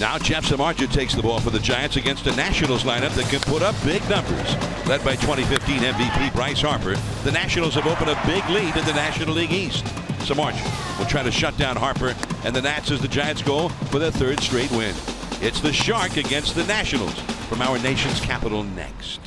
Now Jeff Samardzija takes the ball for the Giants against a Nationals lineup that can put up big numbers. Led by 2015 MVP Bryce Harper, the Nationals have opened a big lead in the National League East. Samardzija will try to shut down Harper and the Nats as the Giants go for their third straight win. It's the Shark against the Nationals from our nation's capital next.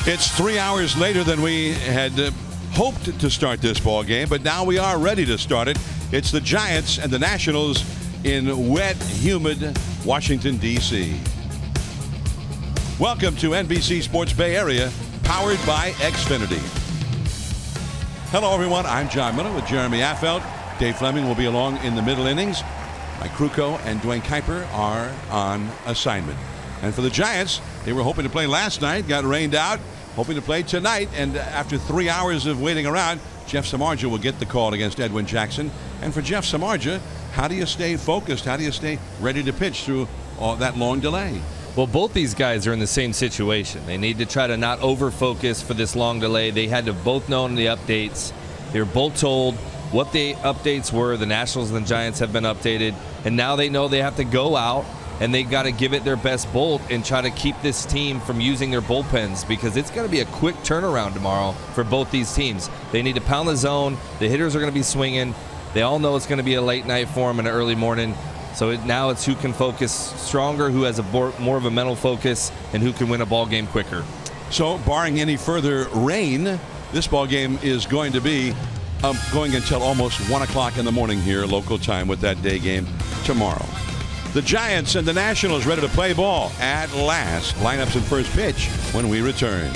It's 3 hours later than we had hoped to start this ball game, but now we are ready to start it. It's the Giants and the Nationals in wet, humid Washington, D.C. Welcome to NBC Sports Bay Area, powered by Xfinity. Hello, everyone. I'm John Miller with Jeremy Affeldt. Dave Fleming will be along in the middle innings. Mike Krukow and Dwayne Kuiper are on assignment. And for the Giants, they were hoping to play last night, got rained out, hoping to play tonight. And after 3 hours of waiting around, Jeff Samardzija will get the call against Edwin Jackson. And for Jeff Samardzija, how do you stay focused? How do you stay ready to pitch through all that long delay? Well, both these guys are in the same situation. They need to try to not over-focus for this long delay. They had to both know the updates. They were both told what the updates were. The Nationals and the Giants have been updated. And now they know they have to go out and they've got to give it their best bolt and try to keep this team from using their bullpens, because it's going to be a quick turnaround tomorrow for both these teams. They need to pound the zone. The hitters are going to be swinging. They all know it's going to be a late night for them and an early morning. So now it's who can focus stronger, who has a more of a mental focus, and who can win a ball game quicker. So barring any further rain, this ball game is going to be going until almost 1 o'clock in the morning here, local time, with that day game tomorrow. The Giants and the Nationals ready to play ball at last. Lineups and first pitch when we return.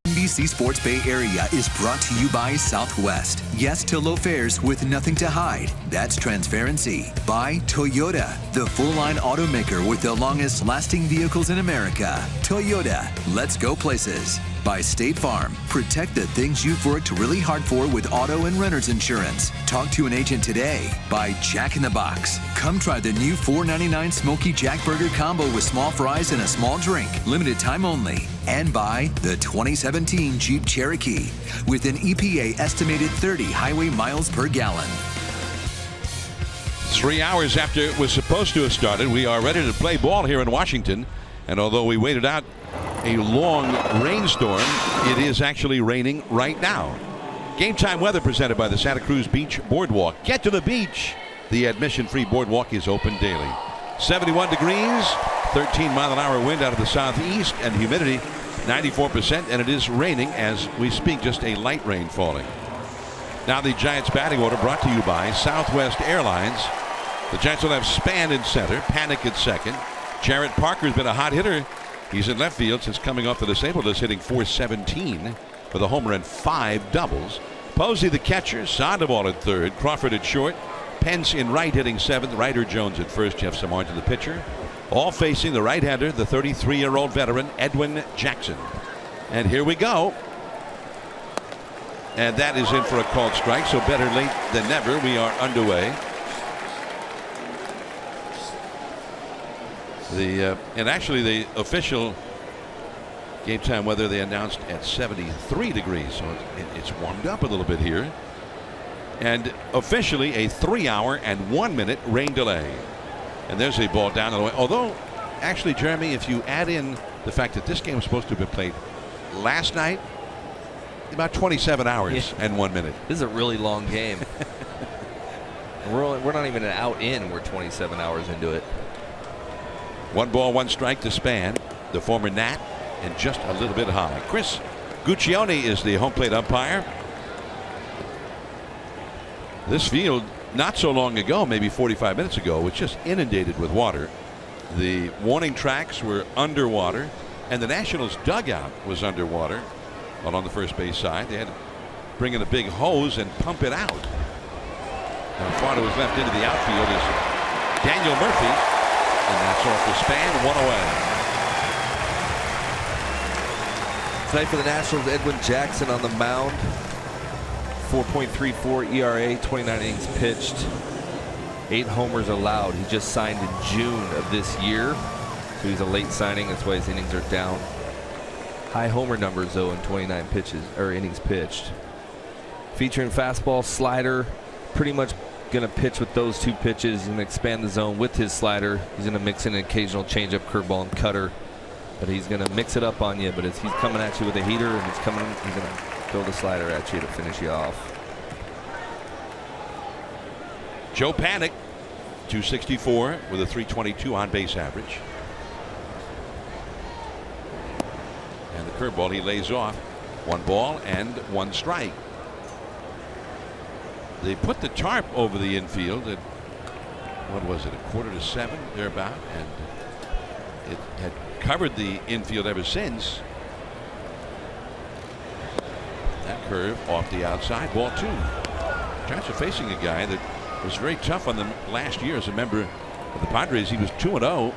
NBC Sports Bay Area is brought to you by Southwest. Yes to low fares with nothing to hide. That's transparency. By Toyota, the full-line automaker with the longest-lasting vehicles in America. Toyota, let's go places. By State Farm, protect the things you've worked really hard for with auto and renter's insurance. Talk to an agent today. By Jack in the Box. Come try the new $4.99 Smoky Jack Burger Combo with small fries and a small drink. Limited time only. and by the 2017 Jeep Cherokee with an EPA estimated 30 highway miles per gallon. 3 hours after it was supposed to have started, we are ready to play ball here in Washington. And although we waited out a long rainstorm, it is actually raining right now. Game time weather presented by the Santa Cruz Beach Boardwalk. Get to the beach. The admission-free boardwalk is open daily. 71 degrees, 13-mile-an-hour wind out of the southeast, and humidity 94%, and it is raining as we speak, just a light rain falling. Now the Giants batting order brought to you by Southwest Airlines. The Giants will have Span in center, Panic at second. Jarrett Parker's been a hot hitter. He's in left field since coming off the disabled list, hitting .417 with a homer and 5 doubles. Posey the catcher, Sandoval at third, Crawford at short, Pence in right hitting seventh, Ryder Jones at first, Jeff Samardzija the pitcher. All facing the right-hander, the 33-year-old veteran Edwin Jackson. And here we go. And that is in for a called strike, so better late than never. We are underway. And actually the official game time weather they announced at 73 degrees, so it's warmed up a little bit here. And officially a 3-hour and 1 minute rain delay. And there's a ball down the way. Although, actually, Jeremy, if you add in the fact that this game was supposed to have been played last night, about 27 hours and 1 minute. This is a really long game. we're not even an out in. We're 27 hours into it. 1 ball, 1 strike to Span, the former Nat, and just a little bit high. Chris Guccione is the home plate umpire. This field, not so long ago, maybe 45 minutes ago, was just inundated with water. The warning tracks were underwater, and the Nationals dugout was underwater along the first base side. They had to bring in a big hose and pump it out. Now Fardo was left into the outfield is Daniel Murphy, and that's off the Span, 1 away. Tonight for the Nationals, Edwin Jackson on the mound. 4.34 ERA, 29 innings pitched, 8 homers allowed. He just signed in June of this year, so he's a late signing. That's why his innings are down. High homer numbers though in 29 innings pitched. Featuring fastball, slider. Pretty much going to pitch with those 2 pitches. He's going to expand the zone with his slider. He's going to mix in an occasional changeup, curveball, and cutter. But he's going to mix it up on you. But as he's coming at you with a heater, and he's going to throw the slider at you to finish you off. Joe Panic, 264 with a 322 on base average. And the curveball he lays off. 1 ball and 1 strike. They put the tarp over the infield at, what was it, 6:45 thereabout, and it had covered the infield ever since. That curve off the outside, ball 2. Giants are facing a guy that was very tough on them last year as a member of the Padres. He was 2-0,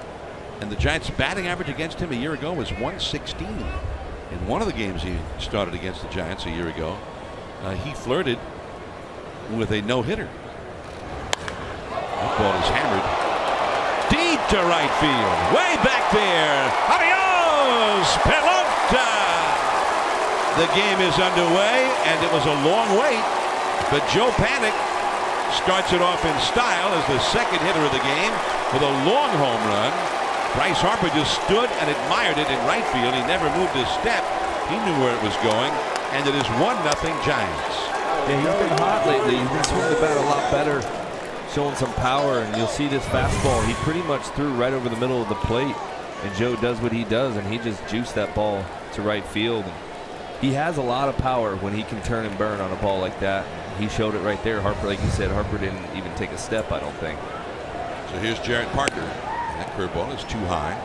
and the Giants' batting average against him a year ago was 116. In one of the games he started against the Giants a year ago, he flirted with a no-hitter. That ball is hammered deep to right field, way back there. Adios, pelota. The game is underway, and it was a long wait, but Joe Panic starts it off in style as the second hitter of the game with a long home run. Bryce Harper just stood and admired it in right field. He never moved a step. He knew where it was going, and it is 1-0 Giants. Yeah, he's been hot lately. He's been swinging the bat a lot better, showing some power, and you'll see this fastball. He pretty much threw right over the middle of the plate, and Joe does what he does, and he just juiced that ball to right field. And he has a lot of power when he can turn and burn on a ball like that. He showed it right there. Harper, like you said, Harper didn't even take a step, I don't think. So here's Jarrett Parker. That curveball is too high.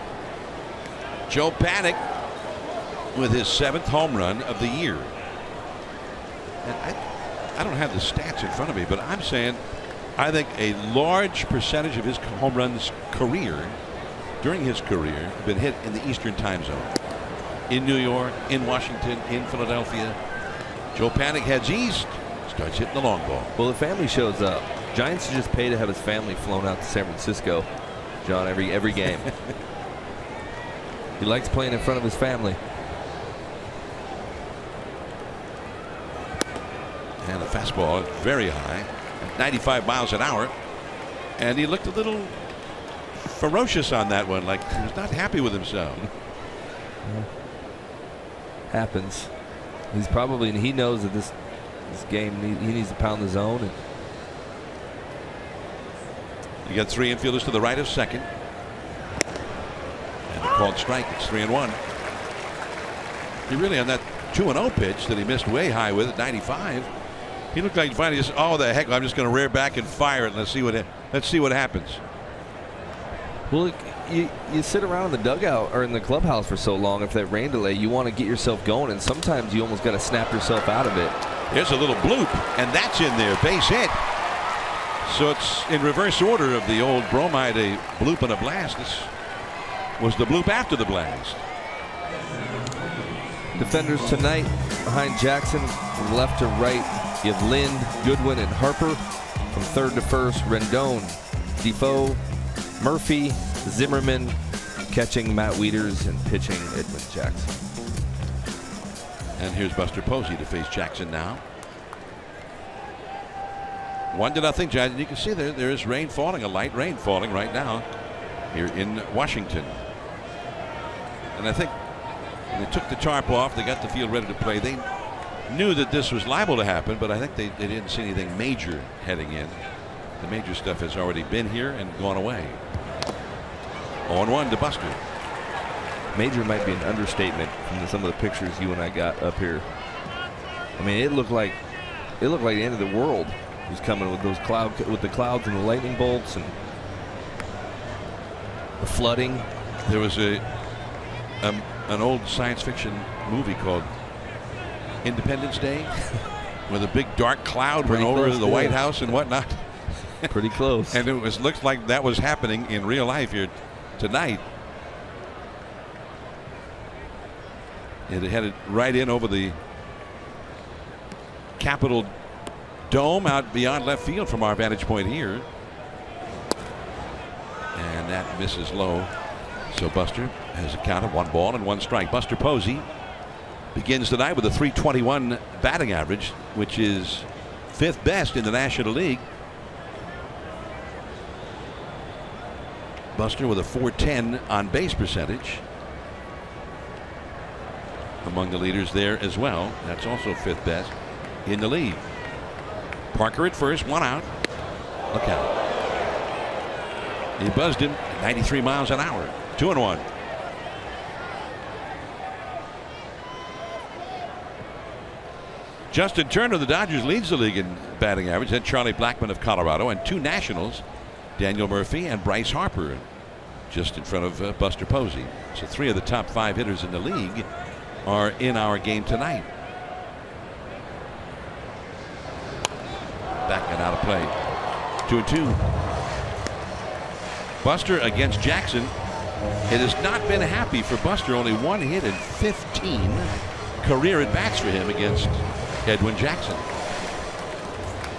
Joe Panic with his 7th home run of the year. And I don't have the stats in front of me, but I'm saying I think a large percentage of his home runs during his career have been hit in the Eastern time zone. In New York, in Washington, in Philadelphia. Joe Panic heads east, starts hitting the long ball. Well, the family shows up. Giants just pay to have his family flown out to San Francisco, John, every game. He likes playing in front of his family. And the fastball very high, 95 miles an hour. And he looked a little ferocious on that one, like he was not happy with himself. Happens. He's probably, and he knows that this game, he needs to pound the zone. And you got 3 infielders to the right of second. And a called strike. It's 3-1. He really, on that 2-0 pitch that he missed way high with at 95, he looked like he finally just, oh, the heck, I'm just going to rear back and fire it. And let's see what happens. Well, you sit around in the dugout or in the clubhouse for so long. If that rain delay, you want to get yourself going, and sometimes you almost got to snap yourself out of it. There's a little bloop, and that's in there. Base hit. So it's in reverse order of the old bromide, a bloop and a blast. This was the bloop after the blast. Defenders tonight behind Jackson from left to right. You have Lind, Goodwin, and Harper. From third to first, Rendon, Defoe, Murphy, Zimmerman, catching Matt Wieters, and pitching Edwin Jackson. And here's Buster Posey to face Jackson now. 1-0, Jackson. You can see there is rain falling, a light rain falling right now here in Washington. And I think when they took the tarp off, they got the field ready to play. They knew that this was liable to happen, but I think they didn't see anything major heading in. The major stuff has already been here and gone away. 0-1 to Buster. Major might be an understatement from some of the pictures you and I got up here. I mean, it looked like the end of the world was coming with those the clouds and the lightning bolts and the flooding. There was an old science fiction movie called Independence Day, with a big dark cloud went over the White House and whatnot. Pretty close. And it looked like that was happening in real life here tonight. It headed right in over the Capitol Dome out beyond left field from our vantage point here. And that misses low. So Buster has a count of 1 ball and 1 strike. Buster Posey begins tonight with a .321 batting average, which is 5th best in the National League. Buster with a .410 on base percentage. Among the leaders there as well. That's also 5th best in the league. Parker at first, 1 out. Look out. He buzzed him at 93 miles an hour. 2-1. Justin Turner, the Dodgers, leads the league in batting average. Then Charlie Blackmon of Colorado, and 2 Nationals, Daniel Murphy and Bryce Harper, just in front of Buster Posey. So 3 of the top 5 hitters in the league are in our game tonight. Back and out of play. 2-2. Buster against Jackson. It has not been happy for Buster. Only 1 hit and 15 career at bats for him against Edwin Jackson.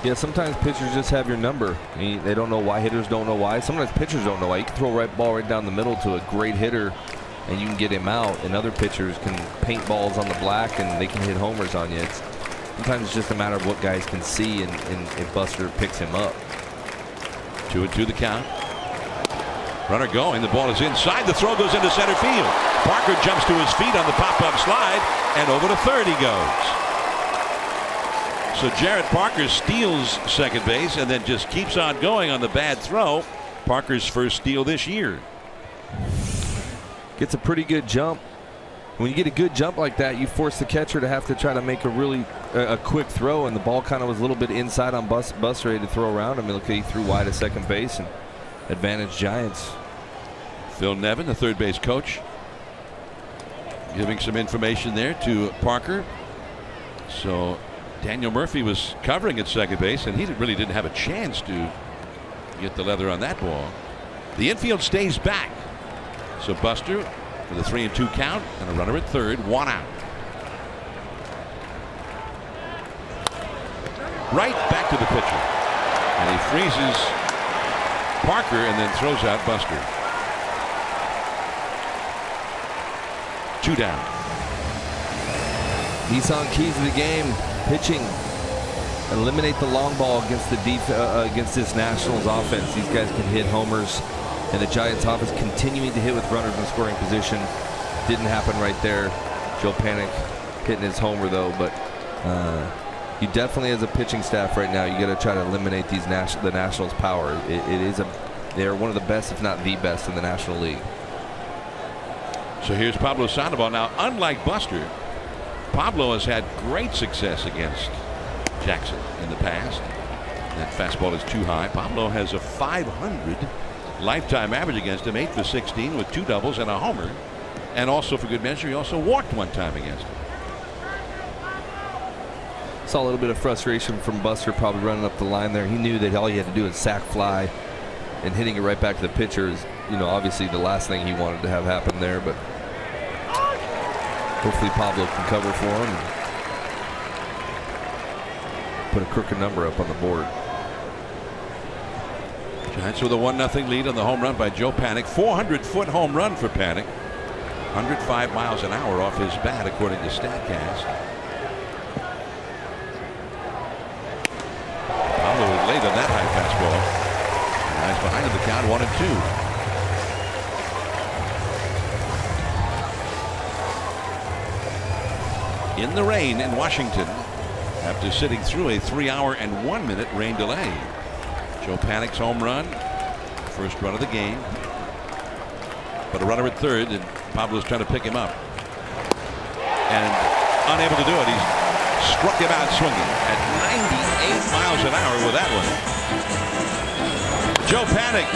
Yeah, sometimes pitchers just have your number. They don't know why. Hitters don't know why. Sometimes pitchers don't know why. You can throw a ball right down the middle to a great hitter and you can get him out, and other pitchers can paint balls on the black and they can hit homers on you. Sometimes it's just a matter of what guys can see, and if Buster picks him up. 2-2 the count. Runner going. The ball is inside. The throw goes into center field. Parker jumps to his feet on the pop-up slide, and over to third he goes. So Jarrett Parker steals second base and then just keeps on going on the bad throw. Parker's first steal this year. Gets a pretty good jump. When you get a good jump like that, you force the catcher to have to try to make a quick throw, and the ball kind of was a little bit inside on Buster, ready to throw around him. Look, he threw wide at second base, and advantage Giants. Phil Nevin, the third base coach, giving some information there to Parker. So Daniel Murphy was covering at second base, and he really didn't have a chance to get the leather on that ball. The infield stays back. So Buster with a 3-2 count and a runner at third, 1 out. Right back to the pitcher. And he freezes Parker and then throws out Buster. 2 down. Nissan keys to the game. Pitching. eliminate the long ball against against this Nationals offense. These guys can hit homers, and the Giants offense continuing to hit with runners in scoring position. Didn't happen right there. Joe Panik hitting his homer though, but you definitely, as a pitching staff right now, you got to try to eliminate the Nationals' power. They're one of the best, if not the best, in the National League. So here's Pablo Sandoval. Now, unlike Buster, Pablo has had great success against Jackson in the past. That fastball is too high. Pablo has a .500 lifetime average against him, 8 for 16 with 2 doubles and a homer. And also, for good measure, he also walked 1 time against him. Saw a little bit of frustration from Buster probably running up the line there. He knew that all he had to do is sac fly, and hitting it right back to the pitcher is, obviously the last thing he wanted to have happen there. But hopefully Pablo can cover for him and put a crooked number up on the board. Giants with a 1-0 lead on the home run by Joe Panik. 400-foot home run for Panik. 105 miles an hour off his bat, according to StatCast. Pablo was late on that high fastball. Nice behind in the count, 1-2. In the rain in Washington after sitting through a 3-hour and 1-minute rain delay. Joe Panik's home run, first run of the game. But a runner at third, and Pablo's trying to pick him up. And unable to do it. He's struck him out swinging at 98 miles an hour with that one. Joe Panik,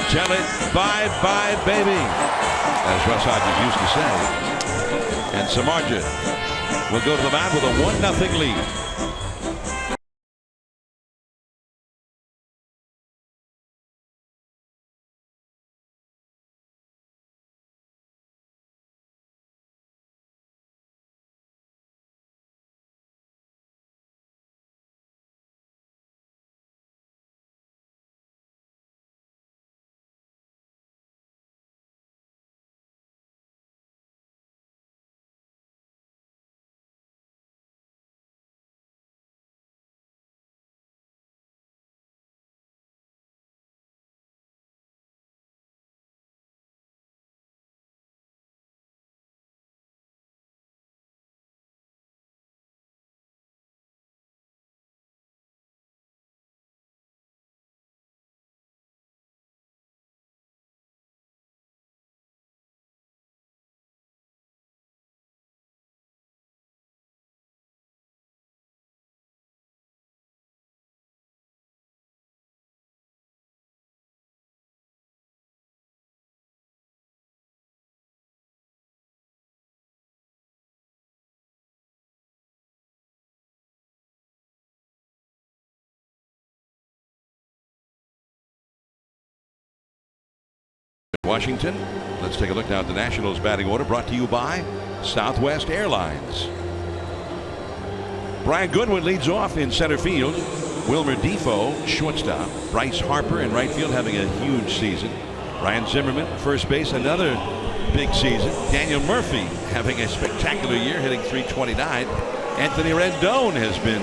tell it bye-bye, baby, as Russ Hodges used to say. And Samardzija will go to the mound with a 1-0 lead. Washington. Let's take a look now at the Nationals batting order, brought to you by Southwest Airlines. Brian Goodwin leads off in center field. Wilmer Defoe, shortstop. Bryce Harper in right field having a huge season. Ryan Zimmerman, first base, another big season. Daniel Murphy having a spectacular year, hitting .329. Anthony Rendon has been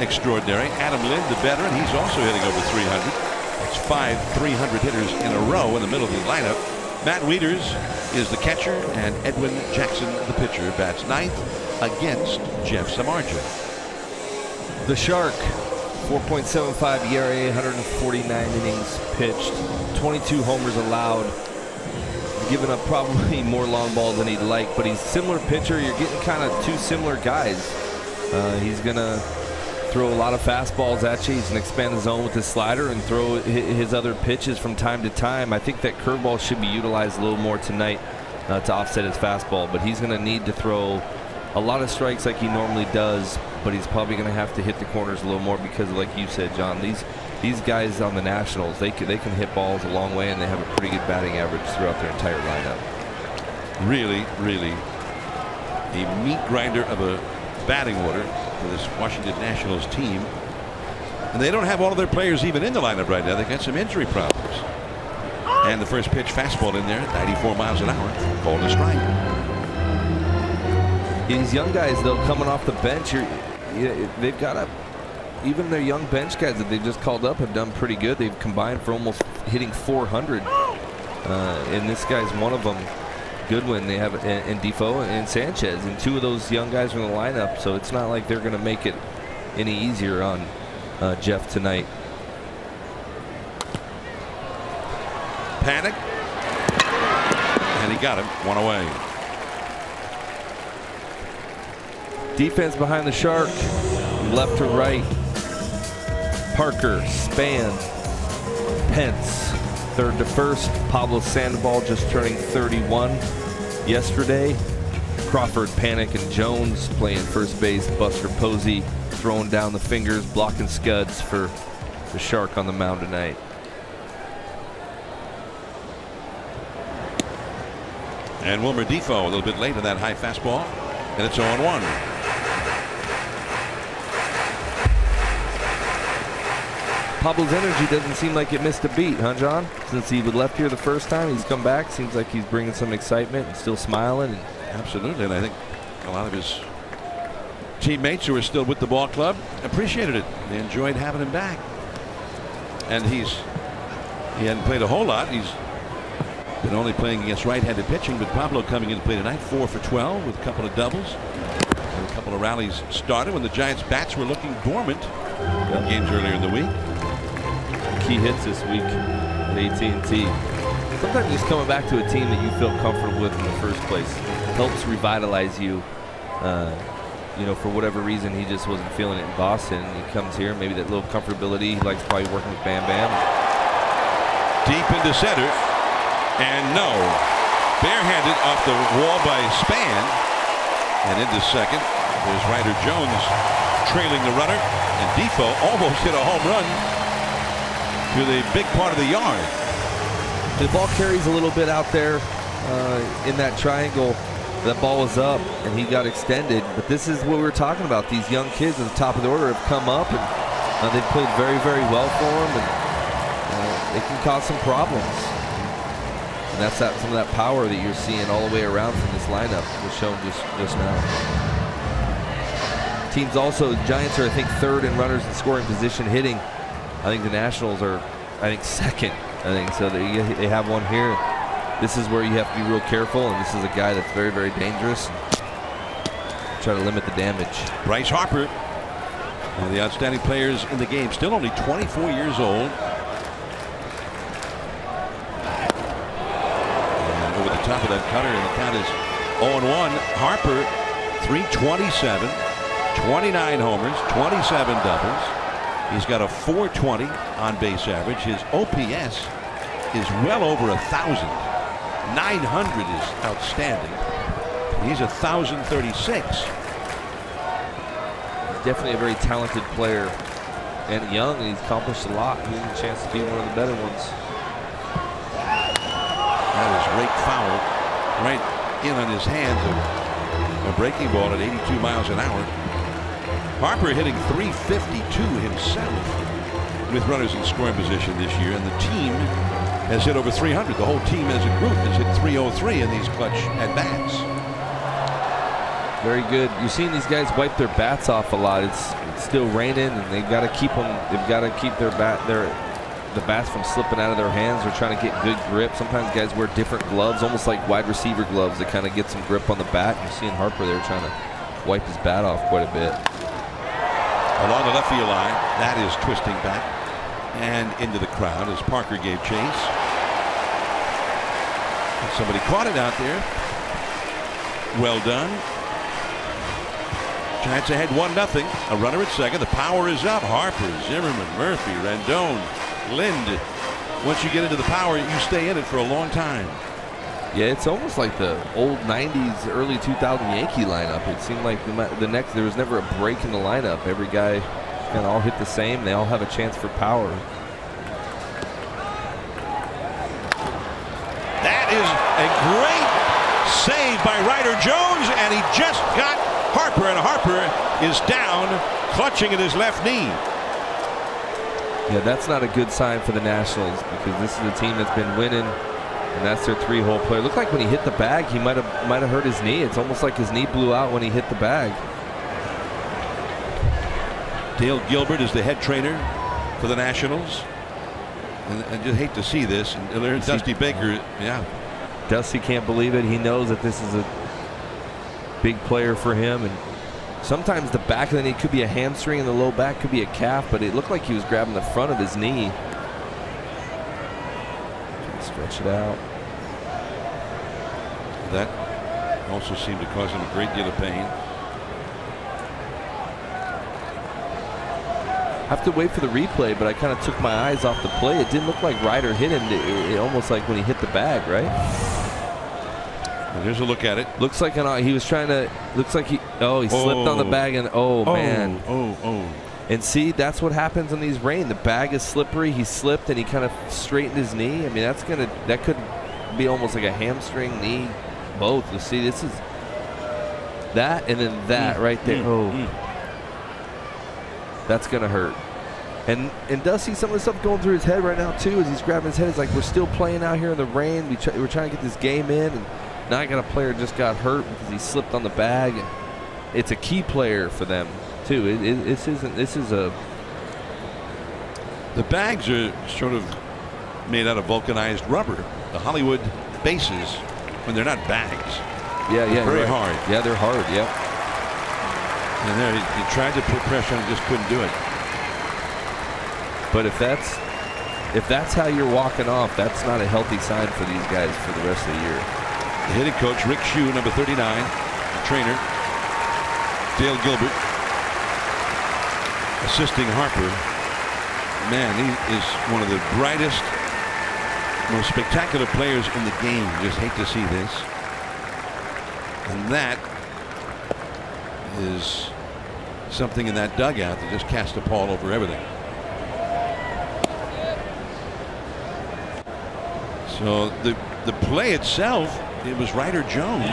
extraordinary. Adam Lind, the veteran, he's also hitting over .300. It's 5 300 hitters in a row in the middle of the lineup. Matt Wieters is the catcher, and Edwin Jackson, the pitcher, bats ninth against Jeff Samardzija. The Shark, 4.75 ERA, 149 innings pitched, 22 homers allowed, giving up probably more long balls than he'd like, but he's a similar pitcher. You're getting kind of two similar guys. He's going to throw a lot of fastballs at you. He's going to expand the zone with his slider and throw his other pitches from time to time. I think that curveball should be utilized a little more tonight to offset his fastball, but he's going to need to throw a lot of strikes like he normally does, but he's probably going to have to hit the corners a little more because, like you said, John, these guys on the Nationals, they can hit balls a long way, and they have a pretty good batting average throughout their entire lineup. Really, really a meat grinder of a batting order for this Washington Nationals team. And they don't have all of their players even in the lineup right now. They've got some injury problems. And the first pitch fastball in there at 94 miles an hour. Called a strike. These young guys, though, coming off the bench, they've got to even their young bench guys that they just called up have done pretty good. They've combined for almost hitting 400. And this guy's one of them. Goodwin, they have, and Defoe and Sanchez, and 2 of those young guys are in the lineup. So it's not like they're going to make it any easier on Jeff tonight. Panic. And he got him. 1 away. Defense behind the Shark. Left to right. Parker, Span, Pence. Third to first. Pablo Sandoval just turning 31 yesterday. Crawford, Panic, and Jones playing first base. Buster Posey throwing down the fingers, blocking scuds for the Shark on the mound tonight. And Wilmer Defoe a little bit late on that high fastball. And it's 0-1. Pablo's energy doesn't seem like it missed a beat, huh, John? Since he left here the first time, he's come back. Seems like he's bringing some excitement and still smiling. Absolutely, and I think a lot of his teammates who are still with the ball club appreciated it. They enjoyed having him back. And he hadn't played a whole lot. He's been only playing against right-handed pitching, but Pablo coming in to play tonight, 4 for 12 with a couple of doubles. And a couple of rallies started when the Giants' bats were looking dormant in games earlier in the week. Key hits this week at AT&T. Sometimes just coming back to a team that you feel comfortable with in the first place helps revitalize you. You know, for whatever reason, he just wasn't feeling it in Boston. He comes here, maybe that little comfortability. He likes probably working with Bam Bam. Deep into center, and no. Barehanded off the wall by Span, and into second. There's Ryder Jones trailing the runner, and Defoe almost hit a home run to the big part of the yard. The ball carries a little bit out there in that triangle. That ball was up and he got extended, but this is what we were talking about. These young kids at the top of the order have come up and they've played very, very well for them, and they can cause some problems. And that's some of that power that you're seeing all the way around from this lineup was shown just now. Teams also, the Giants are, I think, 3rd in runners in scoring position hitting. I think the Nationals are, I think, 2nd. I think so. They have one here. This is where you have to be real careful, and this is a guy that's very, very dangerous. Try to limit the damage. Bryce Harper, one of the outstanding players in the game, still only 24 years old. And over the top of that cutter, and the count is 0-1. Harper, 327, 29 homers, 27 doubles. He's got a 420 on base average. His OPS is well over 1,000. 900 is outstanding. He's 1,036. Definitely a very talented player and young, and he's accomplished a lot. He has a chance to be one of the better ones. That is rake foul right in on his hands. A breaking ball at 82 miles an hour. Harper hitting .352 himself with runners in scoring position this year, and the team has hit over 300. The whole team as a group has hit .303 in these clutch at-bats. Very good. You're seeing these guys wipe their bats off a lot. It's still raining, and they've got to keep them. They've got to keep the bats from slipping out of their hands. They're trying to get good grip. Sometimes guys wear different gloves, almost like wide receiver gloves, that kind of get some grip on the bat. You're seeing Harper there trying to wipe his bat off quite a bit. Along the left field line, that is twisting back and into the crowd as Parker gave chase. And somebody caught it out there. Well done. Giants ahead 1-0. A runner at second. The power is up. Harper, Zimmerman, Murphy, Rendon, Lind. Once you get into the power, you stay in it for a long time. Yeah, it's almost like the old 90s, early 2000 Yankee lineup. It seemed like there was never a break in the lineup. Every guy kind of all hit the same. They all have a chance for power. That is a great save by Ryder Jones, and he just got Harper, and Harper is down, clutching at his left knee. Yeah, that's not a good sign for the Nationals, because this is a team that's been winning. And that's their 3-hole play. It looked like when he hit the bag, he might have hurt his knee. It's almost like his knee blew out when he hit the bag. Dale Gilbert is the head trainer for the Nationals. And I just hate to see this. And there's Dusty Baker. Yeah. Dusty can't believe it. He knows that this is a big player for him. And sometimes the back of the knee could be a hamstring and the low back could be a calf, but it looked like he was grabbing the front of his knee. Stretch it out. That also seemed to cause him a great deal of pain. I have to wait for the replay, but I kind of took my eyes off the play. It didn't look like Ryder hit him. It almost like when he hit the bag, right? And here's a look at it. Looks like he was trying to. Looks like he slipped on the bag and man. And see, that's what happens in these rain. The bag is slippery. He slipped and he kind of straightened his knee. I mean, that could be almost like a hamstring, knee, both. You see, this is that and then that right there. That's gonna hurt. And Dusty, some of the stuff going through his head right now too, as he's grabbing his head. It's like, we're still playing out here in the rain. We're trying to get this game in, and now I got a player just got hurt because he slipped on the bag. And it's a key player for them too. The bags are sort of made out of vulcanized rubber. The Hollywood bases, when they're not bags. Yeah, very hard. Yeah, they're hard. Yeah. And there, he tried to put pressure on, just couldn't do it. But if that's how you're walking off, that's not a healthy sign for these guys for the rest of the year. The hitting coach, Rick Shue, number 39, the trainer, Dale Gilbert, assisting Harper. Man, he is one of the brightest, most spectacular players in the game. Just hate to see this. And that is something in that dugout that just cast a pall over everything. So the play itself, it was Ryder Jones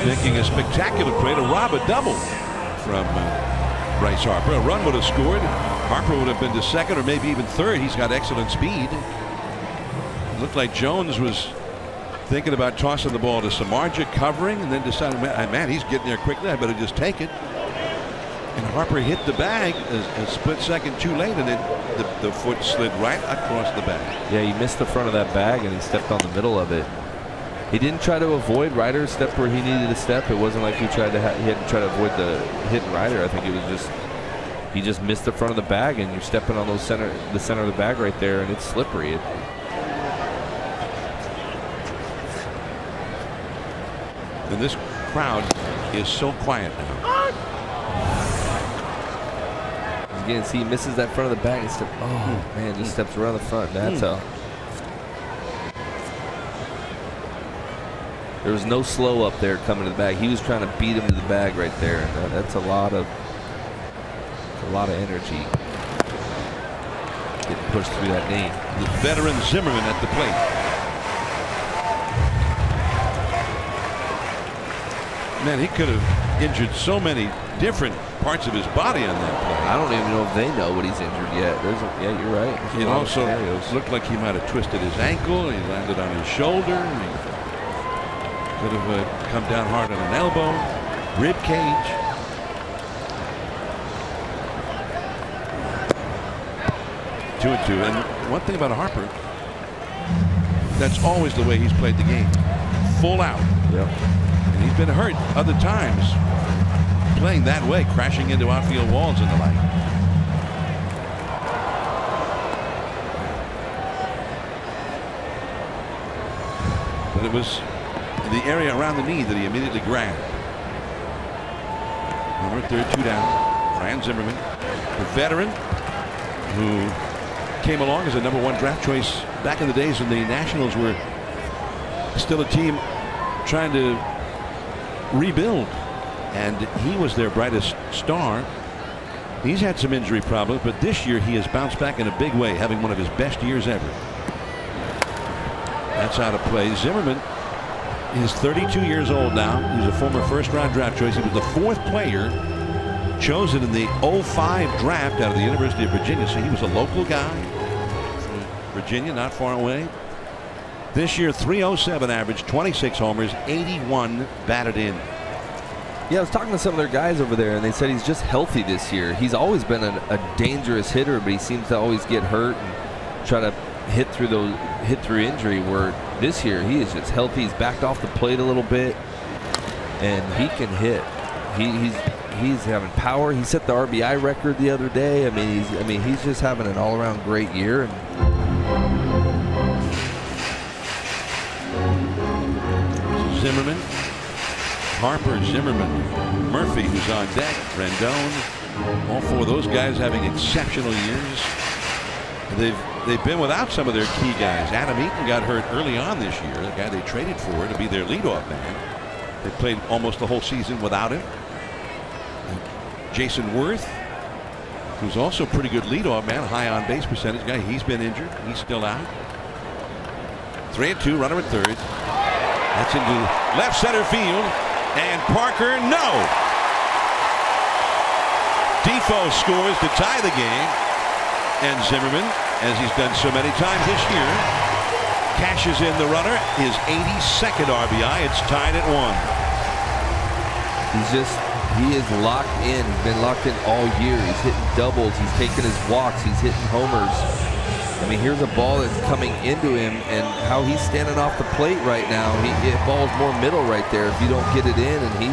making a spectacular play to rob a double from Bryce Harper. A run would have scored. Harper would have been to second or maybe even third. He's got excellent speed. It looked like Jones was thinking about tossing the ball to Samardzija, covering, and then decided, man, he's getting there quickly. I better just take it. And Harper hit the bag a split second too late, and then the foot slid right across the bag. Yeah, he missed the front of that bag, and he stepped on the middle of it. He didn't try to avoid Ryder's step where he needed to step. It wasn't like he had to try to avoid the hit and Ryder. I think it was just he just missed the front of the bag, and you're stepping on the center of the bag right there, and it's slippery. And this crowd is so quiet now. Again, see, he misses that front of the bag and man, just steps around the front. That's there was no slow up there coming to the bag. He was trying to beat him to the bag right there. And that's a lot of energy getting pushed through that knee. The veteran Zimmerman at the plate. Man, he could have injured so many different parts of his body on that play. I don't even know if they know what he's injured yet. Yeah, you're right. It also looked like he might have twisted his ankle. He landed on his shoulder. He could have come down hard on an elbow, rib cage. Two and two. And one thing about Harper, that's always the way he's played the game. Full out. Yep. And he's been hurt other times playing that way, crashing into outfield walls and the like. But it was the area around the knee that he immediately grabbed. Number third, two down. Ryan Zimmerman, the veteran who came along as a #1 draft choice back in the days when the Nationals were still a team trying to rebuild, and he was their brightest star. He's had some injury problems, but this year he has bounced back in a big way, having one of his best years ever. That's out of play. Zimmerman is 32 years old now. He's a former first-round draft choice. He was the 4th player chosen in the 05 draft out of the University of Virginia, so he was a local guy from Virginia, not far away. This year, 307 average, 26 homers, 81 batted in. Yeah, I was talking to some of their guys over there, and they said he's just healthy this year. He's always been a dangerous hitter, but he seems to always get hurt and try to hit through injury. Where this year he is just healthy. He's backed off the plate a little bit, and he can hit. He's having power. He set the RBI record the other day. I mean, he's just having an all-around great year. And Zimmerman, Harper, Zimmerman, Murphy, who's on deck, Rendon. All four of those guys having exceptional years. They've been without some of their key guys. Adam Eaton got hurt early on this year, the guy they traded for to be their leadoff man. They played almost the whole season without him. Jason Worth, who's also a pretty good leadoff man, high on base percentage guy. He's been injured. He's still out. 3-2, runner at third. That's into left center field. And Parker, no! Defoe scores to tie the game. And Zimmerman, as he's done so many times this year, cashes in the runner, his 82nd RBI. It's tied at 1. He is locked in. He's been locked in all year. He's hitting doubles. He's taking his walks. He's hitting homers. I mean, here's a ball that's coming into him, and how he's standing off the plate right now. Ball's more middle right there if you don't get it in, and he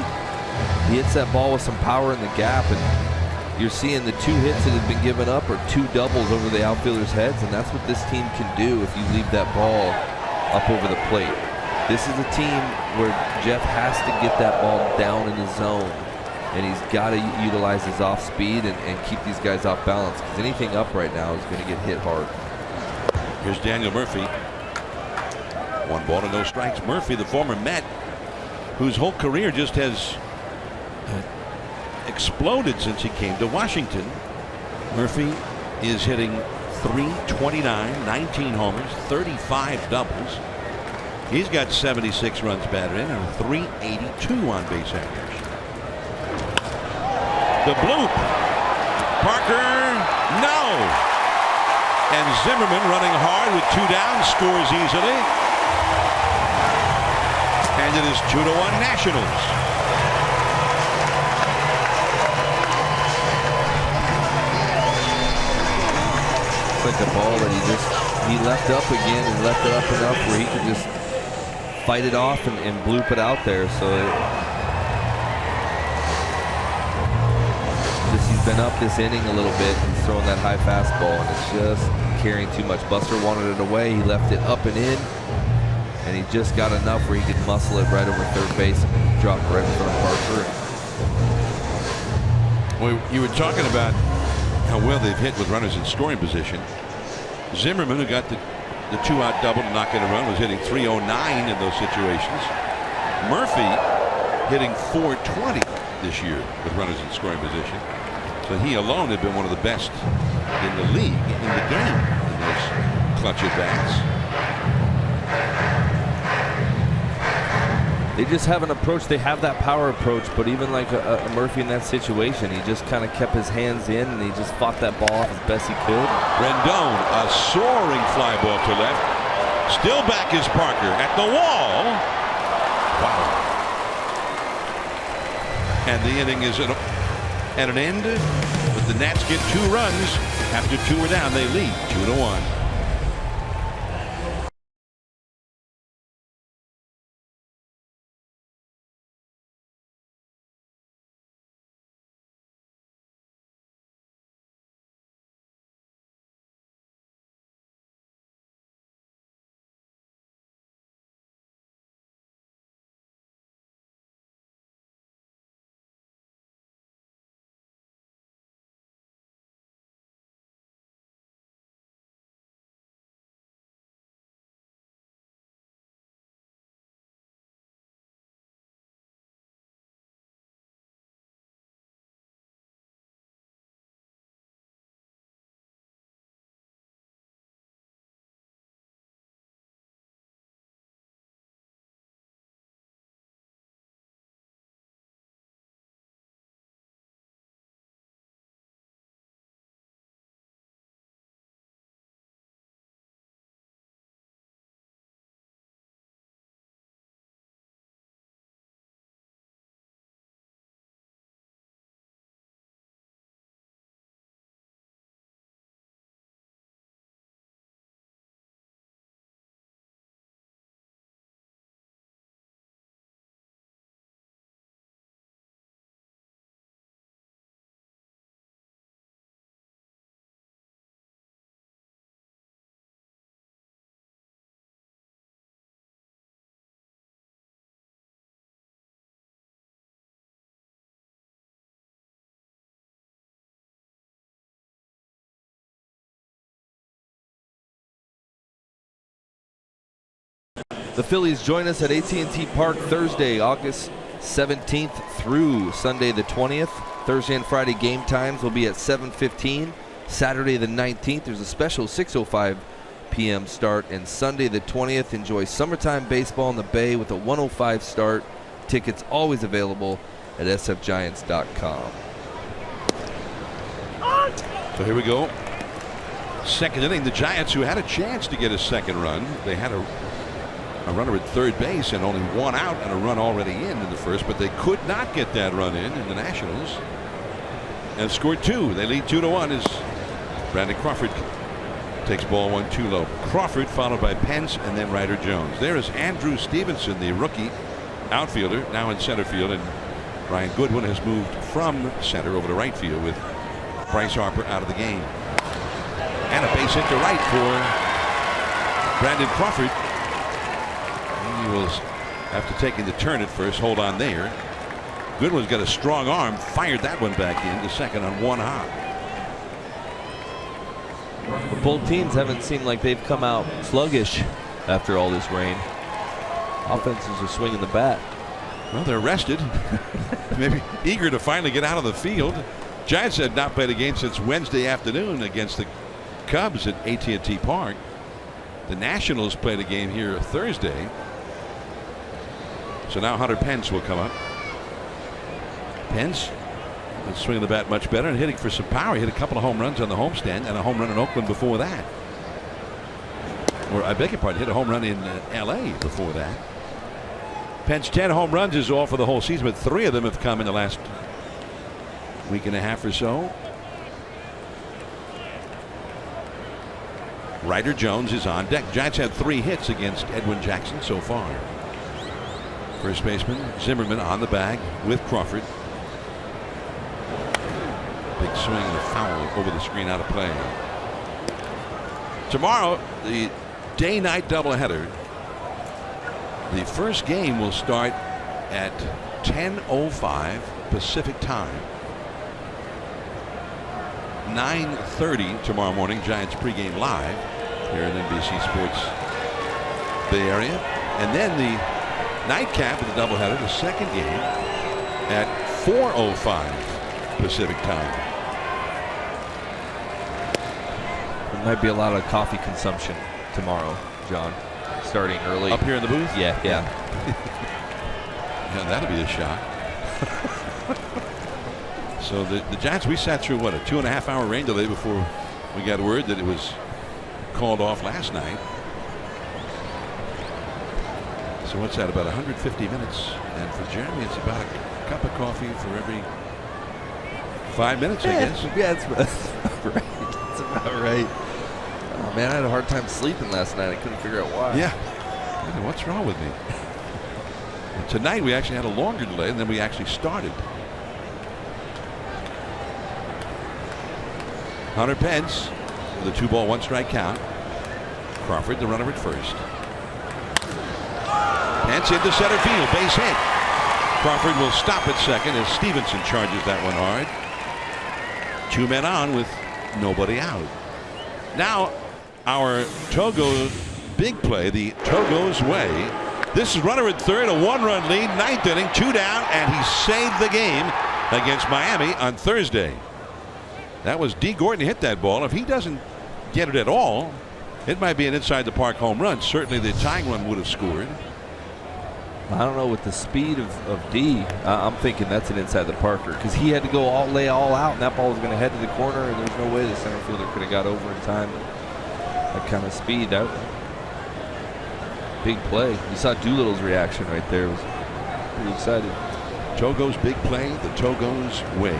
hits that ball with some power in the gap, and you're seeing the 2 hits that have been given up are 2 doubles over the outfielders' heads, and that's what this team can do if you leave that ball up over the plate. This is a team where Jeff has to get that ball down in the zone, and he's got to utilize his off speed and keep these guys off balance, because anything up right now is going to get hit hard. Here's Daniel Murphy. 1 ball to no strikes. Murphy, the former Met, whose whole career just has exploded since he came to Washington. Murphy is hitting .329, 19 homers, 35 doubles. He's got 76 runs batted in and .382 on base average. The bloop. Parker, no. And Zimmerman, running hard with 2 down, scores easily. And it is 2-1 Nationals. It's like a ball that he left up again and left it up enough where he could just fight it off and bloop it out there. So he's been up this inning a little bit. He's throwing that high fastball, and it's just carrying too much. Buster wanted it away. He left it up and in, and he just got enough where he could muscle it right over third base and drop right in front of Parker. Well, you were talking about how well they've hit with runners in scoring position. Zimmerman, who got the 2-out double to knock in a run, was hitting .309 in those situations. Murphy hitting .420 this year with runners in scoring position. So he alone had been one of the best in the league, in the game, in those clutch at bats. They just have an approach. They have that power approach, but even like a Murphy in that situation, he just kind of kept his hands in, and he just fought that ball off as best he could. Rendon, a soaring fly ball to left. Still back is Parker at the wall. Wow. And the inning is at an end, but the Nats get 2 runs. After 2 are down, they lead 2-1. The Phillies join us at AT&T Park Thursday, August 17th through Sunday the 20th. Thursday and Friday game times will be at 7:15. Saturday the 19th, there's a special 6:05 p.m. start. And Sunday the 20th, enjoy summertime baseball in the Bay with a 1:05 start. Tickets always available at sfgiants.com. So here we go. Second inning, the Giants, who had a chance to get a second run, they had a runner at third base and only one out and a run already in the first, but they could not get that run in the Nationals and scored two. They lead 2-1 as Brandon Crawford takes ball 1-2 low. Crawford followed by Pence and then Ryder Jones. There is Andrew Stevenson, the rookie outfielder, now in center field, and Ryan Goodwin has moved from center over to right field with Bryce Harper out of the game. And a base hit to right for Brandon Crawford. He will, after taking the turn at first, hold on there. Goodwin's got a strong arm, fired that one back into second on one hop. But both teams haven't seemed like they've come out sluggish after all this rain. Offenses are swinging the bat. Well, they're rested, maybe eager to finally get out of the field. Giants had not played a game since Wednesday afternoon against the Cubs at AT&T Park. The Nationals played a game here Thursday. So now Hunter Pence will come up. Pence is swinging the bat much better and hitting for some power. He hit a couple of home runs on the homestand and a home run in Oakland before that. Or I beg your pardon, hit a home run in LA before that. Pence 10 home runs is all for the whole season, but 3 of them have come in the last week and a half or so. Ryder Jones is on deck. Giants had 3 hits against Edwin Jackson so far. First baseman Zimmerman on the bag with Crawford. Big swing and a foul over the screen, out of play. Tomorrow, the day-night doubleheader. The first game will start at 10:05 Pacific time. 9:30 tomorrow morning, Giants pregame live here in NBC Sports Bay Area. And then the nightcap of the doubleheader, the second game, at 4:05 Pacific time. There might be a lot of coffee consumption tomorrow, John, starting early. Up here in the booth? Yeah. Yeah, that'd be a shock. So the Giants, we sat through, what, a 2.5-hour rain delay before we got word that it was called off last night. So what's that, about 150 minutes? And for Jeremy, it's about a cup of coffee for every 5 minutes, I guess. Yeah, that's about right. That's about right. Oh, man, I had a hard time sleeping last night. I couldn't figure out why. Yeah. What's wrong with me? Tonight we actually had a longer delay, and then we actually started. Hunter Pence with a 2-ball, 1-strike count. Crawford, the runner at first. Pence into center field, base hit. Crawford will stop at second as Stevenson charges that one hard. 2 men on with nobody out. Now our Togo big play, the Togo's way. This is runner at third, a 1-run lead, 9th inning, 2 down, and he saved the game against Miami on Thursday. That was D. Gordon hit that ball. If he doesn't get it at all, it might be an inside the park home run. Certainly the tying run would have scored. I don't know, with the speed of D, I'm thinking that's an inside the parker, because he had to go lay all out, and that ball was going to head to the corner, and there's no way the center fielder could have got over in time. That kind of speed, that big play. You saw Doolittle's reaction right there. It was pretty excited. Togo's big play, the Togo's way.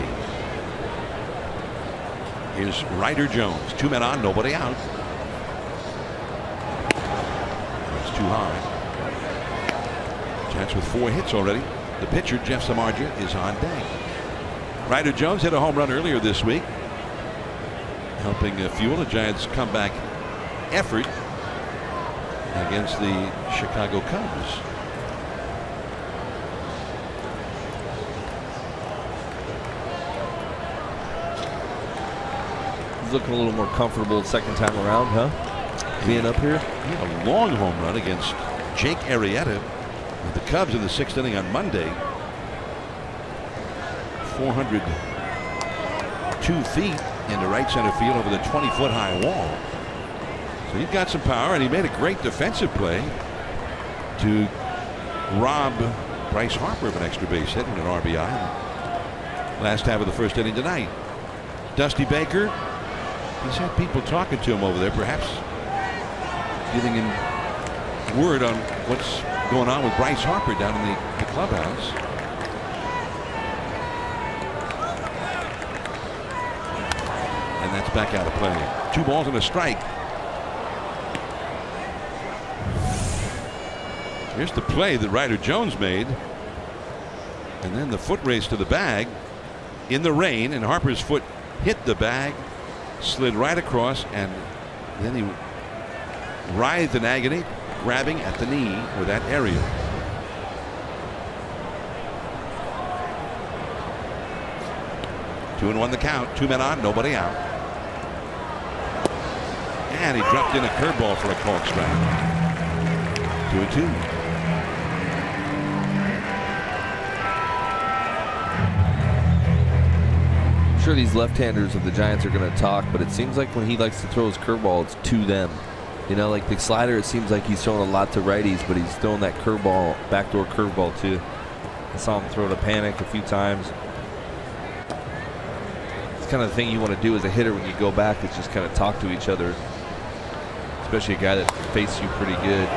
Here's Ryder Jones. 2 men on, nobody out. That's too high. Giants with 4 hits already. The pitcher, Jeff Samardzija, is on deck. Ryder Jones hit a home run earlier this week, helping fuel the Giants' comeback effort against the Chicago Cubs. He's looking a little more comfortable second time around, huh? Being up here. He had a long home run against Jake Arrieta with the Cubs in the 6th inning on Monday. 402 feet into right center field over the 20-foot high wall. So he's got some power, and he made a great defensive play to rob Bryce Harper of an extra base hit and an RBI. Last half of the 1st inning tonight. Dusty Baker, he's had people talking to him over there, perhaps giving him word on what's going on with Bryce Harper down in the clubhouse. And that's back out of play. 2 balls and a strike. Here's the play that Ryder Jones made. And then the foot race to the bag in the rain, and Harper's foot hit the bag, slid right across, and then he writhed in agony, grabbing at the knee or that area. Two and one the count. 2 men on, nobody out. And he dropped in a curveball for a called strike. 2-2. I'm sure these left-handers of the Giants are going to talk, but it seems like when he likes to throw his curveball, it's to them. You know, like the slider, it seems like he's throwing a lot to righties, but he's throwing that curveball, backdoor curveball too. I saw him throw to Panic a few times. It's kind of the thing you want to do as a hitter when you go back, is just kind of talk to each other. Especially a guy that faced you pretty good,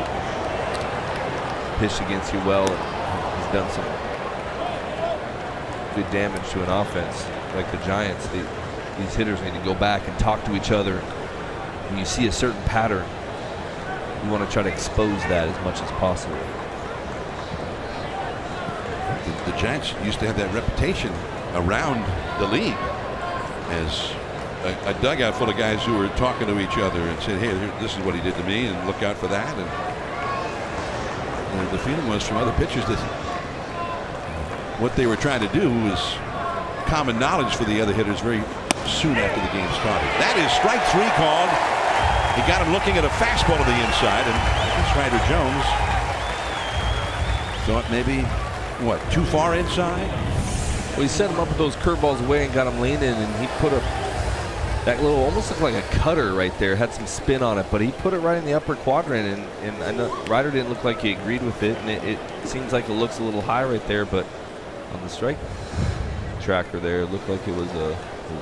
pitched against you well, and he's done some good damage to an offense like the Giants. These hitters need to go back and talk to each other. When you see a certain pattern, you want to try to expose that as much as possible. The Giants used to have that reputation around the league as a dugout full of guys who were talking to each other and said, hey, this is what he did to me, and look out for that. And the feeling was from other pitchers that what they were trying to do was common knowledge for the other hitters very soon after the game started. That is strike 3 called. He got him looking at a fastball to the inside, and I guess Ryder Jones thought maybe, what, too far inside? Well, he set him up with those curveballs away and got him leaning, and he put a that little, almost looked like a cutter right there, had some spin on it, but he put it right in the upper quadrant, and I know Ryder didn't look like he agreed with it, and it seems like it looks a little high right there, but on the strike tracker there, it looked like it was a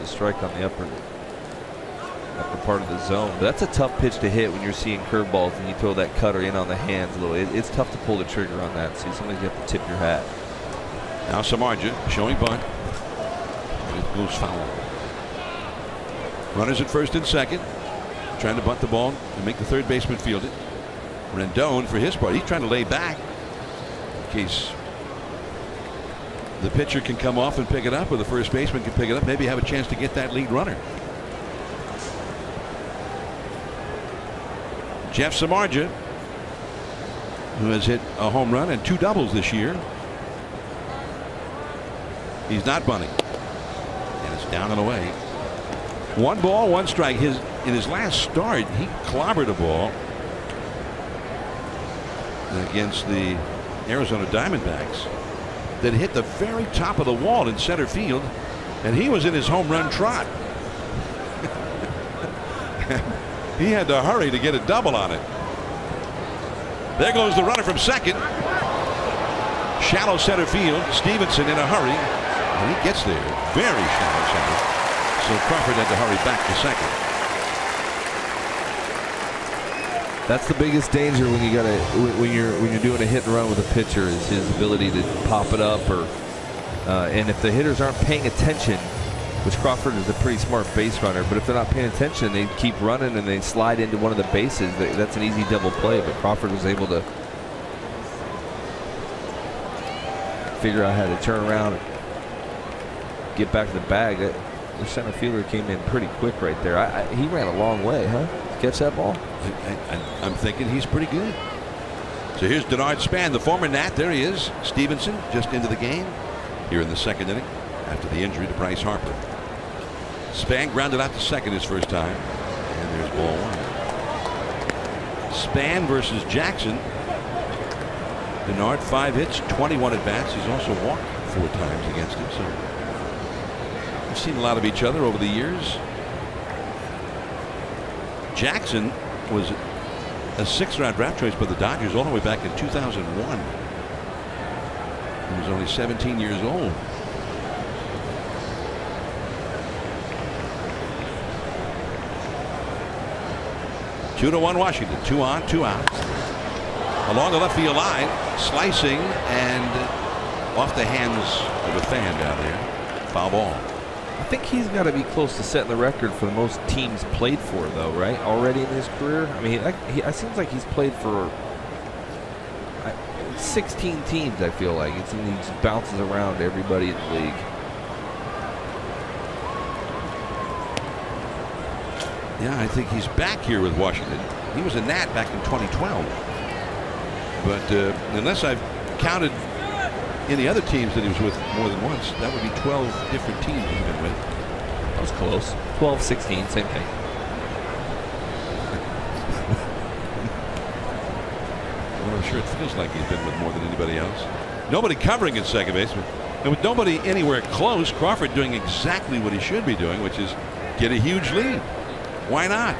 strike on the upper part of the zone. But that's a tough pitch to hit when you're seeing curveballs and you throw that cutter in on the hands a little. It's tough to pull the trigger on that, so sometimes you have to tip your hat. Now Samardzija showing bunt. It goes foul. Runners at first and second, trying to bunt the ball and make the third baseman field it. Rendon, for his part, he's trying to lay back in case the pitcher can come off and pick it up, or the first baseman can pick it up, maybe have a chance to get that lead runner. Jeff Samardzija, who has hit a home run and 2 doubles this year. He's not bunting, and it's down and away. 1 ball, 1 strike. In his last start, he clobbered a ball against the Arizona Diamondbacks that hit the very top of the wall in center field, and he was in his home run trot. He had to hurry to get a double on it. There goes the runner from second. Shallow center field. Stevenson in a hurry, and he gets there. Very shallow center. So Crawford had to hurry back to second. That's the biggest danger when you're doing a hit and run with a pitcher, is his ability to pop it up, or and if the hitters aren't paying attention, which Crawford is a pretty smart base runner, but if they're not paying attention, they keep running and they slide into one of the bases. That's an easy double play, but Crawford was able to figure out how to turn around and get back to the bag. The center fielder came in pretty quick right there. He ran a long way, huh? Catch that ball? I'm thinking he's pretty good. So here's Denard Span, the former Nat. There he is. Stevenson just into the game here in the second inning after the injury to Bryce Harper. Span grounded out to second his first time, and there's ball 1. Span versus Jackson Denard 5 hits, 21 at bats. He's also walked 4 times against him. So we've seen a lot of each other over the years. Jackson was a 6th-round draft choice by the Dodgers all the way back in 2001. He was only 17 years old. Two to 1 Washington. 2 on, 2 out. Along the left field line, slicing and off the hands of a fan down there. Foul ball. I think he's got to be close to setting the record for the most teams played for, though, right? Already in his career. I mean, it seems like he's played for 16 teams. I feel like he just bounces around everybody in the league. Yeah, I think he's back here with Washington. He was a Nat back in 2012. But unless I've counted any other teams that he was with more than once, that would be 12 different teams he's been with. That was close. 12, 16, same thing. Well, I'm sure it feels like he's been with more than anybody else. Nobody covering at second base. And with nobody anywhere close, Crawford doing exactly what he should be doing, which is get a huge lead. Why not?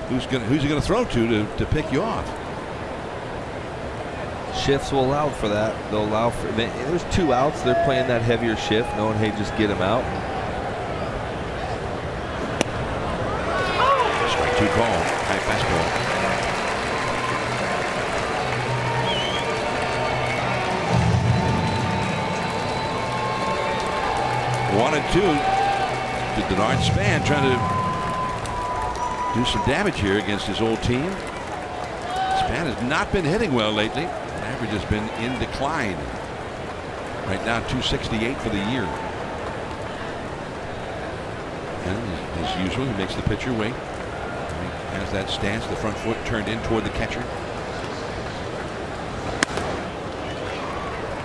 Who's he going to throw to pick you off? Shifts will allow for that. They'll allow for. There's 2 outs. They're playing that heavier shift, knowing, hey, just get him out. Strike 2 call. High fastball. One and 2 to Denard. Span trying to do some damage here against his old team. Span has not been hitting well lately. Average has been in decline. Right now 268 for the year. And as usual, he makes the pitcher wait. He has that stance, the front foot turned in toward the catcher.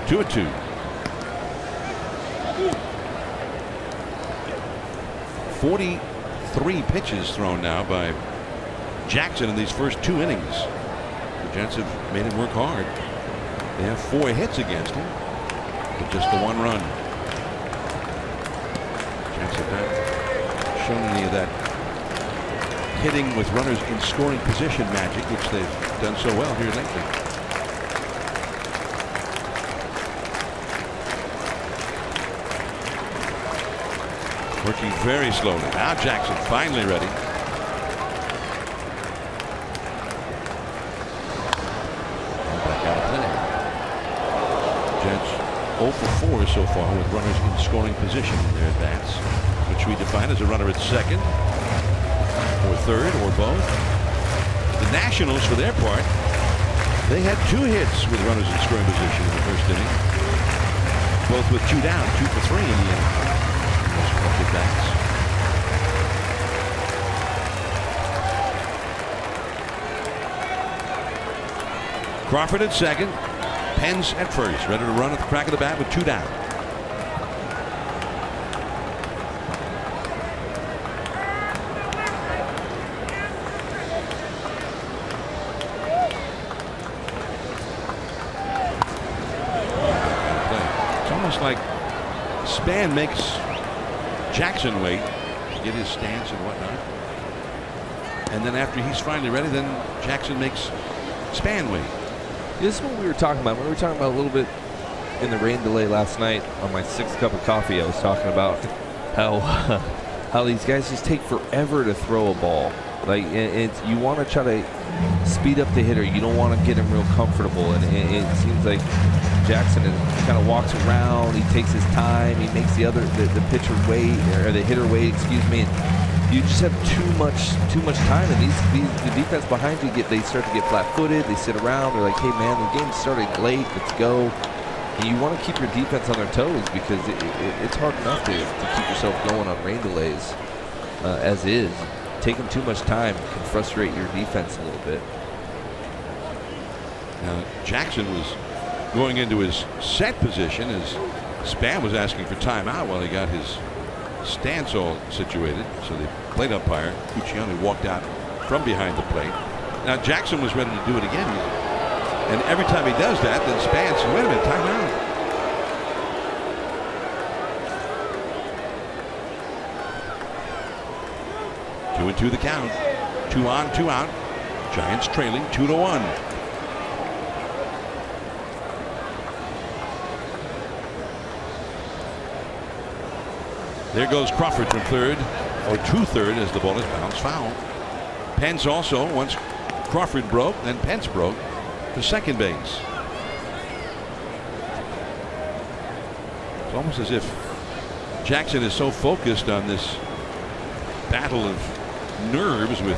2-2. Three pitches thrown now by Jackson in these first 2 innings. The Jets have made him work hard. They have 4 hits against him, but just the 1 run. Jets have not shown any of that hitting with runners in scoring position magic, which they've done so well here lately. Working very slowly. Now Jackson finally ready. Back out of play. Jets 0 for 4 so far with runners in scoring position in their at-bats, which we define as a runner at second or third or both. The Nationals, for their part, they had 2 hits with runners in scoring position in the first inning. Both with 2 down, 2 for 3 in the inning. Bats. Crawford at second, Pence at first, ready to run at the crack of the bat with 2 down. It's almost like Span makes Jackson wait to get his stance and whatnot. And then after he's finally ready, then Jackson makes Span wait. This is what we were talking about. We were talking about a little bit in the rain delay last night on my 6th cup of coffee. I was talking about how these guys just take forever to throw a ball. Like you want to try to speed up the hitter. You don't want to get him real comfortable. And it seems like Jackson kind of walks around. He takes his time. He makes the pitcher wait, or the hitter wait. Excuse me. And you just have too much time. And the defense behind you they start to get flat-footed. They sit around. They're like, hey man, the game's starting late. Let's go. And you want to keep your defense on their toes because it's hard enough to keep yourself going on rain delays as is. Taking too much time can frustrate your defense a little bit. Now Jackson was going into his set position as Span was asking for timeout while he got his stance all situated. So the plate umpire, Cuccione, walked out from behind the plate. Now Jackson was ready to do it again. And every time he does that, then Span says, wait a minute, timeout. Two and two the count. 2 on, 2 out. Giants trailing 2-1. There goes Crawford from third, or to third, as the ball is bounced foul. Pence also, once Crawford broke, then Pence broke to second base. It's almost as if Jackson is so focused on this battle of nerves with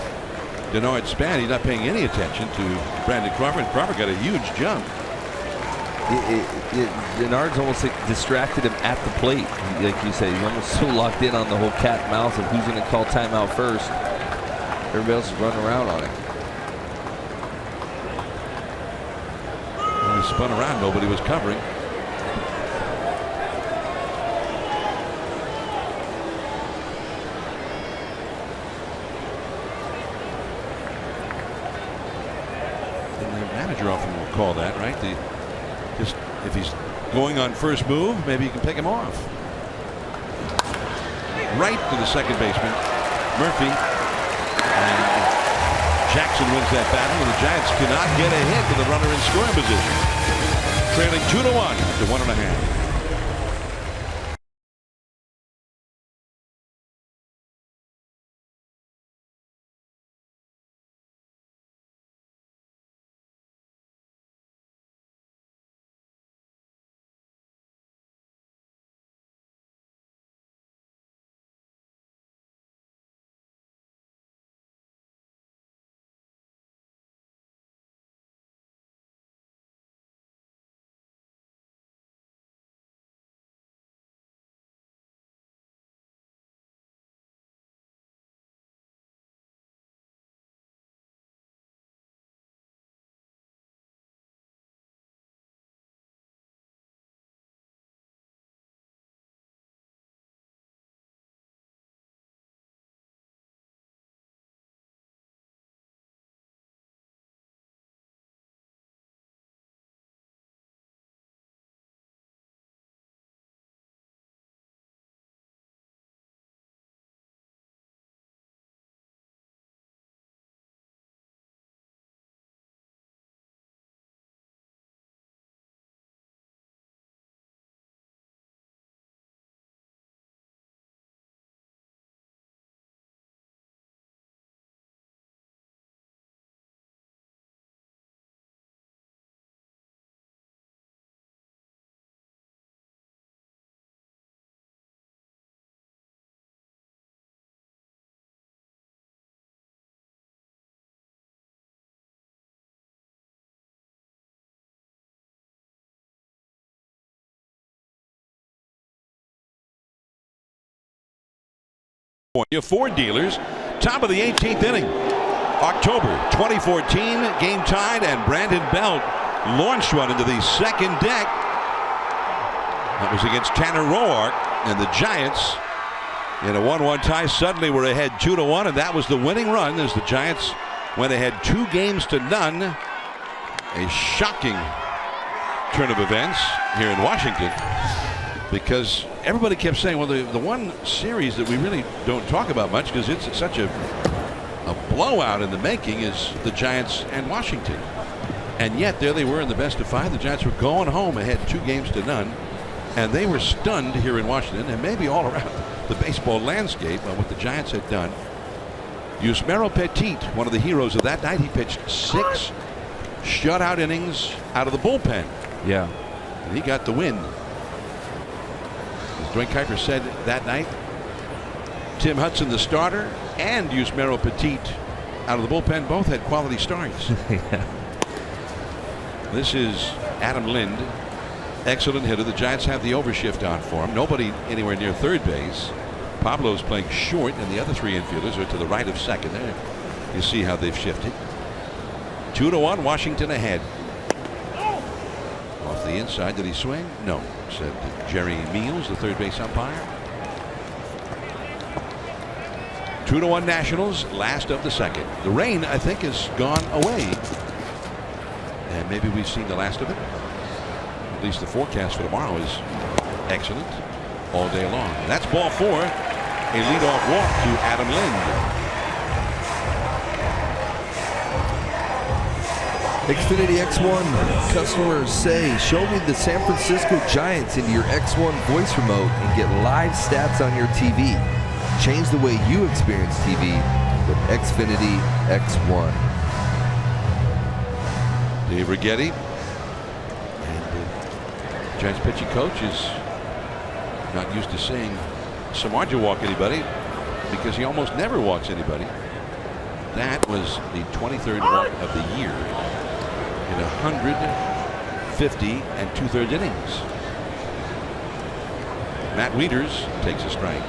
Denard Span, he's not paying any attention to Brandon Crawford. Crawford got a huge jump. Denard's almost like distracted him at the plate. Like you said, he's almost so locked in on the whole cat and mouse of who's going to call timeout first. Everybody else is running around on it. When he spun around, nobody was covering. And the manager often will call that, right? Just if he's going on first move, maybe you can pick him off. Right to the second baseman, Murphy. And Jackson wins that battle, and the Giants cannot get a hit with the runner in scoring position. Trailing 2-1 to 1.5. Four dealers, top of the 18th inning. October 2014, game tied, and Brandon Belt launched one into the second deck. That was against Tanner Roark, and the Giants, in a 1-1 tie, suddenly were ahead 2-1, and that was the winning run as the Giants went ahead 2-0. A shocking turn of events here in Washington, because everybody kept saying, well, the one series that we really don't talk about much because it's such a blowout in the making is the Giants and Washington. And yet there they were in the best of 5. The Giants were going home ahead 2-0, and they were stunned here in Washington and maybe all around the baseball landscape on what the Giants had done. Yusmeiro Petit, one of the heroes of that night, he pitched 6 shutout innings out of the bullpen. Yeah. And he got the win. As Dwayne Kuiper said that night, Tim Hudson, the starter, and Yusmeiro Petit out of the bullpen both had quality starts. Yeah. This is Adam Lind, excellent hitter. The Giants have the overshift on for him. Nobody anywhere near third base. Pablo's playing short, and the other 3 infielders are to the right of second. There, you see how they've shifted. 2-1, Washington ahead. Off the inside, did he swing? No, said Jerry Meals, the third base umpire. 2-1 Nationals, last of the second. The rain, I think, has gone away. And maybe we've seen the last of it. At least the forecast for tomorrow is excellent all day long. That's ball 4. A leadoff walk to Adam Lind. Xfinity X1 customers say, show me the San Francisco Giants into your X1 voice remote and get live stats on your TV. Change the way you experience TV with Xfinity X1. Dave Righetti, and the Giants pitching coach is not used to seeing Samardzija walk anybody because he almost never walks anybody. That was the 23rd walk of the year in 150 and 2/3 innings. Matt Wieters takes a strike.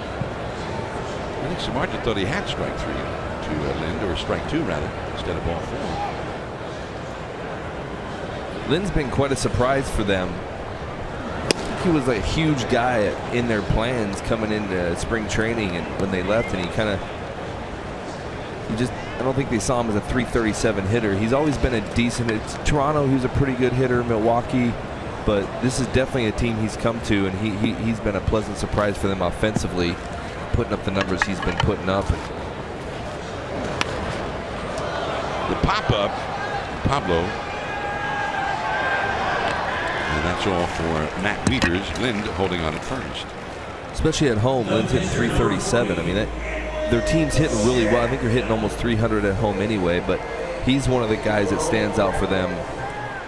I think Samardzija thought he had strike 3 to Lind, or strike 2 rather, instead of ball 4. Lind's been quite a surprise for them. He was a huge guy in their plans coming into spring training, and when they left, and I don't think they saw him as a .337 hitter. He's always been a decent. It's Toronto, who's a pretty good hitter, Milwaukee, but this is definitely a team he's come to, and he's been a pleasant surprise for them offensively, putting up the numbers he's been putting up. The pop up, Pablo, and that's all for Matt Wieters. Lind holding on at first. Especially at home, Lind's hitting .337. I mean, their team's hitting really well. I think they're hitting almost .300 at home anyway, but he's one of the guys that stands out for them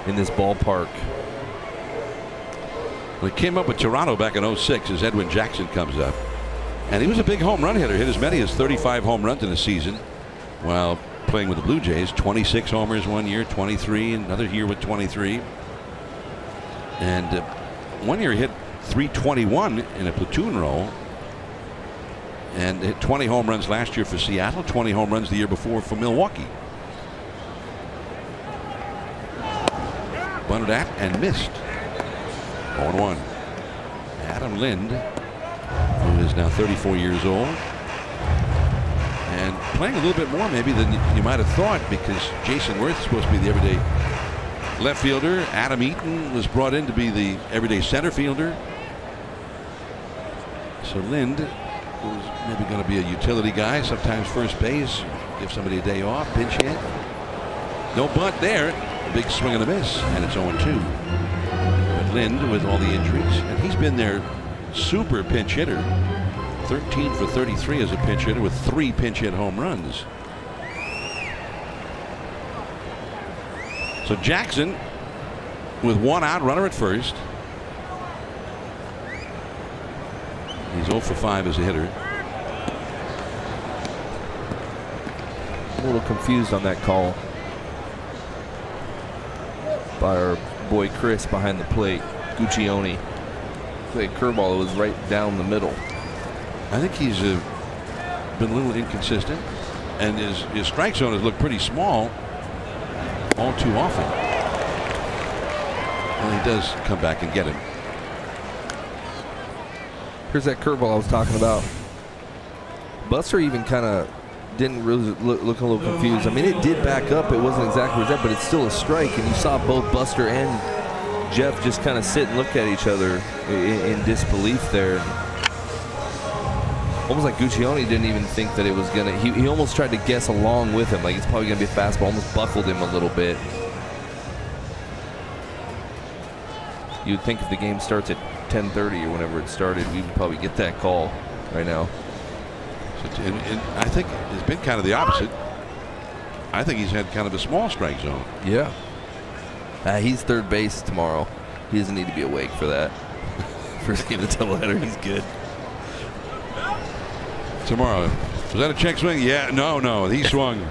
in this ballpark. We came up with Toronto back in '06 as Edwin Jackson comes up, and he was a big home run hitter. Hit as many as 35 home runs in a season while playing with the Blue Jays. 26 homers one year, 23 another year with 23, and one year he hit .321 in a platoon role, and hit 20 home runs last year for Seattle, 20 home runs the year before for Milwaukee. Bunted at and missed. 0-1. Adam Lind, who is now 34 years old, and playing a little bit more maybe than you might have thought, because Jason Worth is supposed to be the everyday left fielder. Adam Eaton was brought in to be the everyday center fielder. So Lind, who's maybe going to be a utility guy, sometimes first base, give somebody a day off, pinch hit. No bunt there. Big swing and a miss, and it's 0-2. But Lind, with all the injuries, and he's been their super pinch hitter. 13 for 33 as a pinch hitter with 3 pinch hit home runs. So Jackson with 1 out, runner at first. He's 0 for 5 as a hitter. A little confused on that call by our boy Chris behind the plate. Guccione played curveball. It was right down the middle. I think he's been a little inconsistent, and his strike zone has looked pretty small all too often. And he does come back and get him. Here's that curveball I was talking about. Buster even kind of didn't really look a little confused. I mean, it did back up. It wasn't exactly where that, but it's still a strike. And you saw both Buster and Jeff just kind of sit and look at each other in disbelief there. Almost like Guccione didn't even think that it was going to. He almost tried to guess along with him. Like it's probably going to be a fastball. Almost buckled him a little bit. You'd think if the game starts at 10:30 or whenever it started, we would probably get that call right now. And I think it's been kind of the opposite. I think he's had kind of a small strike zone. Yeah. He's third base tomorrow. He doesn't need to be awake for that. First game of the doubleheader, he's good. Tomorrow. Was that a check swing? Yeah. No. He swung.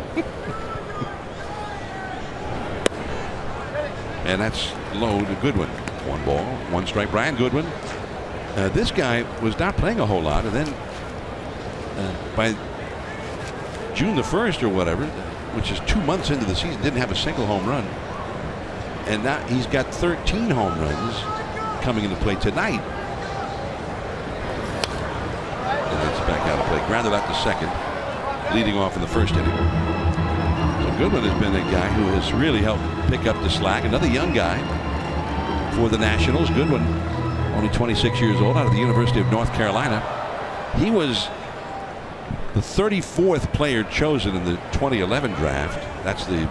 And that's low to Goodwin. 1 ball, 1 strike. Brian Goodwin. This guy was not playing a whole lot, and then by June the 1st or whatever, which is 2 months into the season, didn't have a single home run. And now he's got 13 home runs coming into play tonight. And it's back out of play. Grounded out to second. leading off in the first inning. So Goodwin has been a guy who has really helped pick up the slack. Another young guy for the Nationals. Goodwin, only 26 years old, out of the University of North Carolina. He was the 34th player chosen in the 2011 draft. That's the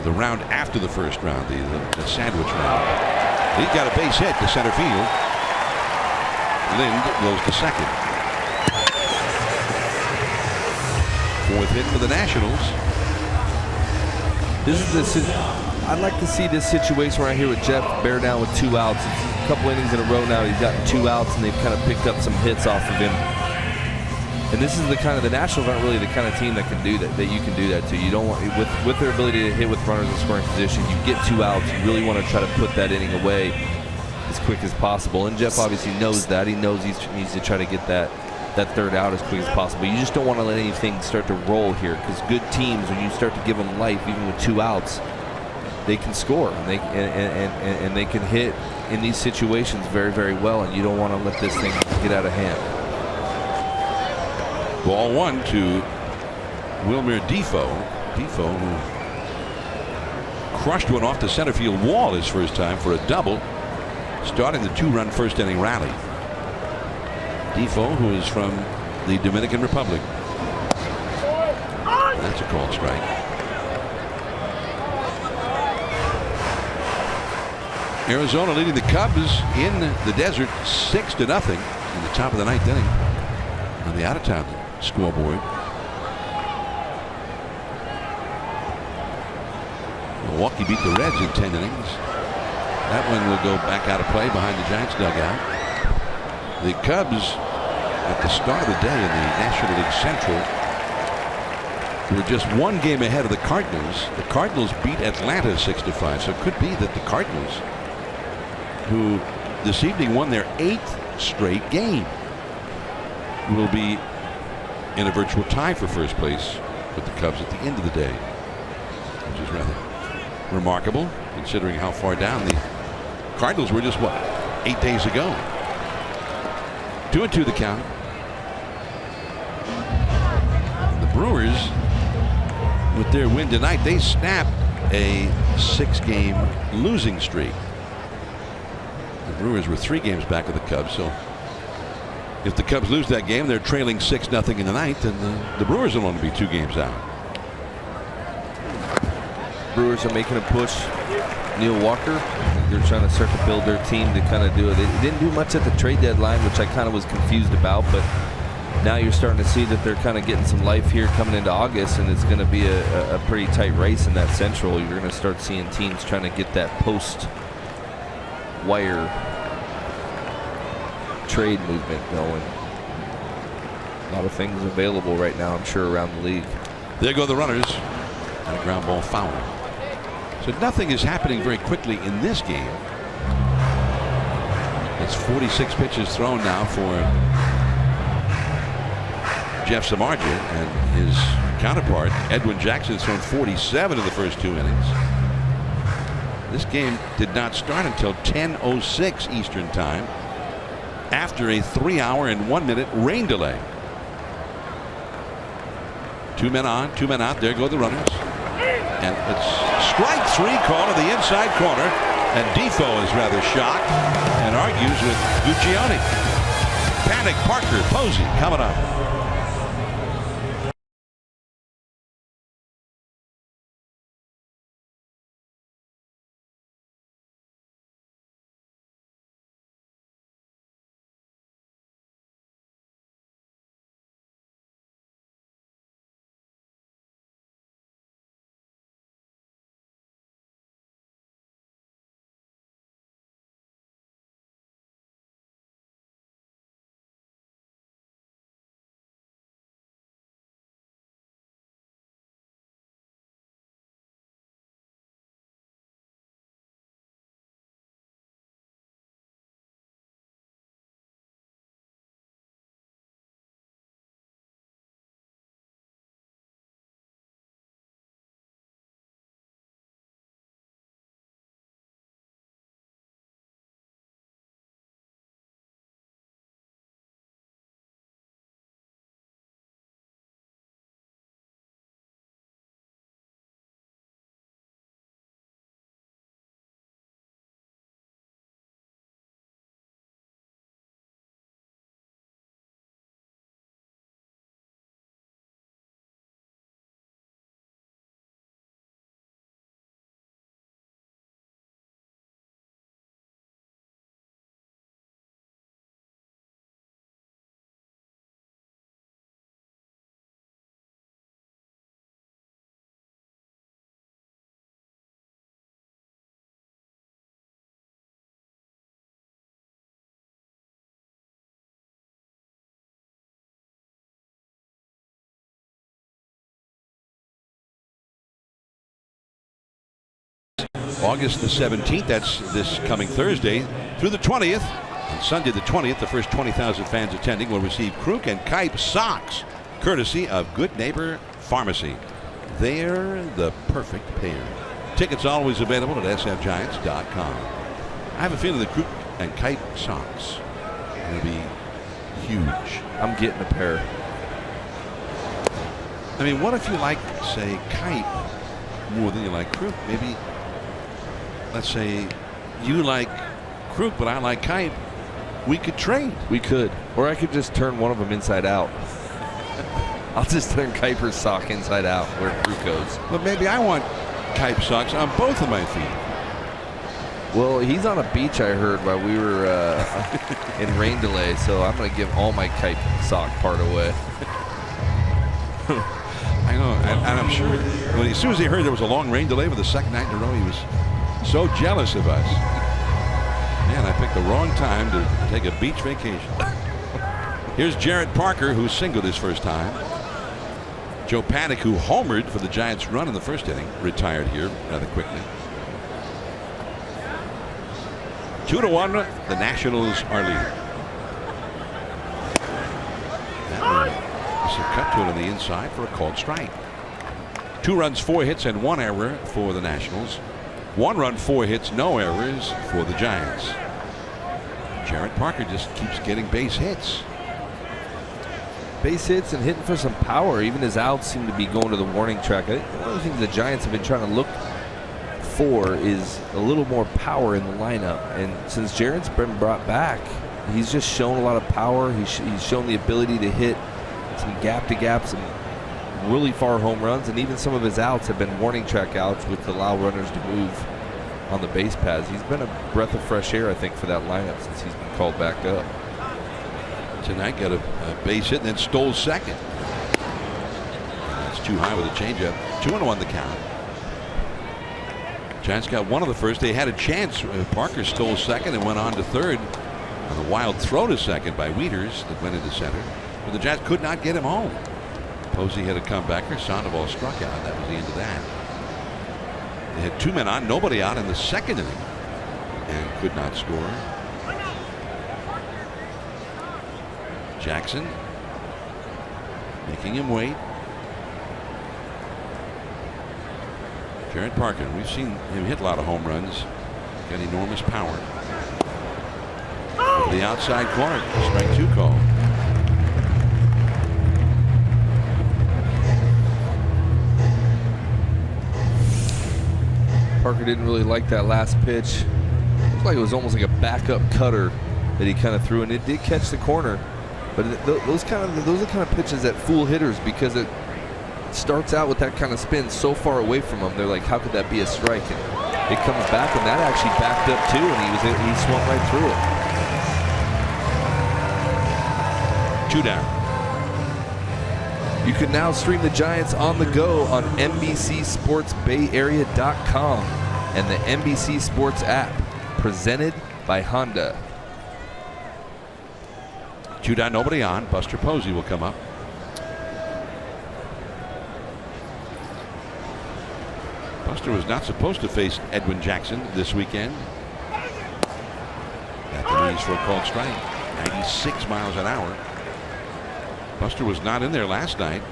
round after the first round, the sandwich round. He's got a base hit to center field. Lind goes to second. Fourth hit for the Nationals. I'd like to see this situation right here with Jeff bear down with 2 outs. It's a couple innings in a row now. He's gotten 2 outs, and they've kind of picked up some hits off of him. And this is the Nationals aren't really the kind of team that can do that you can do that to. You don't want, with their ability to hit with runners in scoring position, you get 2 outs, you really want to try to put that inning away as quick as possible. And Jeff obviously knows that. He knows he needs to try to get that third out as quick as possible. You just don't want to let anything start to roll here, because good teams, when you start to give them life, even with 2 outs, they can score and they can hit in these situations very, very well, and you don't want to let this thing get out of hand. Ball 1 to Wilmer Defoe. Defoe, who crushed one off the center field wall his first time for a double, starting the 2-run first inning rally. Defoe, who is from the Dominican Republic. That's a called strike. Arizona leading the Cubs in the desert 6-0 in the top of the 9th inning on the out-of-town scoreboard. Milwaukee beat the Reds in 10 innings. That one will go back out of play behind the Giants dugout. The Cubs, at the start of the day in the National League Central, were just 1 game ahead of the Cardinals. The Cardinals beat Atlanta 6-5, so it could be that the Cardinals, who this evening won their 8th straight game, will be in a virtual tie for first place with the Cubs at the end of the day, which is rather remarkable considering how far down the Cardinals were just 8 days ago. 2-2 the count. The Brewers, with their win tonight, they snap a 6-game losing streak. The Brewers were 3 games back of the Cubs, so if the Cubs lose that game, they're trailing 6-0 in the 9th, and the Brewers will only be 2 games out. Brewers are making a push. Neil Walker, they're trying to start to build their team to kind of do it. They didn't do much at the trade deadline, which I kind of was confused about, but now you're starting to see that they're kind of getting some life here coming into August, and it's going to be a pretty tight race in that Central. You're going to start seeing teams trying to get that post-wire trade movement going. A lot of things available right now, I'm sure, around the league. There go the runners, and a ground ball foul. So nothing is happening very quickly in this game. It's 46 pitches thrown now for Jeff Samardzija, and his counterpart Edwin Jackson's thrown 47 in the first 2 innings. This game did not start until 10:06 Eastern time, after a 3-hour and 1-minute rain delay. 2 men on, 2 men out. There go the runners. And it's strike 3 call to the inside corner. And Defoe is rather shocked and argues with Guccione. Panic, Parker, Posey coming up. August the 17th, that's this coming Thursday, through the 20th. On Sunday the 20th, the first 20,000 fans attending will receive Kruk and Kipe socks, courtesy of Good Neighbor Pharmacy. They're the perfect pair. Tickets always available at sfgiants.com. I have a feeling the Kruk and Kipe socks are going to be huge. I'm getting a pair. I mean, what if you like, say, Kipe more than you like Kruk? Maybe, let's say, you like Kruk, but I like Kipe. We could trade. We could. Or I could just turn one of them inside out. I'll just turn Kiper's sock inside out where Kruk goes. But maybe I want Kipe socks on both of my feet. Well, he's on a beach, I heard, while we were in rain delay, so I'm going to give all my Kipe sock part away. I know, and I'm sure as soon as he heard there was a long rain delay for the second night in a row, he was so jealous of us. Man, I picked the wrong time to take a beach vacation. Here's Jarrett Parker, who singled his first time. Joe Paddock, who homered for the Giants' run in the first inning, retired here rather quickly. 2-1, the Nationals are leading. That was a cut to it on the inside for a called strike. 2 runs, 4 hits, and 1 error for the Nationals. 1 run, 4 hits, no errors for the Giants. Jarrett Parker just keeps getting base hits. Base hits and hitting for some power. Even his outs seem to be going to the warning track. I think one of the things the Giants have been trying to look for is a little more power in the lineup. And since Jarrett's been brought back, he's just shown a lot of power. He's shown the ability to hit some gap-to-gap, some really far home runs, and even some of his outs have been warning track outs, which allow runners to move on the base paths. He's been a breath of fresh air, I think, for that lineup since he's been called back up. Tonight got a base hit and then stole second. That's too high with a changeup. 2-1 the count. Giants got one of the first. They had a chance. Parker stole second and went on to third on a wild throw to second by Wieters that went into center. But the Giants could not get him home. Posey had a comebacker. Sandoval struck out. That was the end of that. They had 2 men on, nobody out in the second inning, and could not score. Jackson making him wait. Jarrett Parker, we've seen him hit a lot of home runs. Got enormous power. Over the outside corner, strike 2 call. Parker didn't really like that last pitch. Looked like it was almost like a backup cutter that he kind of threw, and it did catch the corner. But those are the kind of pitches that fool hitters, because it starts out with that kind of spin so far away from him. They're like, how could that be a strike? And it comes back, and that actually backed up too, and he swung right through it. 2 down. You can now stream the Giants on the go on NBCSportsBayArea.com and the NBC Sports app, presented by Honda. 2 down, nobody on. Buster Posey will come up. Buster was not supposed to face Edwin Jackson this weekend. At the knees for a called strike. 96 miles an hour. Buster was not in there last night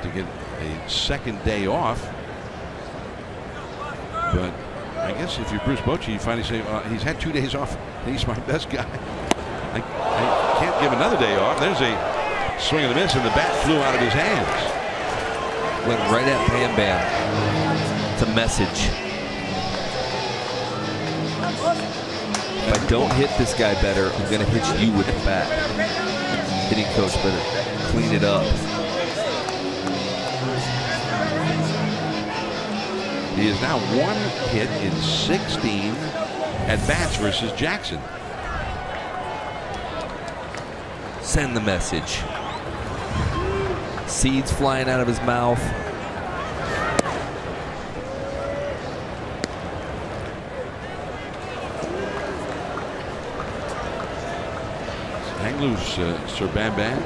to get a second day off. But I guess if you're Bruce Bochy, you finally say, he's had 2 days off. He's my best guy. I can't give another day off. There's a swing and a miss, and the bat flew out of his hands. Went right at Bam Bam. It's a message. If I don't hit this guy better, I'm going to hit you with the bat. Hitting coach better clean it up. He is now 1 hit in 16 at bats versus Jackson. Send the message. Seeds flying out of his mouth. Hang loose, Sir Bam Bam.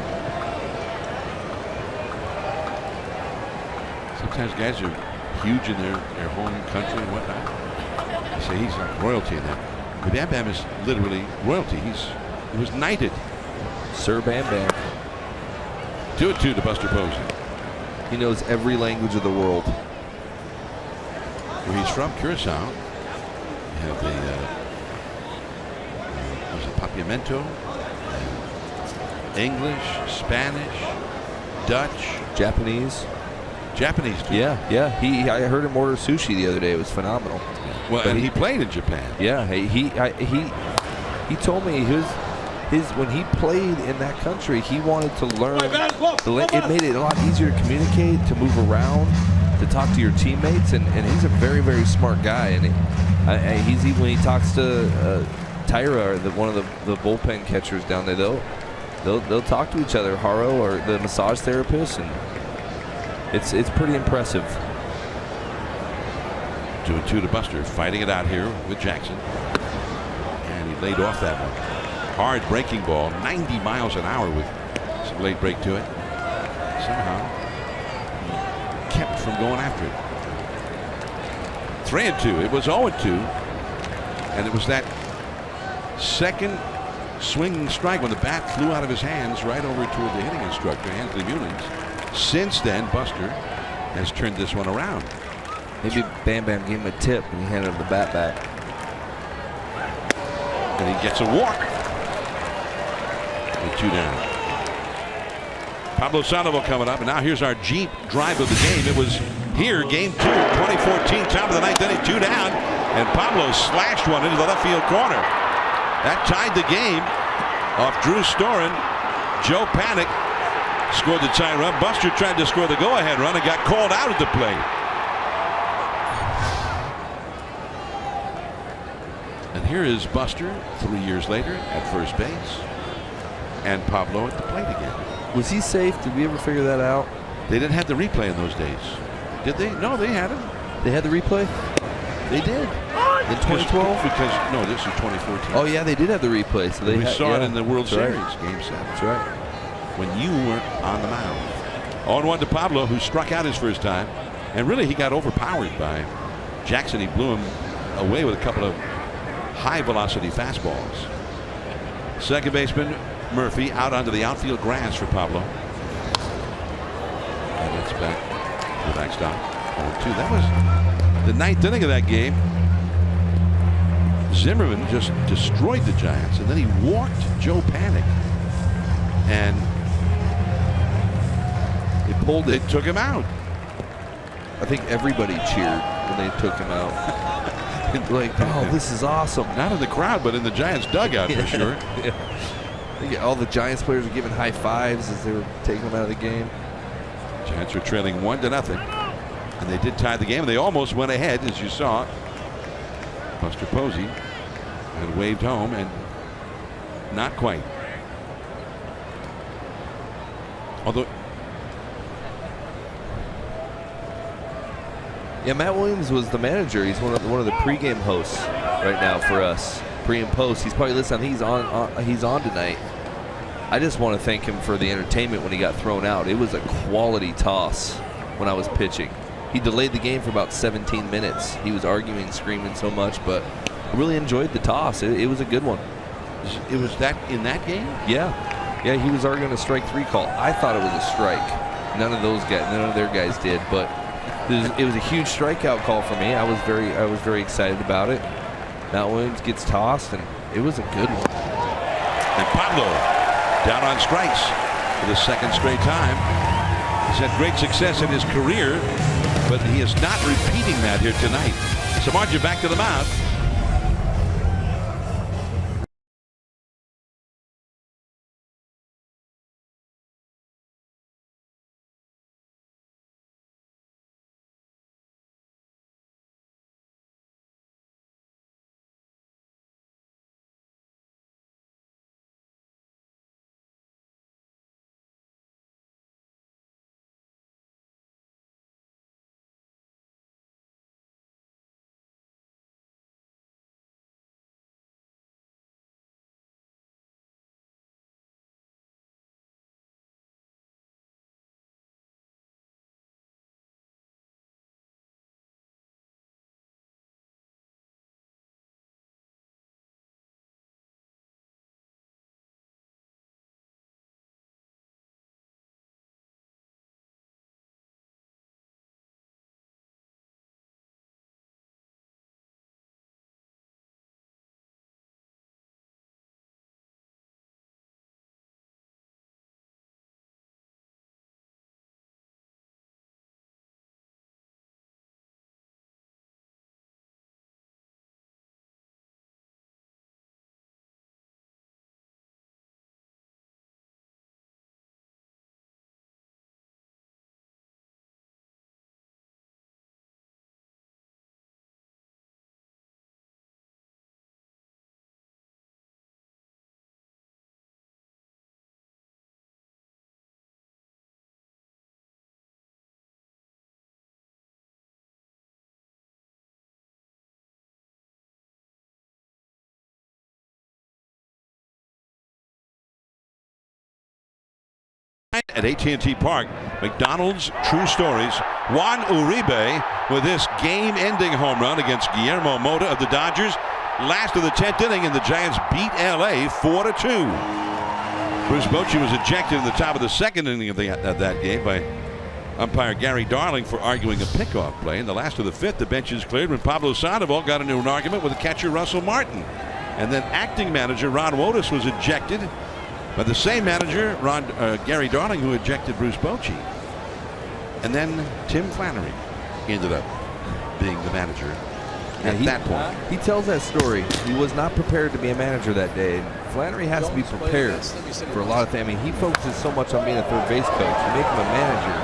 Sometimes guys are huge in their home country and whatnot. say he's like royalty in that. But Bam Bam is literally royalty. He was knighted. Sir Bam Bam. 2-2 to Buster Posey. He knows every language of the world. Where he's from, Curacao. You have the was it Papiamento? English, Spanish, Dutch, Japanese. Japanese too. Yeah. I heard him order sushi the other day. It was phenomenal. Well, But and he played in Japan. Yeah, he told me his when he played in that country, he wanted to learn. It made it a lot easier to communicate, to move around, to talk to your teammates, and he's a very, very smart guy. And when he talks to Tyra, one of the bullpen catchers down there, they'll talk to each other, Haro or the massage therapist, and it's pretty impressive. 2-2 to Buster, fighting it out here with Jackson. And he laid off that one. Hard breaking ball, 90 miles an hour with some late break to it. Somehow he kept from going after it. 3-2. It was 0-2. And it was that second swinging strike when the bat flew out of his hands right over toward the hitting instructor, Anthony Mullins. Since then, Buster has turned this one around. Maybe Bam Bam gave him a tip when he handed him the bat back. And he gets a walk. With 2 down. Pablo Sandoval coming up, and now here's our Jeep drive of the game. It was here, game 2, 2014, top of the 9th inning, 2 down, and Pablo slashed one into the left field corner. That tied the game off Drew Storen. Joe Panic scored the tie run. Buster tried to score the go-ahead run and got called out at the plate. And here is Buster 3 years later at first base, and Pablo at the plate again. Was he safe? Did we ever figure that out? They didn't have the replay in those days. Did they? No, they had it. They had the replay? They did. In 2012? Because no, this is 2014. Oh yeah, they did have the replay. So we saw it in the World Series, right. Game 7. That's right. When you weren't on the mound. 0-1 to Pablo, who struck out his first time, and really he got overpowered by Jackson. He blew him away with a couple of high-velocity fastballs. Second baseman Murphy out onto the outfield grass for Pablo. And it's back to the backstop. 0-2. That was the 9th inning of that game. Zimmerman just destroyed the Giants, and then he walked Joe Panic, and they took him out. I think everybody cheered when they took him out. Like, oh, this is awesome. Not in the crowd, but in the Giants dugout for sure. Yeah. All the Giants players were giving high fives as they were taking him out of the game. Giants were trailing 1-0, and they did tie the game. And they almost went ahead, as you saw. Buster Posey had waved home, and not quite. Although, yeah, Matt Williams was the manager. He's one of the pregame hosts right now for us, pre and post. He's probably listening. He's on tonight. I just want to thank him for the entertainment when he got thrown out. It was a quality toss when I was pitching. He delayed the game for about 17 minutes. He was arguing, screaming so much, but I really enjoyed the toss. It was a good one. it was that in that game? Yeah, he was arguing a strike 3 call. I thought it was a strike. None of their guys did, but it was a huge strikeout call for me. I was very excited about it. Matt Williams gets tossed, and it was a good one. And Pablo down on strikes for the second straight time. He's had great success in his career, but he is not repeating that here tonight. Samardzija back to the mound. at AT&T Park. McDonald's true stories. Juan Uribe with this game-ending home run against Guillermo Mota of the Dodgers. Last of the 10th inning, and the Giants beat LA 4-2. Bruce Bochy was ejected in the top of the 2nd inning of that game by umpire Gary Darling for arguing a pickoff play. In the last of the 5th, the benches cleared when Pablo Sandoval got into an argument with catcher Russell Martin. And then acting manager Ron Wotus was ejected by the same manager, Gary Darling, who ejected Bruce Bochy. And then Tim Flannery ended up being the manager at that point. He tells that story. He was not prepared to be a manager that day. Flannery has to be prepared for a lot of things. I mean, he focuses so much on being a third base coach. To make him a manager,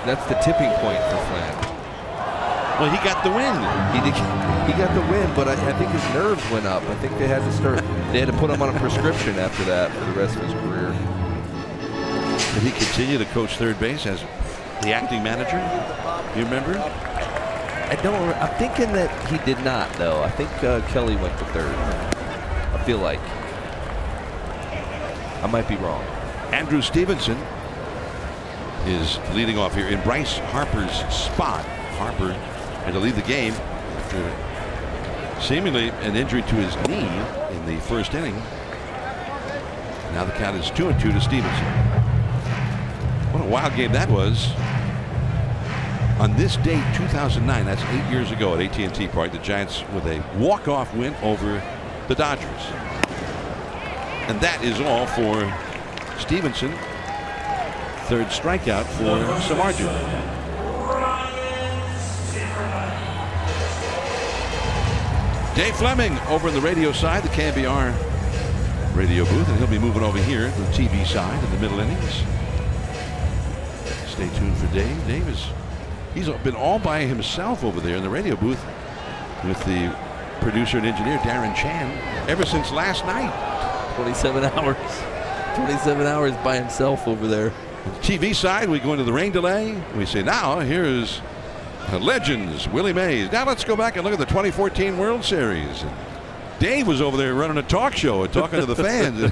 that's the tipping point for Flannery. Well, he got the win. He got the win, but I think his nerves went up. I think they had to put him on a prescription after that for the rest of his career. Did he continue to coach third base as the acting manager? You remember? I'm thinking that he did not, though. I think Kelly went to third. I feel like. I might be wrong. Andrew Stevenson is leading off here in Bryce Harper's spot. Harper had to lead the game after seemingly an injury to his knee in the 1st inning. Now the count is 2-2 to Stevenson. What a wild game that was. On this day, 2009, that's 8 years ago at AT&T Park, the Giants with a walk-off win over the Dodgers. And that is all for Stevenson. 3rd strikeout for Samardzija. Dave Fleming over in the radio side, the KNBR radio booth, and he'll be moving over here to the TV side in the middle innings. Stay tuned for Dave. He's been all by himself over there in the radio booth with the producer and engineer Darren Chan ever since last night. 27 hours. 27 hours by himself over there. On the TV side, we go into the rain delay. We say, now here's legends, Willie Mays. Now let's go back and look at the 2014 World Series. And Dave was over there running a talk show and talking to the fans.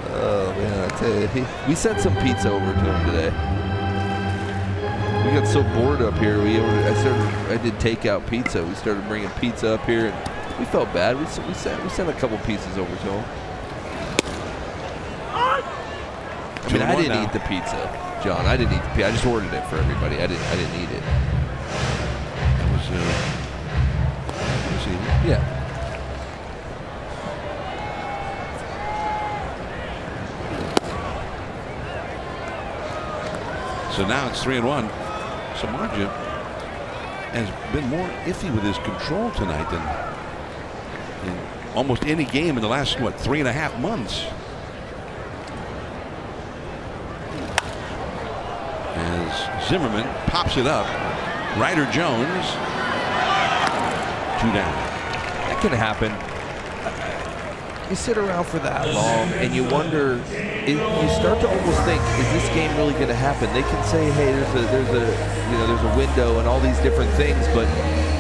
Oh man, I tell you, we sent some pizza over to him today. We got so bored up here. I did takeout pizza. We started bringing pizza up here, and we felt bad. We sent a couple pieces over to him. I mean, I didn't eat the pizza, John. I didn't eat the pizza. I just ordered it for everybody. I didn't eat it. That was yeah. So now it's 3-1. Samardzija has been more iffy with his control tonight than in almost any game in the last, 3.5 months. As Zimmerman pops it up, Ryder Jones, 2 down. That can happen. You sit around for that long and you wonder, you start to almost think, is this game really going to happen? They can say, hey, there's a window and all these different things, but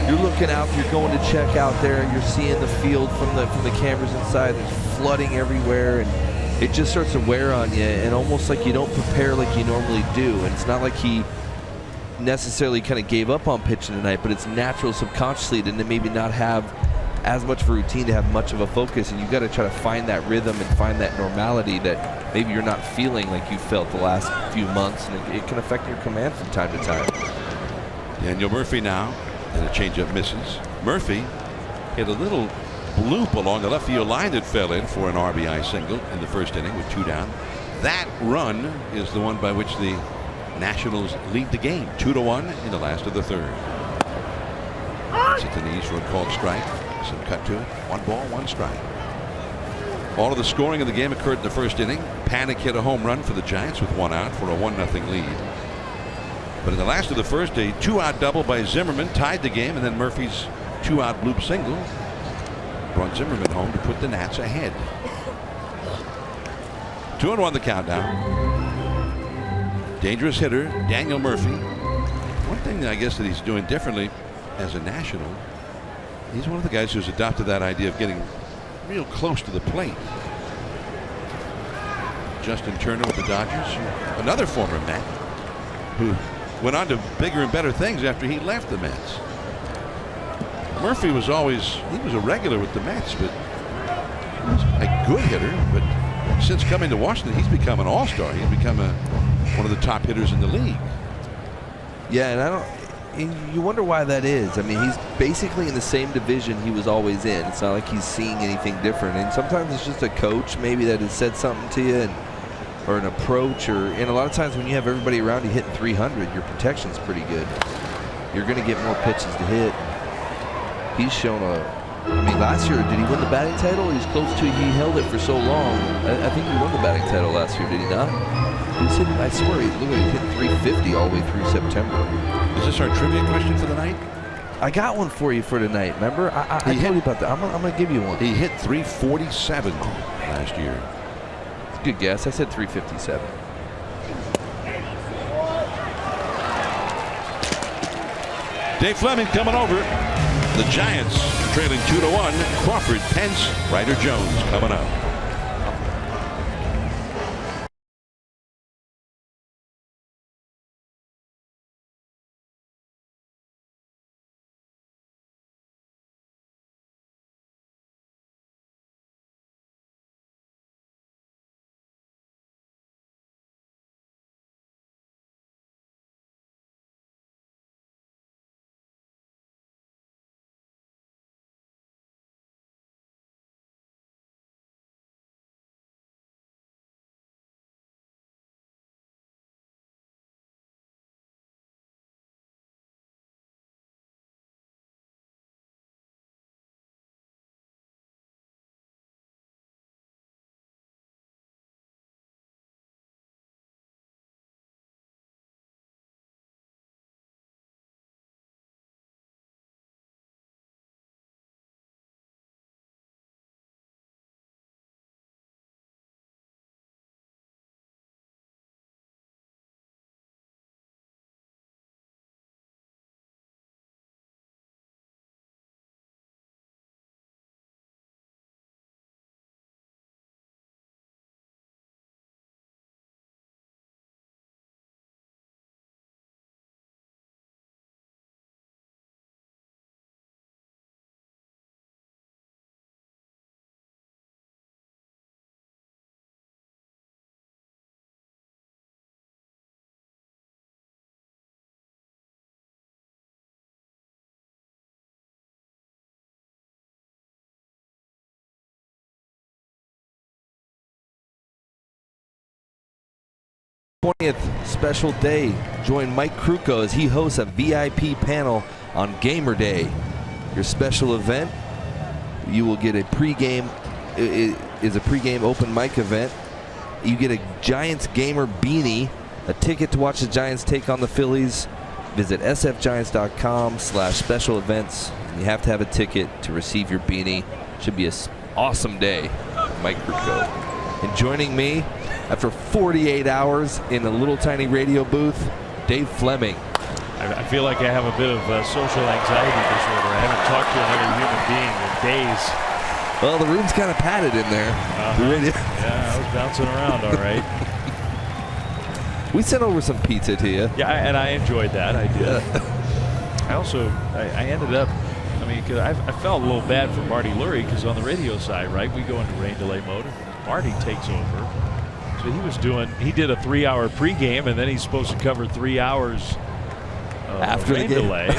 you're looking out, you're going to check out there, and you're seeing the field from the cameras inside. There's flooding everywhere, and it just starts to wear on you, and almost like you don't prepare like you normally do. And it's not like he necessarily kind of gave up on pitching tonight, but it's natural subconsciously to maybe not have as much of a routine, to have much of a focus, and you've got to try to find that rhythm and find that normality that maybe you're not feeling like you felt the last few months, and it can affect your command from time to time. Daniel Murphy now, and a changeup misses. Murphy hit a little loop along the left field line that fell in for an RBI single in the 1st inning with 2 down. That run is the one by which the Nationals lead the game, 2-1 in the last of the 3rd. It's at the knees for a called strike. Some cut to it. 1 ball, 1 strike. All of the scoring of the game occurred in the 1st inning. Panic hit a home run for the Giants with 1 out for a 1-0 lead. But in the last of the 1st, a 2-out double by Zimmerman tied the game, and then Murphy's 2-out bloop single brought Zimmerman home to put the Nats ahead. 2-1 the countdown. Dangerous hitter Daniel Murphy. One thing that I guess that he's doing differently as a National, he's one of the guys who's adopted that idea of getting real close to the plate. Justin Turner with the Dodgers, another former Met, who went on to bigger and better things after he left the Mets. Murphy was a regular with the Mets, but he was a good hitter. But since coming to Washington, he's become an all-star. He's become one of the top hitters in the league. Yeah, and you wonder why that is. I mean, he's basically in the same division he was always in. It's not like he's seeing anything different. And sometimes it's just a coach maybe that has said something to you, or an approach, and a lot of times when you have everybody around you hitting 300, your protection's pretty good. You're going to get more pitches to hit. He's shown I mean, last year, did he win the batting title? He was close to it. He held it for so long. I think he won the batting title last year, did he not? He was hitting, I swear, he hit 350 all the way through September. Is this our trivia question for the night? I got one for you for tonight. Remember? I told you about that. I'm going to give you one. He hit 347 last year. It's a good guess. I said 357. Dave Fleming coming over. The Giants trailing 2-1. Crawford, Pence, Ryder Jones coming up. th special day. Join Mike Krukow as he hosts a VIP panel on Gamer Day. Your special event, you will get a pregame, it is a pregame open mic event. You get a Giants gamer beanie, a ticket to watch the Giants take on the Phillies. Visit sfgiants.com/special events. You have to have a ticket to receive your beanie. Should be an awesome day. Mike Krukow. And joining me after 48 hours in a little tiny radio booth, Dave Fleming. I feel like I have a bit of social anxiety disorder. I haven't talked to another human being in days. Well, the room's kind of padded in there. Yeah, I was bouncing around all right. We sent over some pizza to you. Yeah, and I enjoyed that. I did. I ended up, I mean, cause I felt a little bad for Marty Lurie because on the radio side, right, we go into rain delay mode. Marty takes over. So he did a 3-hour pregame, and then he's supposed to cover 3 hours after rain the game. delay,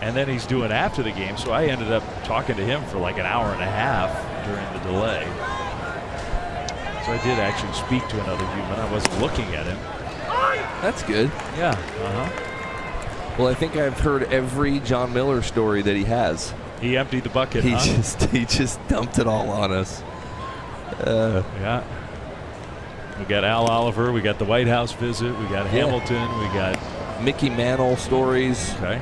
and then he's doing after the game. So I ended up talking to him for like an hour and a half during the delay. So I did actually speak to another human. I wasn't looking at him. That's good. Yeah. Well, I think I've heard every John Miller story that he has. He emptied the bucket. He just dumped it all on us. Yeah. We got Al Oliver. We got the White House visit. We got Hamilton. We got Mickey Mantle stories. Okay.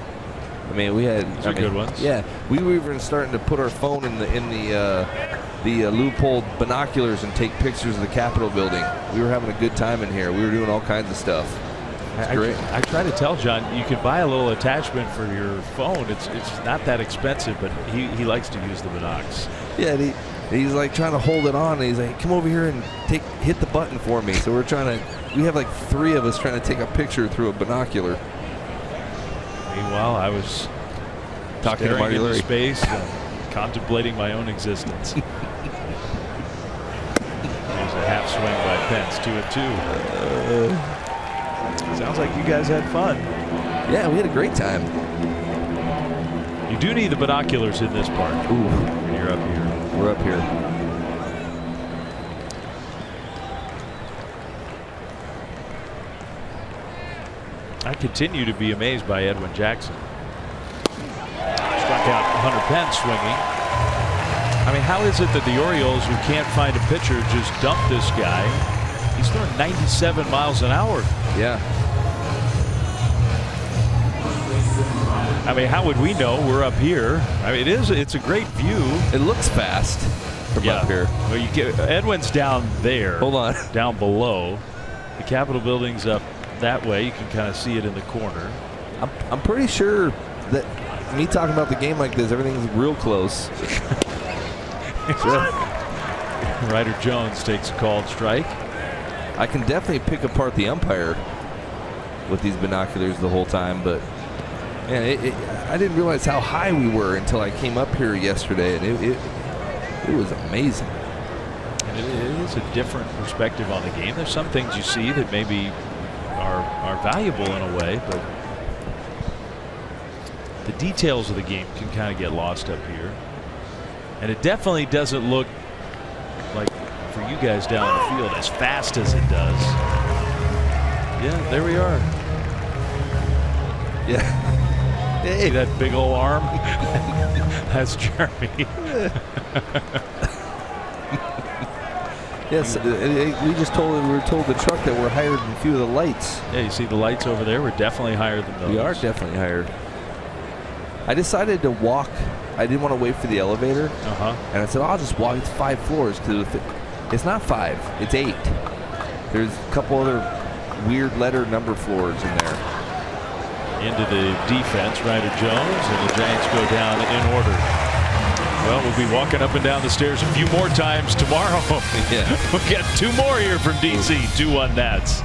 I mean, we had Those are good ones. Yeah, we were even starting to put our phone in the loophole binoculars and take pictures of the Capitol building. We were having a good time in here. We were doing all kinds of stuff. It's great. I try to tell John, you can buy a little attachment for your phone. It's not that expensive, but he likes to use the binocs. Yeah, He's like trying to hold it on. And he's like, come over here and hit the button for me. So we have like 3 of us trying to take a picture through a binocular. Meanwhile, I was talking to Marty Lurie. Space and contemplating my own existence. There's a half swing by Pence, 2-2. Sounds like you guys had fun. Yeah, we had a great time. You do need the binoculars in this park. Ooh. You're up here. We're up here. I continue to be amazed by Edwin Jackson. Struck out Hunter Pence swinging. I mean, how is it that the Orioles, who can't find a pitcher, just dump this guy? He's throwing 97 miles an hour. Yeah. I mean, how would we know? We're up here. I mean, it's a great view. It looks fast from up here. Well, you get Edwin's down there. Hold on. Down below. The Capitol building's up that way. You can kind of see it in the corner. I'm pretty sure that me talking about the game like this, everything's real close. Ryder Jones takes a called strike. I can definitely pick apart the umpire with these binoculars the whole time, but man, I didn't realize how high we were until I came up here yesterday, and it was amazing. And it is a different perspective on the game. There's some things you see that maybe are valuable in a way, but the details of the game can kind of get lost up here. And it definitely doesn't look like, for you guys down the field, as fast as it does. Yeah, there we are. Yeah. Hey. See that big old arm? That's Jeremy. Yes, we were told the truck that we're higher than a few of the lights. Yeah, you see the lights over there? We're definitely higher than those. We are definitely higher. I decided to walk. I didn't want to wait for the elevator. And I said, I'll just walk. It's 5 floors. It's not 5. It's 8. There's a couple other weird letter number floors in there. Into the defense, Ryder Jones, and the Giants go down in order. Well, we'll be walking up and down the stairs a few more times tomorrow. Yeah. We'll get 2 more here from DC. 2-1 Nats.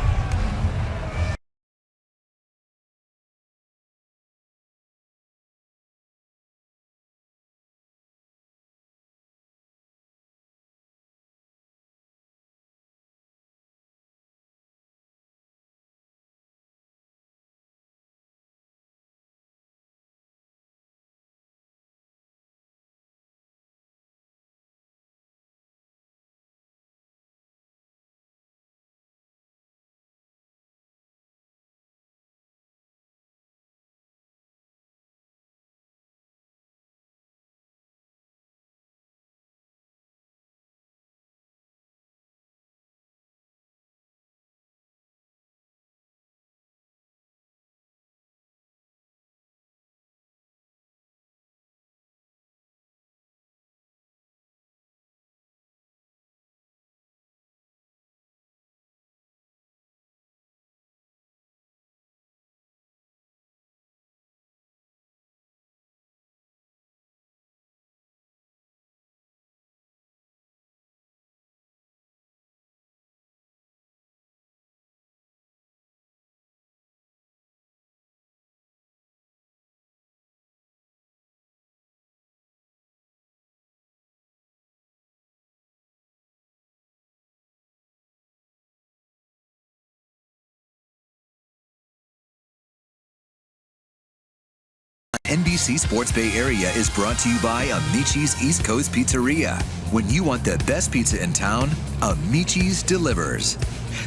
NBC Sports Bay Area is brought to you by Amici's East Coast Pizzeria. When you want the best pizza in town, Amici's delivers.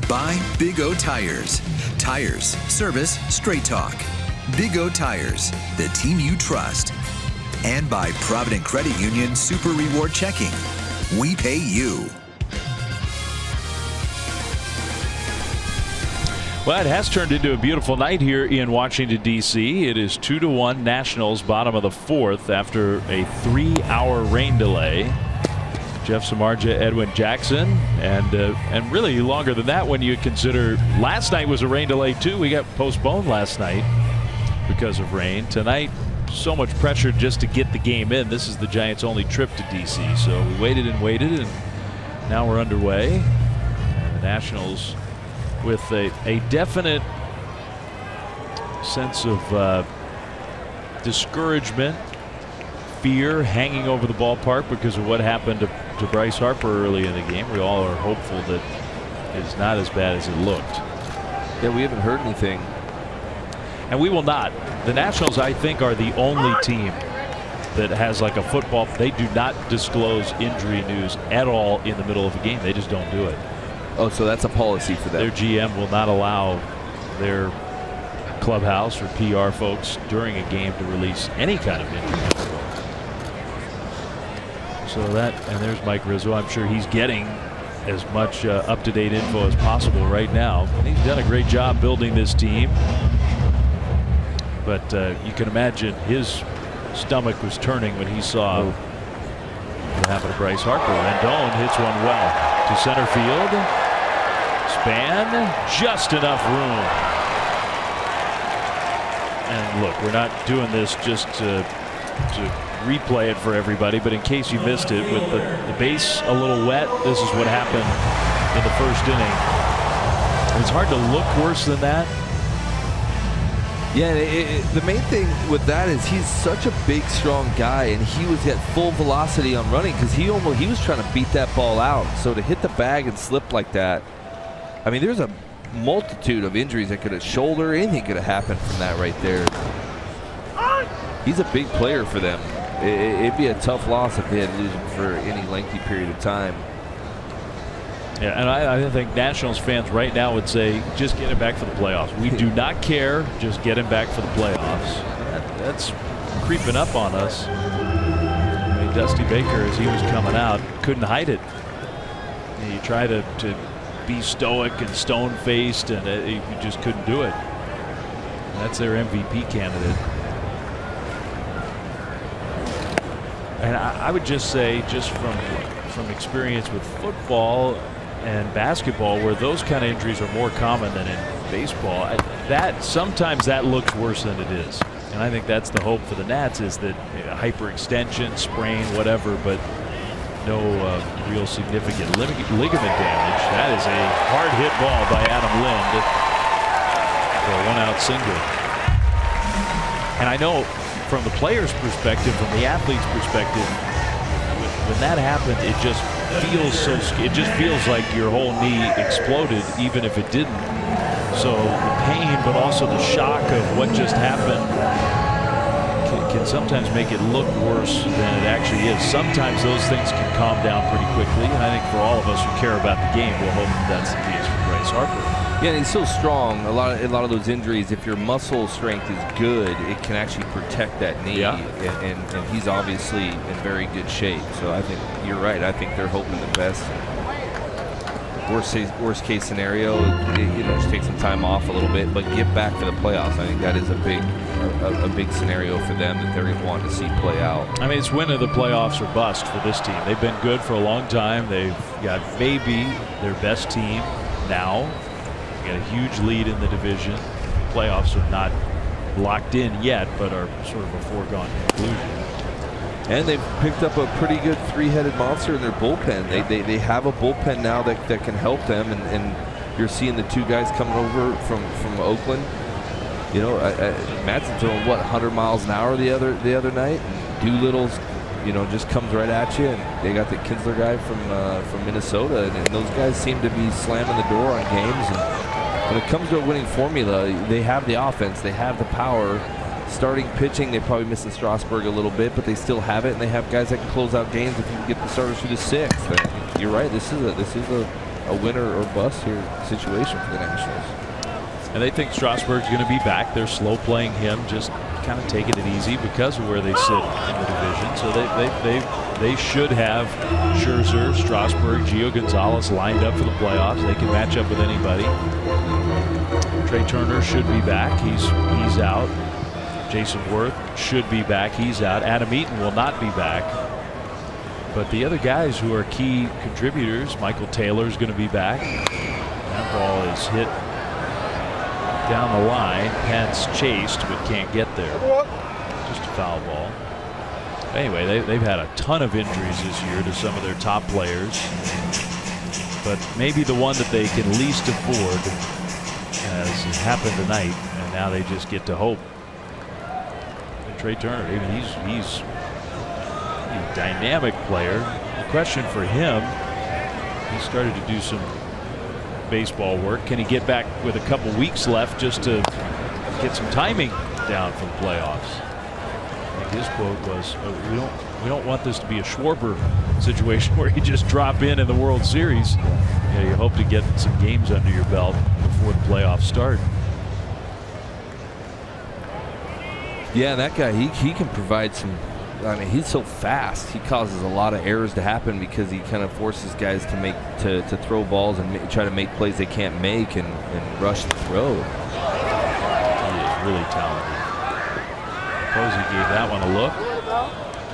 By Big O Tires. Tires, service, straight talk. Big O Tires, the team you trust. And by Provident Credit Union Super Reward Checking. We pay you. Well, it has turned into a beautiful night here in Washington, D.C. It is 2-1 Nationals, bottom of the 4th after a 3-hour rain delay. Jeff Samardzija, Edwin Jackson, and really longer than that when you consider last night was a rain delay too. We got postponed last night because of rain. Tonight, so much pressure just to get the game in. This is the Giants' only trip to D.C., so we waited and waited, and now we're underway. And the Nationals with a definite sense of discouragement, fear hanging over the ballpark because of what happened to Bryce Harper early in the game. We all are hopeful that it's not as bad as it looked. Yeah, we haven't heard anything. And we will not. The Nationals, I think, are the only team that has like a football. They do not disclose injury news at all in the middle of a game. They just don't do it. Oh, so that's a policy for them. Their GM will not allow their clubhouse or PR folks during a game to release any kind of injury info. So that, and there's Mike Rizzo. I'm sure he's getting as much up-to-date info as possible right now. And he's done a great job building this team. But you can imagine his stomach was turning when he saw what happened to Bryce Harper. Rendon hits one well to center field. Span, just enough room. And look, we're not doing this just to replay it for everybody, but in case you missed it, with the base a little wet, this is what happened in the first inning. It's hard to look worse than that. Yeah, the main thing with that is he's such a big, strong guy, and he was at full velocity on running because he was trying to beat that ball out. So to hit the bag and slip like that, I mean, there's a multitude of injuries that could have shoulder, anything could have happened from that right there. He's a big player for them. It'd be a tough loss if they had to lose him for any lengthy period of time. Yeah, and I think Nationals fans right now would say, just get him back for the playoffs. We do not care, just get him back for the playoffs. That's creeping up on us. I mean, Dusty Baker, as he was coming out, couldn't hide it. You try to be stoic and stone-faced, and you just couldn't do it. And that's their MVP candidate. And I would just say, just from experience with football and basketball, where those kind of injuries are more common than in baseball, sometimes that looks worse than it is. And I think that's the hope for the Nats, is that hyperextension, sprain, whatever, but no real significant ligament damage. That is a hard hit ball by Adam Lind for a one-out single. And I know from the player's perspective, from the athlete's perspective, when that happened, it just feels like your whole knee exploded, even if it didn't. So the pain, but also the shock of what just happened, can sometimes make it look worse than it actually is. Sometimes those things can calm down pretty quickly, and I think for all of us who care about the game, we'll hope that's the case for Bryce Harper. Yeah, and he's so strong. A lot of those injuries, if your muscle strength is good, it can actually protect that knee. Yeah. And he's obviously in very good shape. So I think you're right. I think they're hoping the best. Worst case scenario, just take some time off a little bit, but get back for the playoffs. I think that is a big scenario for them that they're going to want to see play out. I mean, it's win of the playoffs or bust for this team. They've been good for a long time. They've got maybe their best team now. They got a huge lead in the division. Playoffs are not locked in yet, but are sort of a foregone conclusion. And they've picked up a pretty good three-headed monster in their bullpen. They have a bullpen now that can help them, and you're seeing the two guys coming over from Oakland. Madsen throwing 100 miles an hour the other night. And Doolittle's just comes right at you, and they got the Kinsler guy from Minnesota, and those guys seem to be slamming the door on games. And when it comes to a winning formula, they have the offense, they have the power. Starting pitching, they probably missing Strasburg a little bit, but they still have it, and they have guys that can close out games if you can get the starters through the sixth. And you're right. This is a winner or bust here situation for the Nationals. And they think Strasburg's going to be back. They're slow playing him, just kind of taking it easy because of where they sit in the division. So they should have Scherzer, Strasburg, Gio Gonzalez lined up for the playoffs. They can match up with anybody. Trey Turner should be back. He's out. Jason Worth should be back. He's out. Adam Eaton will not be back. But the other guys who are key contributors, Michael Taylor is going to be back. That ball is hit down the line. Pence chased but can't get there. Just a foul ball. Anyway, they've had a ton of injuries this year to some of their top players. But maybe the one that they can least afford has happened tonight, and now they just get to hope. And Trey Turner, I mean, he's a dynamic player. The question for him, he started to do some baseball work. Can he get back with a couple weeks left just to get some timing down for the playoffs? I think his quote was, we don't want this to be a Schwarber situation where you just drop in the World Series. You hope to get some games under your belt before the playoffs start. Yeah, that guy, he can provide some. I mean, he's so fast. He causes a lot of errors to happen because he kind of forces guys to throw balls and try to make plays they can't make and rush the throw. He is really talented. Posey gave that one a look.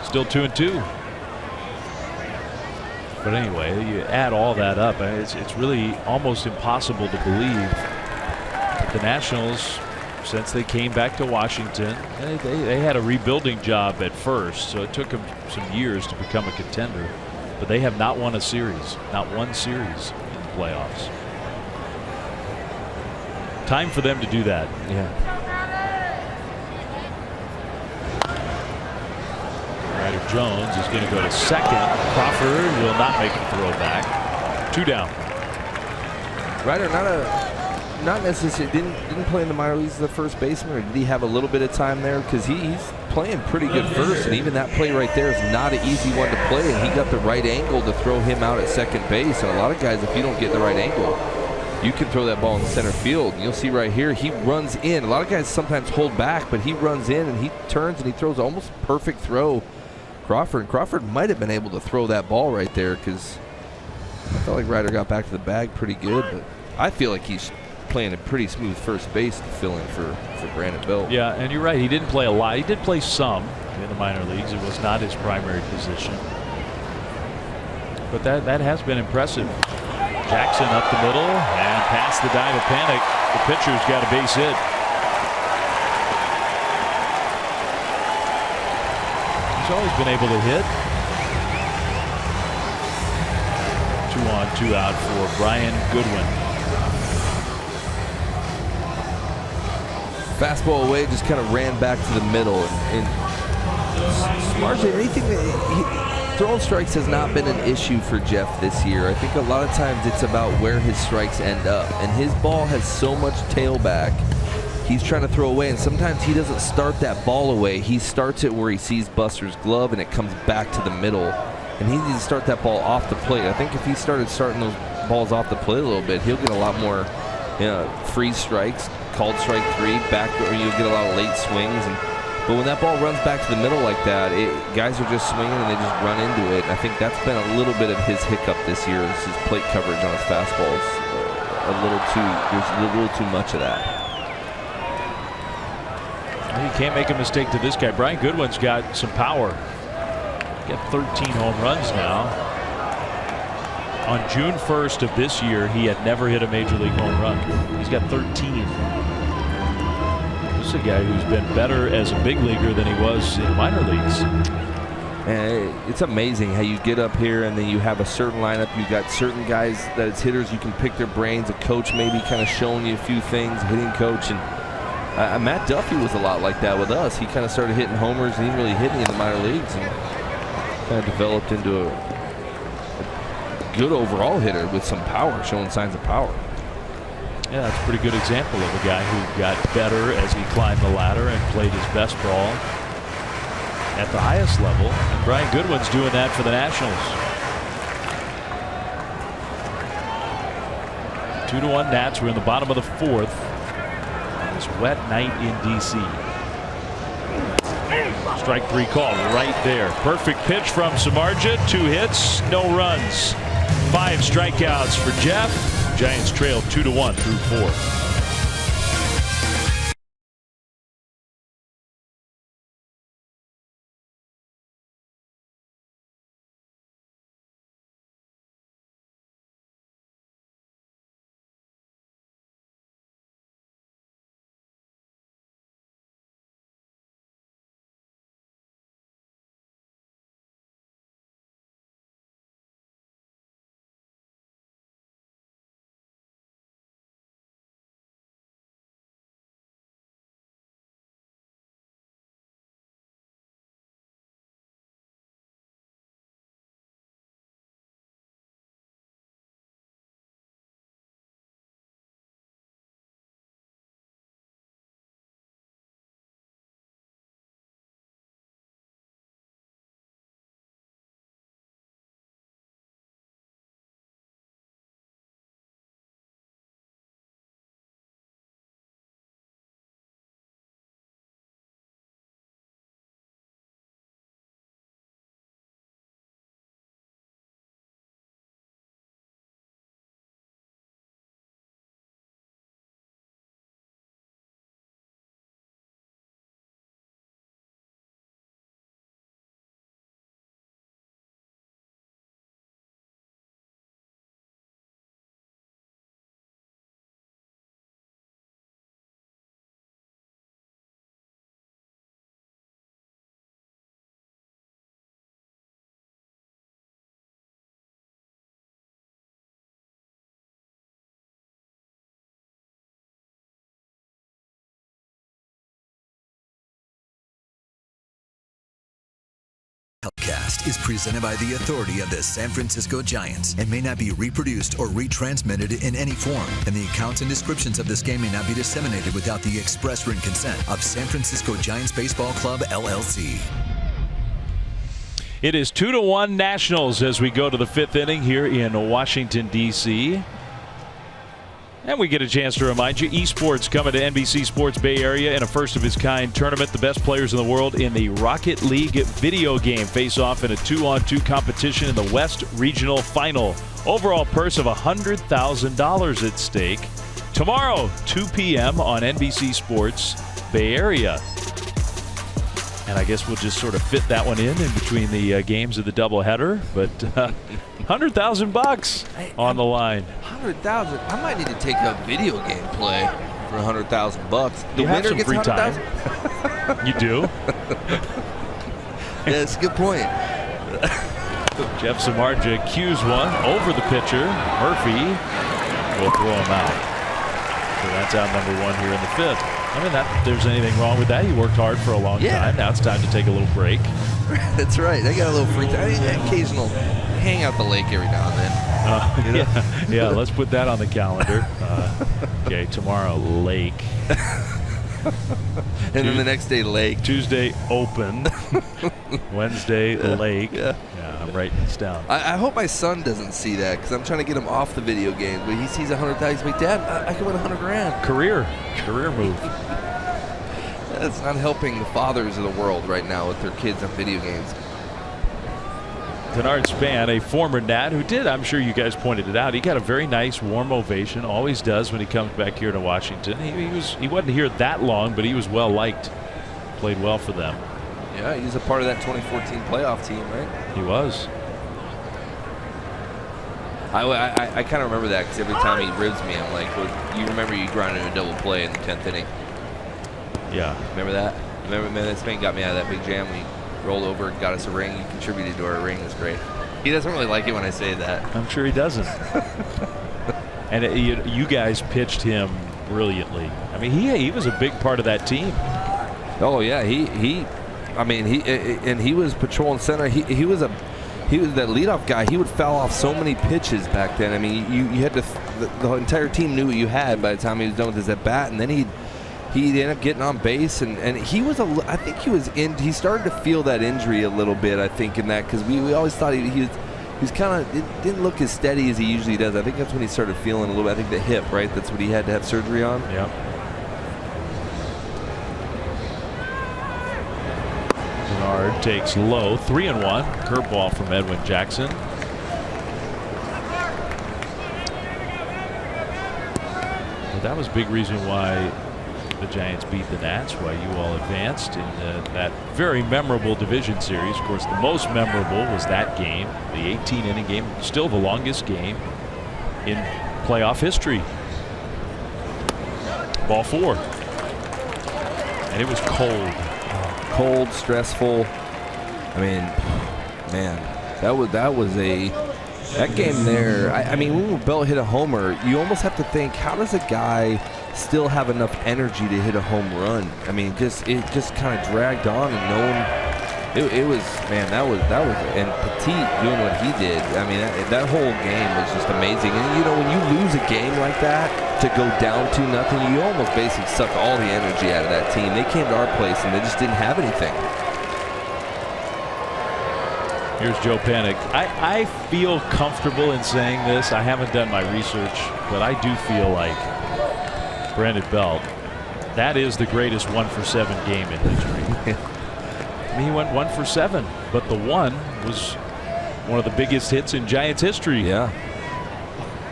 Still 2-2. But anyway, you add all that up, and it's really almost impossible to believe that the Nationals, since they came back to Washington, they had a rebuilding job at first, so it took them some years to become a contender. But they have not won a series, not one series in the playoffs. Time for them to do that. Yeah. Ryder Jones is going to go to second. Crawford will not make a throw back. 2 down. Ryder, not necessarily didn't play in the minor leagues as a first baseman, or did he have a little bit of time there? Because he's playing pretty good first, and even that play right there is not an easy one to play, and he got the right angle to throw him out at second base. And a lot of guys, if you don't get the right angle, you can throw that ball in center field. And you'll see right here, he runs in. A lot of guys sometimes hold back, but he runs in and he turns and he throws almost perfect throw. Crawford might have been able to throw that ball right there, because I felt like Ryder got back to the bag pretty good, but I feel like he's playing a pretty smooth first base to fill in for Brandon Belt. Yeah, and you're right. He didn't play a lot. He did play some in the minor leagues. It was not his primary position. But that has been impressive. Jackson up the middle and past the dive of panic. The pitcher's got a base hit. He's always been able to hit. 2 on, 2 out for Brian Goodwin. Fastball away, just kind of ran back to the middle. And largely anything throwing strikes has not been an issue for Jeff this year. I think a lot of times it's about where his strikes end up. And his ball has so much tailback. He's trying to throw away, and sometimes he doesn't start that ball away. He starts it where he sees Buster's glove, and it comes back to the middle. And he needs to start that ball off the plate. I think if he started starting those balls off the plate a little bit, he'll get a lot more free strikes, called strike 3, back, or you'll get a lot of late swings. But when that ball runs back to the middle like that, guys are just swinging and they just run into it. And I think that's been a little bit of his hiccup this year, is his plate coverage on his fastballs. There's a little too much of that. You can't make a mistake to this guy. Brian Goodwin's got some power. He's got 13 home runs now. On June 1st of this year, he had never hit a major league home run. He's got 13. This is a guy who's been better as a big leaguer than he was in minor leagues. And it's amazing how you get up here and then you have a certain lineup. You've got certain guys that it's hitters. You can pick their brains. A coach maybe kind of showing you a few things, hitting coach. And Matt Duffy was a lot like that with us. He kind of started hitting homers and he didn't really hit any in the minor leagues, and kind of developed into a good overall hitter with some power, showing signs of power. Yeah, that's a pretty good example of a guy who got better as he climbed the ladder and played his best ball at the highest level. And Brian Goodwin's doing that for the Nationals. 2-1 Nats. We're in the bottom of the 4th. This wet night in D.C. Strike 3 call right there. Perfect pitch from Samardzija. 2 hits, no runs. 5 strikeouts for Jeff. Giants trail 2-1 through 4. Cast is presented by the authority of the San Francisco Giants and may not be reproduced or retransmitted in any form. And the accounts and descriptions of this game may not be disseminated without the express written consent of San Francisco Giants Baseball Club, LLC. It is 2-1 Nationals as we go to the 5th inning here in Washington, D.C. And we get a chance to remind you, esports coming to NBC Sports Bay Area in a first-of-its-kind tournament. The best players in the world in the Rocket League video game face off in a 2-on-2 competition in the West Regional Final. Overall purse of $100,000 at stake. Tomorrow, 2 p.m. on NBC Sports Bay Area. And I guess we'll just sort of fit that one in between the games of the doubleheader. But $100,000 on the line. $100,000. I might need to take a video game play for $100,000. The You have winner some gets free $100,000. time. You do. Yeah, that's a good point. Jeff Samardzija cues one over the pitcher. Murphy will throw him out. So that's out number 1 here in the 5th. I mean, not that there's anything wrong with that. He worked hard for a long time. Now it's time to take a little break. That's right. I got a little free time. Occasional hang out the lake every now and then. Yeah, let's put that on the calendar. Okay, tomorrow, lake. And then the next day, lake. Tuesday, open. Wednesday, lake. Yeah. I'm writing this down. I hope my son doesn't see that because I'm trying to get him off the video games. But he sees $100,000. He's like, Dad, I can win $100,000. Career move. That's not helping the fathers of the world right now with their kids on video games. Denard Span, a former Nat who did, I'm sure you guys pointed it out, he got a very nice warm ovation, always does when he comes back here to Washington. He wasn't here that long, but he was well liked, played well for them. Yeah, he's a part of that 2014 playoff team, right? He was. I kind of remember that because every time he ribs me, I'm like, well, you remember you grinded a double play in the 10th inning. Yeah. Remember that? Remember that Spain got me out of that big jam. We rolled over and got us a ring. He contributed to our ring. It was great. He doesn't really like it when I say that. I'm sure he doesn't. And you guys pitched him brilliantly. I mean, he was a big part of that team. Oh yeah, he was patrolling center. He was that leadoff guy. He would foul off so many pitches back then. I mean, you had to. The entire team knew what you had by the time he was done with his at bat, and then he'd end up getting on base, and he was I think he was in. He started to feel that injury a little bit. I think in that because we always thought he was kind of didn't look as steady as he usually does. I think that's when he started feeling a little bit. I think the hip, right? That's what he had to have surgery on. Yeah. Denard takes low, 3-1. Curveball from Edwin Jackson. Well, that was a big reason why the Giants beat the Nats, why you all advanced in that very memorable division series. Of course, the most memorable was that game, the 18-inning game, still the longest game in playoff history. Ball 4. And it was cold. Cold, stressful. I mean, man, that game there. I mean, when Bell hit a homer, you almost have to think, how does a guy still have enough energy to hit a home run? I mean, it just kind of dragged on, and no one. It was, man, that was, and Petit doing what he did. I mean, that whole game was just amazing. And you know, when you lose a game like that, to go down 2-0, you almost basically suck all the energy out of that team. They came to our place and they just didn't have anything. Here's Joe Panik. I feel comfortable in saying this. I haven't done my research, but I do feel like Brandon Belt, that is the greatest 1-for-7 game in history. I mean, he went 1-for-7, but the one was one of the biggest hits in Giants history. Yeah.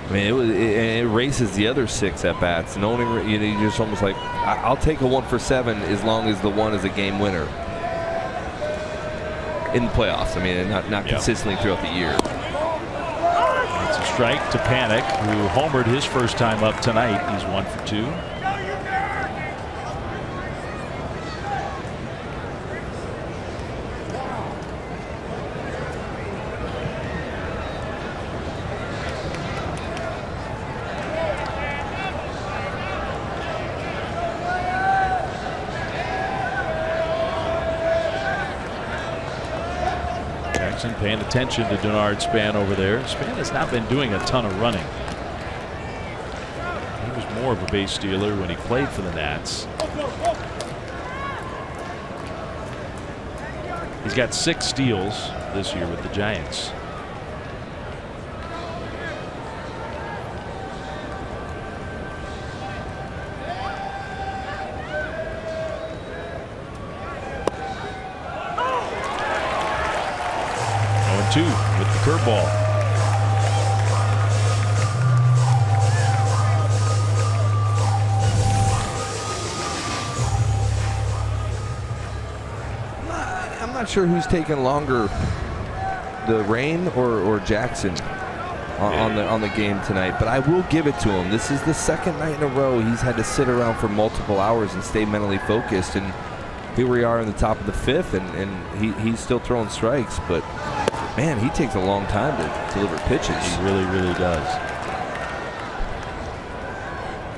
I mean, it races the other 6 at bats, and only you just almost like, I'll take a 1-for-7 as long as the one is a game winner in the playoffs. I mean, not consistently throughout the year. It's a strike to Panik, who homered his first time up tonight. He's 1-for-2. paying attention to Denard Span over there. Span has not been doing a ton of running. He was more of a base stealer when he played for the Nats. He's got 6 steals this year with the Giants. Two with the curveball. I'm not sure who's taking longer, the rain or Jackson on the game tonight, but I will give it to him. This is the second night in a row he's had to sit around for multiple hours and stay mentally focused, and here we are in the top of the 5th, and he's still throwing strikes, but man, he takes a long time to deliver pitches. He really, really does.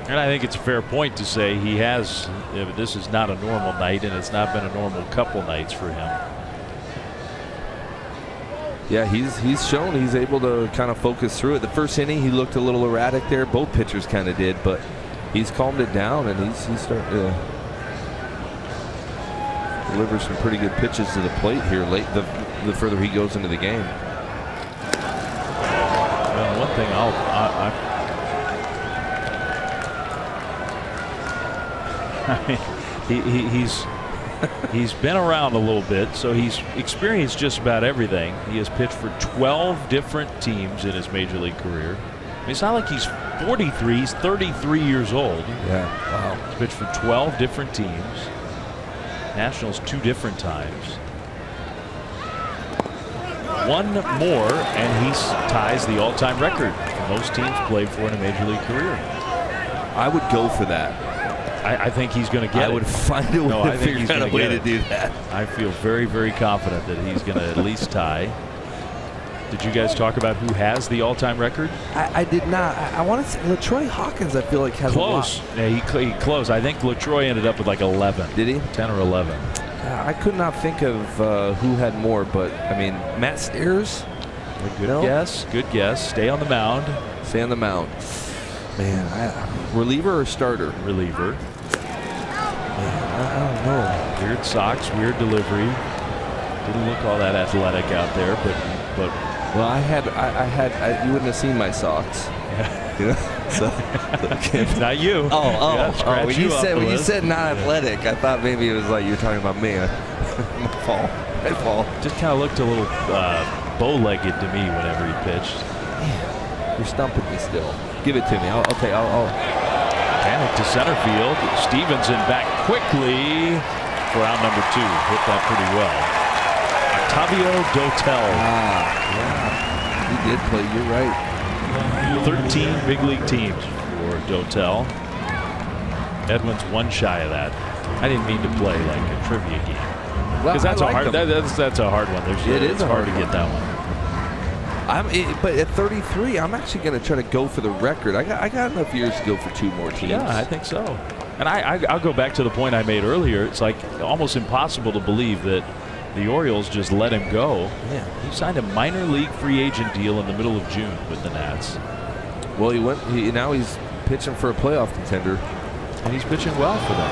And I think it's a fair point to say he has. This is not a normal night, and it's not been a normal couple nights for him. Yeah, he's shown he's able to kind of focus through it. The first inning, he looked a little erratic there. Both pitchers kind of did, but he's calmed it down, and he's starting to deliver some pretty good pitches to the plate here late. The further he goes into the game. Well, one thing he's been around a little bit, so he's experienced just about everything. He has pitched for 12 different teams in his major league career. I mean, it's not like he's 43; he's 33 years old. Yeah, wow. He's pitched for 12 different teams. Nationals 2 different times. One more, and he ties the all-time record for most teams played for in a major league career. I would go for that. I think he's going to get it. I would find a way to figure out a way to do that. I feel very, very confident that he's going to at least tie. Did you guys talk about who has the all-time record? I did not. I want to say LaTroy Hawkins, I feel like, has close. A lot. Yeah, he close. I think LaTroy ended up with like 11. Did he? 10 or 11. I could not think of who had more, but I mean, Matt Stairs. Good guess. Good guess. Stay on the mound. Stay on the mound. Man, reliever or starter? Reliever. Man, I don't know. Weird socks, weird delivery. Didn't look all that athletic out there, but. Well, I had you wouldn't have seen my socks. Yeah. You know? So, not you. Oh. When you said not athletic, I thought maybe it was like you were talking about me. My fault. Just kind of looked a little bow-legged to me whenever he pitched. Man, you're stumping me still. Give it to me. I'll Panic to center field. Stevenson back quickly for out number 2. Hit that pretty well. Octavio Dotel. Yeah, he did play. You're right. 13 big league teams for Dotel. Edwin's 1 shy of that. I didn't mean to play like a trivia game because that's that's a hard one. It's hard to get that one. But at 33, I'm actually going to try to go for the record. I got enough years to go for 2 more teams. Yeah, I think so. And I'll go back to the point I made earlier. It's like almost impossible to believe that the Orioles just let him go. Yeah. He signed a minor league free agent deal in the middle of June with the Nats. Well, now he's pitching for a playoff contender. And he's pitching well for them.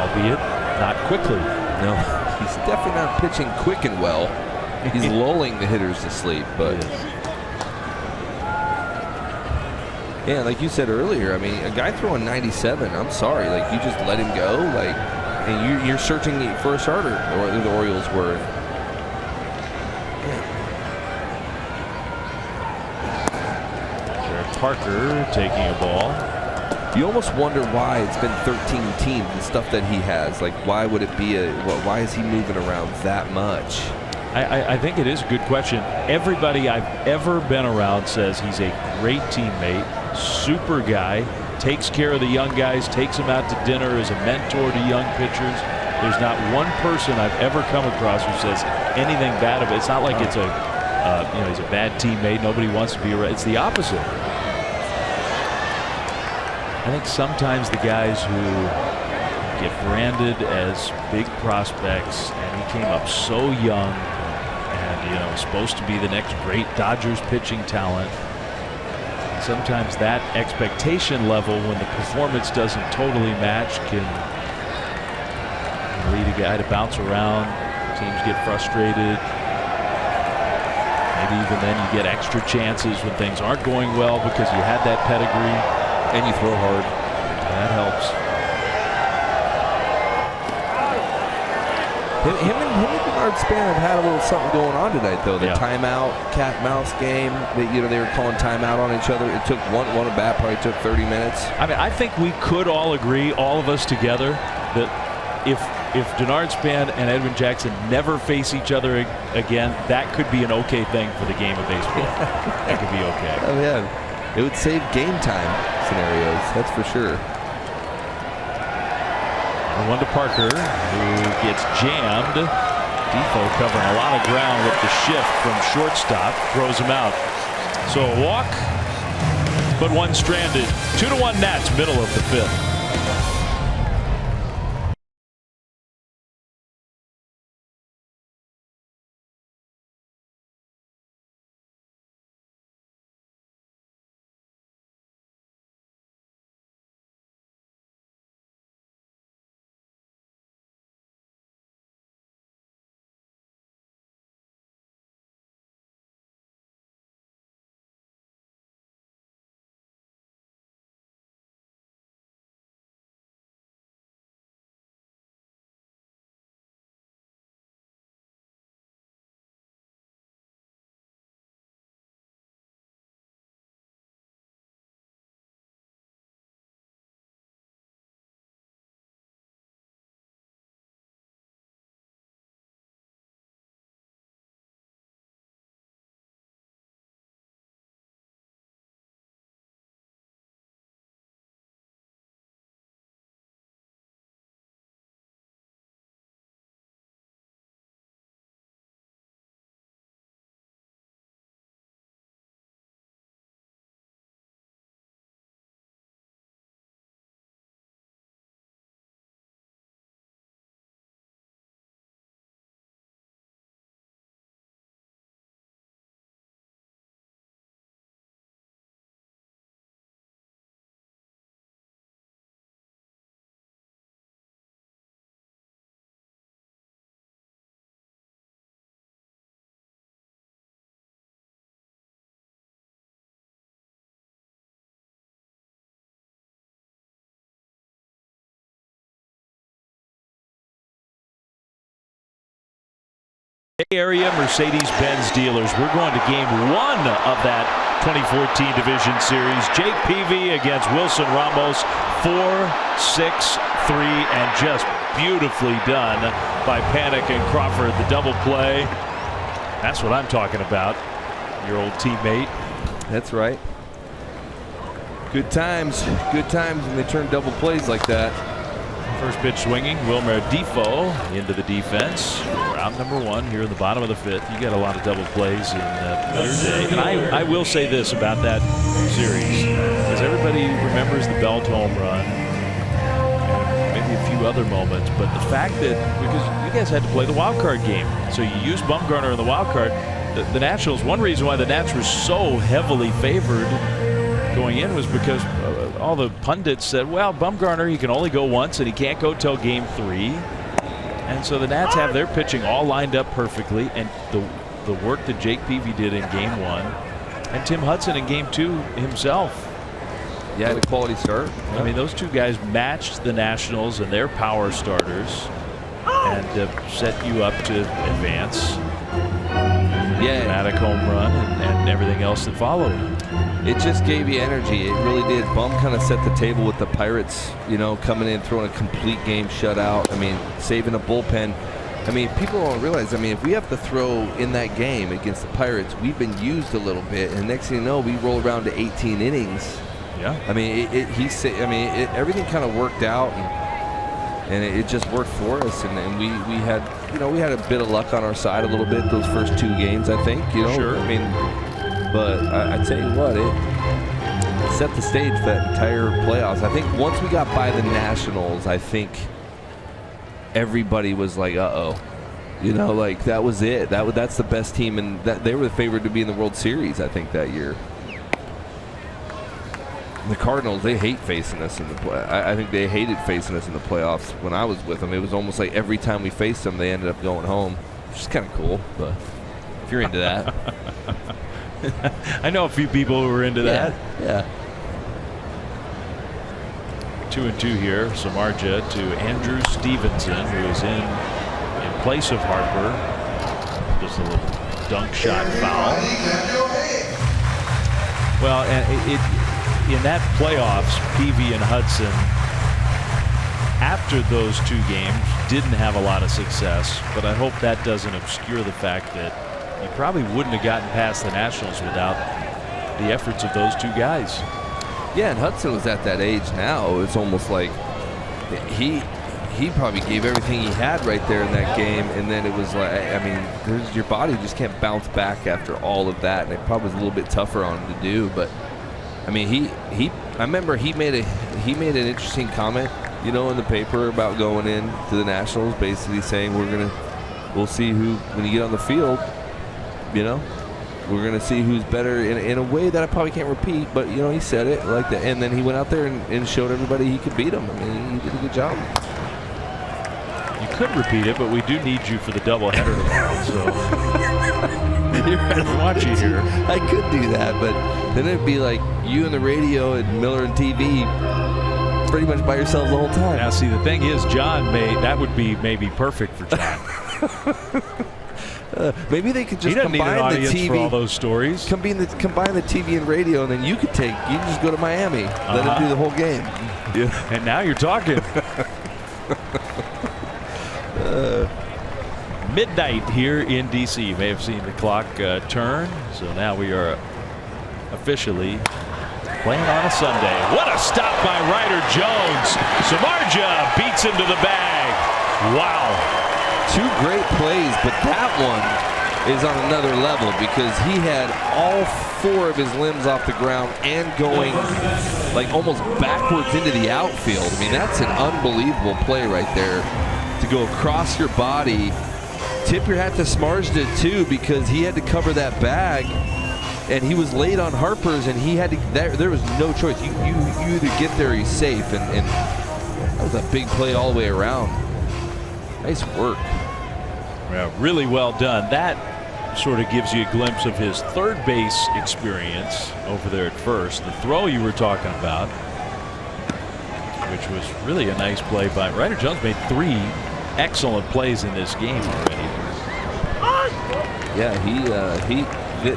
Albeit not quickly. No, he's definitely not pitching quick and well. He's lulling the hitters to sleep, but yeah, like you said earlier, I mean, a guy throwing 97, I'm sorry, like you just let him go, like, and you're searching for a starter, or the Orioles were. Jared Parker taking a ball. You almost wonder why it's been 13 teams and stuff that he has. Like, why would it be why is he moving around that much? I think it is a good question. Everybody I've ever been around says he's a great teammate, super guy, takes care of the young guys, takes them out to dinner, is a mentor to young pitchers. There's not one person I've ever come across who says anything bad of it. It's not like it's he's a bad teammate. Nobody wants to be around. It's the opposite. I think sometimes the guys who get branded as big prospects, and he came up so young, and supposed to be the next great Dodgers pitching talent. Sometimes that expectation level, when the performance doesn't totally match, can lead a guy to bounce around. Teams get frustrated. Maybe even then you get extra chances when things aren't going well because you had that pedigree. And you throw hard. That helps. Him and Bernard Span have had a little something going on tonight, though. The timeout, cat-mouse game, that they were calling timeout on each other. It took one at bat, probably took 30 minutes. I mean, I think we could all agree, all of us together, that if Denard Span and Edwin Jackson never face each other again, that could be an okay thing for the game of baseball. That could be okay. Oh, yeah. It would save game time scenarios, that's for sure. One to Parker, who gets jammed. Defoe covering a lot of ground with the shift from shortstop, throws him out. So a walk, but one stranded. 2-1 Nats, middle of the fifth. Bay Area Mercedes-Benz dealers. We're going to game one of that 2014 Division Series. Jake Peavy against Wilson Ramos. 4-6-3, and just beautifully done by Panik and Crawford. The double play. That's what I'm talking about. Your old teammate. That's right. Good times. Good times when they turn double plays like that. First pitch swinging, Wilmer Defoe into the defense. Round number one here in the bottom of the fifth. You got a lot of double plays in Thursday. And I will say this about that series, because everybody remembers the Belt home run, and maybe a few other moments, but the fact that, because you guys had to play the wild card game, so you used Bumgarner in the wild card. The Nationals, one reason why the Nats were so heavily favored going in was because all the pundits said, well, Bumgarner, he can only go once and he can't go till game 3. And so the Nats have their pitching all lined up perfectly, and the work that Jake Peavy did in game 1, and Tim Hudson in game 2 himself. Yeah, the quality start. I mean, those two guys matched the Nationals and their power starters and set you up to advance. Yeah. Dramatic home run and everything else that followed. It just gave you energy. It really did. Bum kind of set the table with the Pirates, you know, coming in, throwing a complete game shutout. I mean, saving a bullpen. I mean, people don't realize, I mean, if we have to throw in that game against the Pirates, we've been used a little bit. And next thing you know, we roll around to 18 innings. Yeah. I mean, everything kind of worked out. And it just worked for us, and we had, you know, we had a bit of luck on our side a little bit those first 2 games, I think, you know. Sure. I mean, but I tell you what, it set the stage for that entire playoffs. I think once we got by the Nationals, I think everybody was like, uh-oh. You know, like that was it. That's the best team, and they were the favorite to be in the World Series, I think, that year. The Cardinals, they hate facing us in the play. I think they hated facing us in the playoffs when I was with them. It was almost like every time we faced them, they ended up going home, which is kind of cool. But if you're into that, I know a few people who are into that. Yeah. 2-2 here. Samardzija to Andrew Stevenson, who is in place of Harper. Just a little dunk shot foul. Well, in that playoffs, Peavy and Hudson, after those 2 games, didn't have a lot of success. But I hope that doesn't obscure the fact that you probably wouldn't have gotten past the Nationals without the efforts of those 2 guys. Yeah, and Hudson was at that age now. It's almost like he probably gave everything he had right there in that game, and then it was like, I mean, your body just can't bounce back after all of that, and it probably was a little bit tougher on him to do. But I mean, I remember he made an interesting comment, you know, in the paper about going in to the Nationals, basically saying we'll see who, when you get on the field, you know, we're going to see who's better in a way that I probably can't repeat, but, you know, he said it like that. And then he went out there and showed everybody he could beat them. I mean, he did a good job. You could repeat it, but we do need you for the doubleheader tomorrow, so You're right. watch you here. I could do that, but then it'd be like you and the radio and Miller and TV pretty much by yourselves the whole time. Now, see, the thing is, that would be maybe perfect for John. Maybe they could just he doesn't need an combine the audience TV for all those stories. Combine the TV and radio, and then you could just go to Miami, let him do the whole game. Yeah. And now you're talking. Midnight here in D.C. You may have seen the clock turn. So now we are officially playing on a Sunday. What a stop by Ryder Jones. Samardzija beats him to the bag. Wow. 2 great plays, but that one is on another level because he had all 4 of his limbs off the ground and going like almost backwards into the outfield. I mean, that's an unbelievable play right there, to go across your body. Tip your hat to Samardzija too, because he had to cover that bag, and he was late on Harper's, and he had to. There was no choice. You either get there or he's safe, and that was a big play all the way around. Nice work. Yeah, really well done. That sort of gives you a glimpse of his third base experience over there at first. The throw you were talking about, which was really a nice play by Ryder Jones, made 3 excellent plays in this game already. Yeah,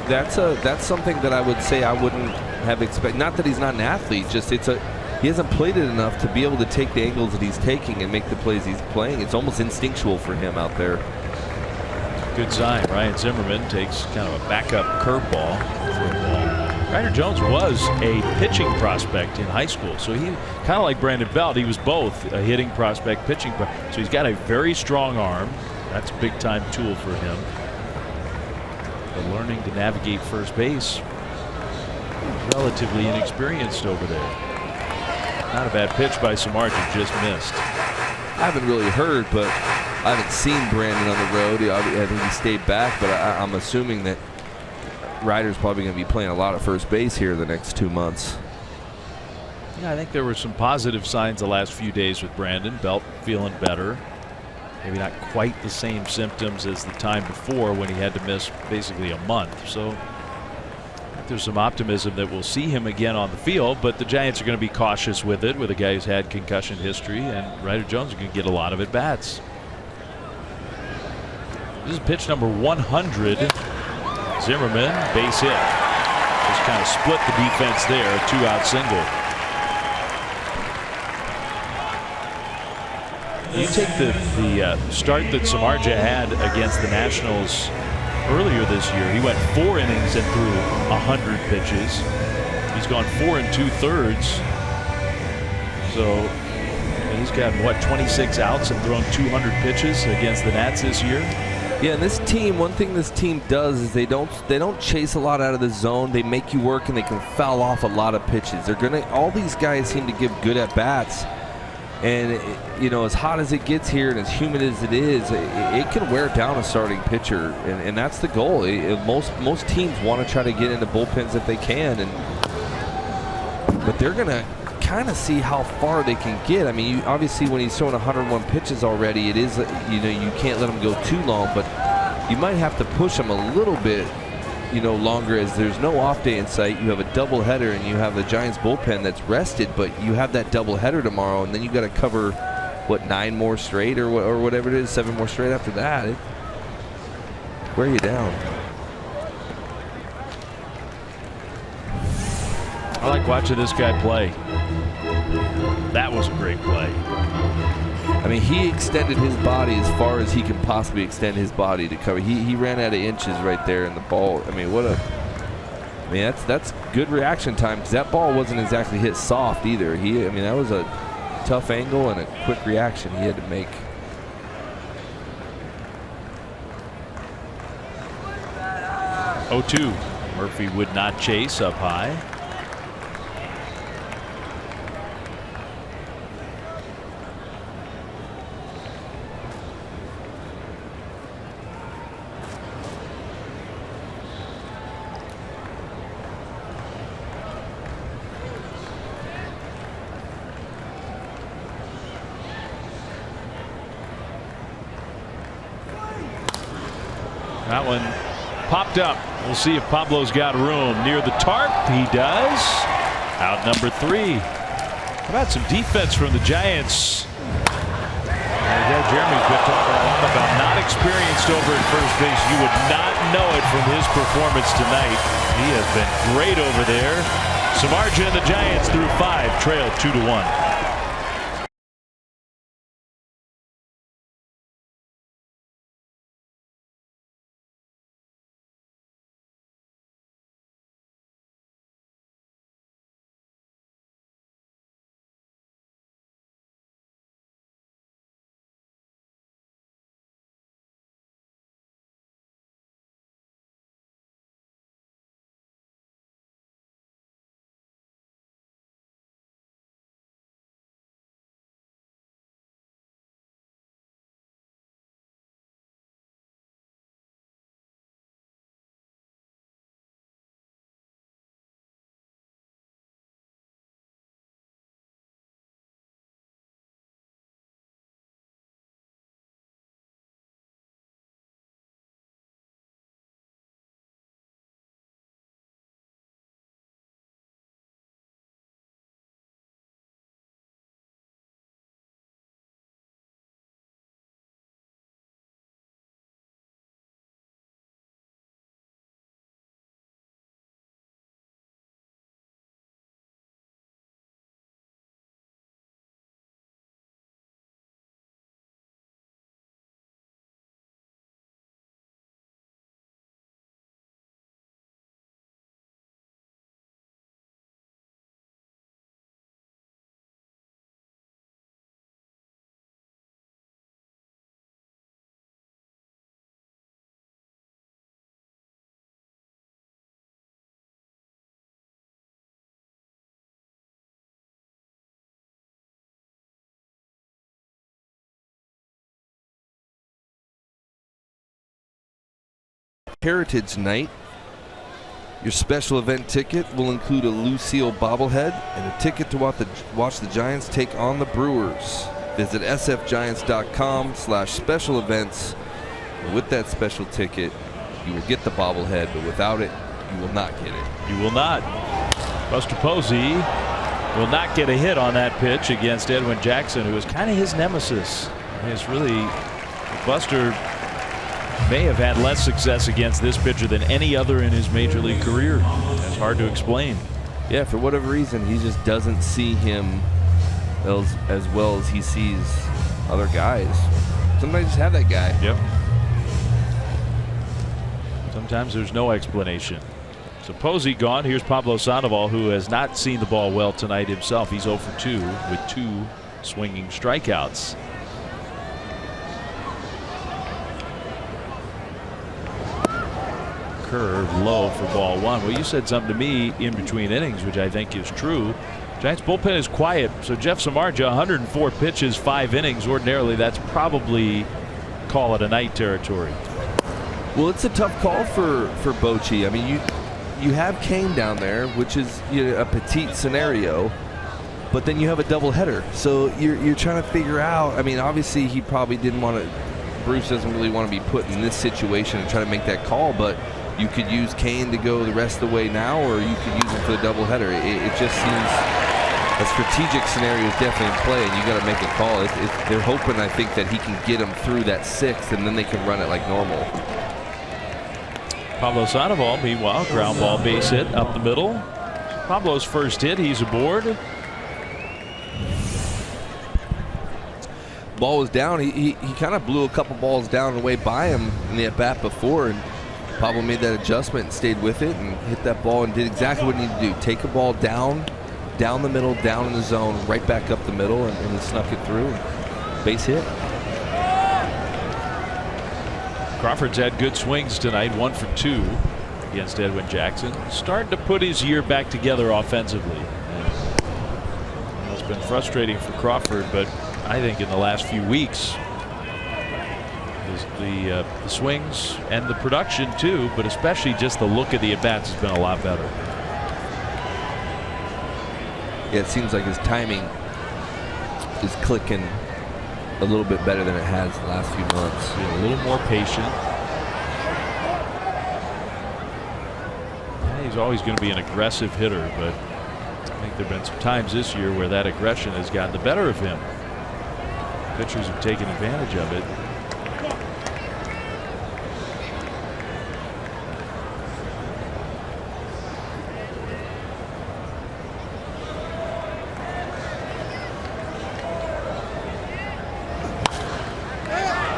that's something that I would say I wouldn't have expected. Not that he's not an athlete, just he hasn't played it enough to be able to take the angles that he's taking and make the plays he's playing. It's almost instinctual for him out there. Good sign. Ryan Zimmerman takes kind of a backup curveball for a ball. Ryder Jones was a pitching prospect in high school, so he kind of like Brandon Belt. He was both a hitting prospect, pitching prospect. So he's got a very strong arm. That's a big time tool for him. But learning to navigate first base, relatively inexperienced over there. Not a bad pitch by Samardzija, just missed. I haven't really heard, but I haven't seen Brandon on the road. I think he stayed back, but I'm assuming that Ryder's probably going to be playing a lot of first base here the next 2 months. Yeah, I think there were some positive signs the last few days with Brandon. Belt feeling better. Maybe not quite the same symptoms as the time before when he had to miss basically a month. So there's some optimism that we'll see him again on the field, but the Giants are going to be cautious with it, with a guy who's had concussion history, and Ryder Jones is going to get a lot of at-bats. This is pitch number 100. Zimmerman, base hit. Just kind of split the defense there, a 2-out single. You take the start that Samardzija had against the Nationals earlier this year. He went 4 innings and threw 100 pitches. He's gone 4 2/3. So he's gotten, what, 26 outs and thrown 200 pitches against the Nats this year. Yeah, and this team, one thing this team does is they don't chase a lot out of the zone. They make you work, and they can foul off a lot of pitches. All these guys seem to give good at bats, And you know, as hot as it gets here and as humid as it is, it can wear down a starting pitcher, and that's the goal. Most teams want to try to get into bullpens if they can, but they're gonna kind of see how far they can get. I mean, obviously when he's throwing 101 pitches already, it is, you know, you can't let him go too long, but you might have to push him a little bit, you know, longer, as there's no off day in sight. You have a doubleheader, and you have the Giants bullpen that's rested, but you have that doubleheader tomorrow, and then you got to cover what, 9 more straight or whatever it is, 7 more straight after that. Wear you down. I like watching this guy play. That was a great play. I mean, he extended his body as far as he can possibly extend his body to cover. He ran out of inches right there in the ball. I mean, that's good reaction time, because that ball wasn't exactly hit soft either. I mean, that was a tough angle and a quick reaction he had to make. Oh, 2. Murphy would not chase up high. That one popped up. We'll see if Pablo's got room near the tarp. He does. Out number 3. How about some defense from the Giants? Jeremy's been talking a lot about not experienced over at first base. You would not know it from his performance tonight. He has been great over there. Samardzija and the Giants through 5, trail 2-1. Heritage Night. Your special event ticket will include a Lucille bobblehead and a ticket to watch the Giants take on the Brewers. Visit sfgiants.com/special events. And with that special ticket, you will get the bobblehead, but without it, you will not get it. You will not. Buster Posey will not get a hit on that pitch against Edwin Jackson, who is kind of his nemesis. It's really, Buster may have had less success against this pitcher than any other in his major league career. It's hard to explain. Yeah, for whatever reason, he just doesn't see him as well as he sees other guys. Sometimes just have that guy. Yep. Sometimes there's no explanation. So Posey gone. Here's Pablo Sandoval, who has not seen the ball well tonight himself. He's 0 for 2 with 2 swinging strikeouts. Curve low for ball 1. Well, you said something to me in between innings, which I think is true. Giants bullpen is quiet. So Jeff Samardzija, 104 pitches, 5 innings. Ordinarily, that's probably call it a night territory. Well, it's a tough call for Bochy. I mean, you have Kane down there, which is a petite scenario, but then you have a doubleheader. So you're trying to figure out. I mean, obviously he probably didn't want to. Bruce doesn't really want to be put in this situation and try to make that call, but you could use Kane to go the rest of the way now, or you could use him for the doubleheader. It just seems a strategic scenario is definitely in play, and you got to make a call. They're hoping, I think, that he can get him through that 6th, and then they can run it like normal. Pablo Sandoval, meanwhile, ground ball base hit up the middle. Pablo's first hit, he's aboard. Ball was down. He kind of blew a couple balls down and away by him in the at-bat before, and Pablo made that adjustment and stayed with it and hit that ball and did exactly what he needed to do. Take a ball down the middle, down in the zone, right back up the middle, and he snuck it through. Base hit. Crawford's had good swings tonight, 1 for 2 against Edwin Jackson. Starting to put his year back together offensively. And it's been frustrating for Crawford, but I think in the last few weeks, the swings and the production too, but especially just the look of the at-bats has been a lot better. Yeah, it seems like his timing is clicking a little bit better than it has the last few months. Yeah, a little more patient. Yeah, he's always going to be an aggressive hitter, but I think there have been some times this year where that aggression has gotten the better of him. Pitchers have taken advantage of it.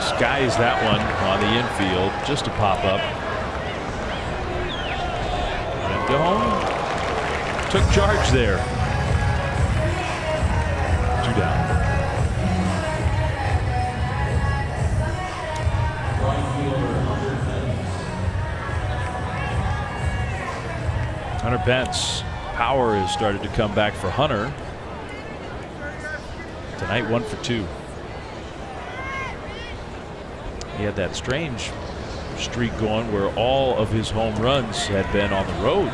Skies that one on the infield just to pop up. Rendon took charge there. 2 down. Hunter Pence. Power has started to come back for Hunter. Tonight 1 for 2. He had that strange streak going where all of his home runs had been on the road.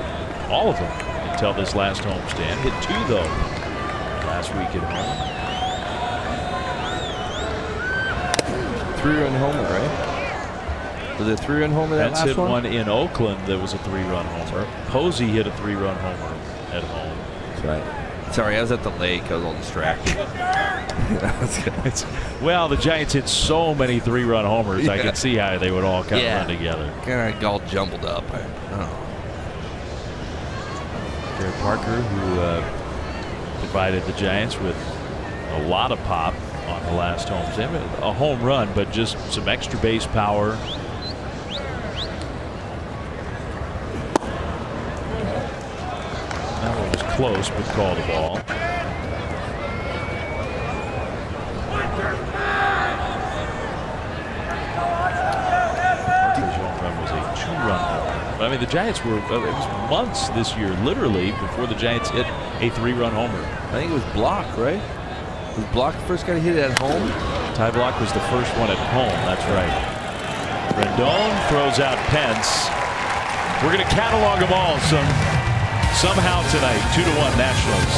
All of them until this last homestand. Hit 2 though last week at home. 3-run homer, right? Was it a 3-run homer that Pence last hit one? one in Oakland that was a 3-run homer. Posey hit a 3-run homer at home. That's right. Sorry, I was at the lake. I was all distracted. Well, the Giants hit so many 3-run homers. Yeah. I could see how they would all kind of run together. Kind of all jumbled up. Gary Parker, who provided the Giants with a lot of pop on the last homestand. A home run, but just some extra base power. That one was close, but called a ball. Parker's home run was a 2-run home. But I mean, the Giants were, it was months this year, literally, before the Giants hit a 3-run homer. I think it was Block, right? Was Block the first guy to hit it at home? Ty Block was the first one at home. That's right. Rendon throws out Pence. We're going to catalog them all somehow tonight. 2-1 Nationals.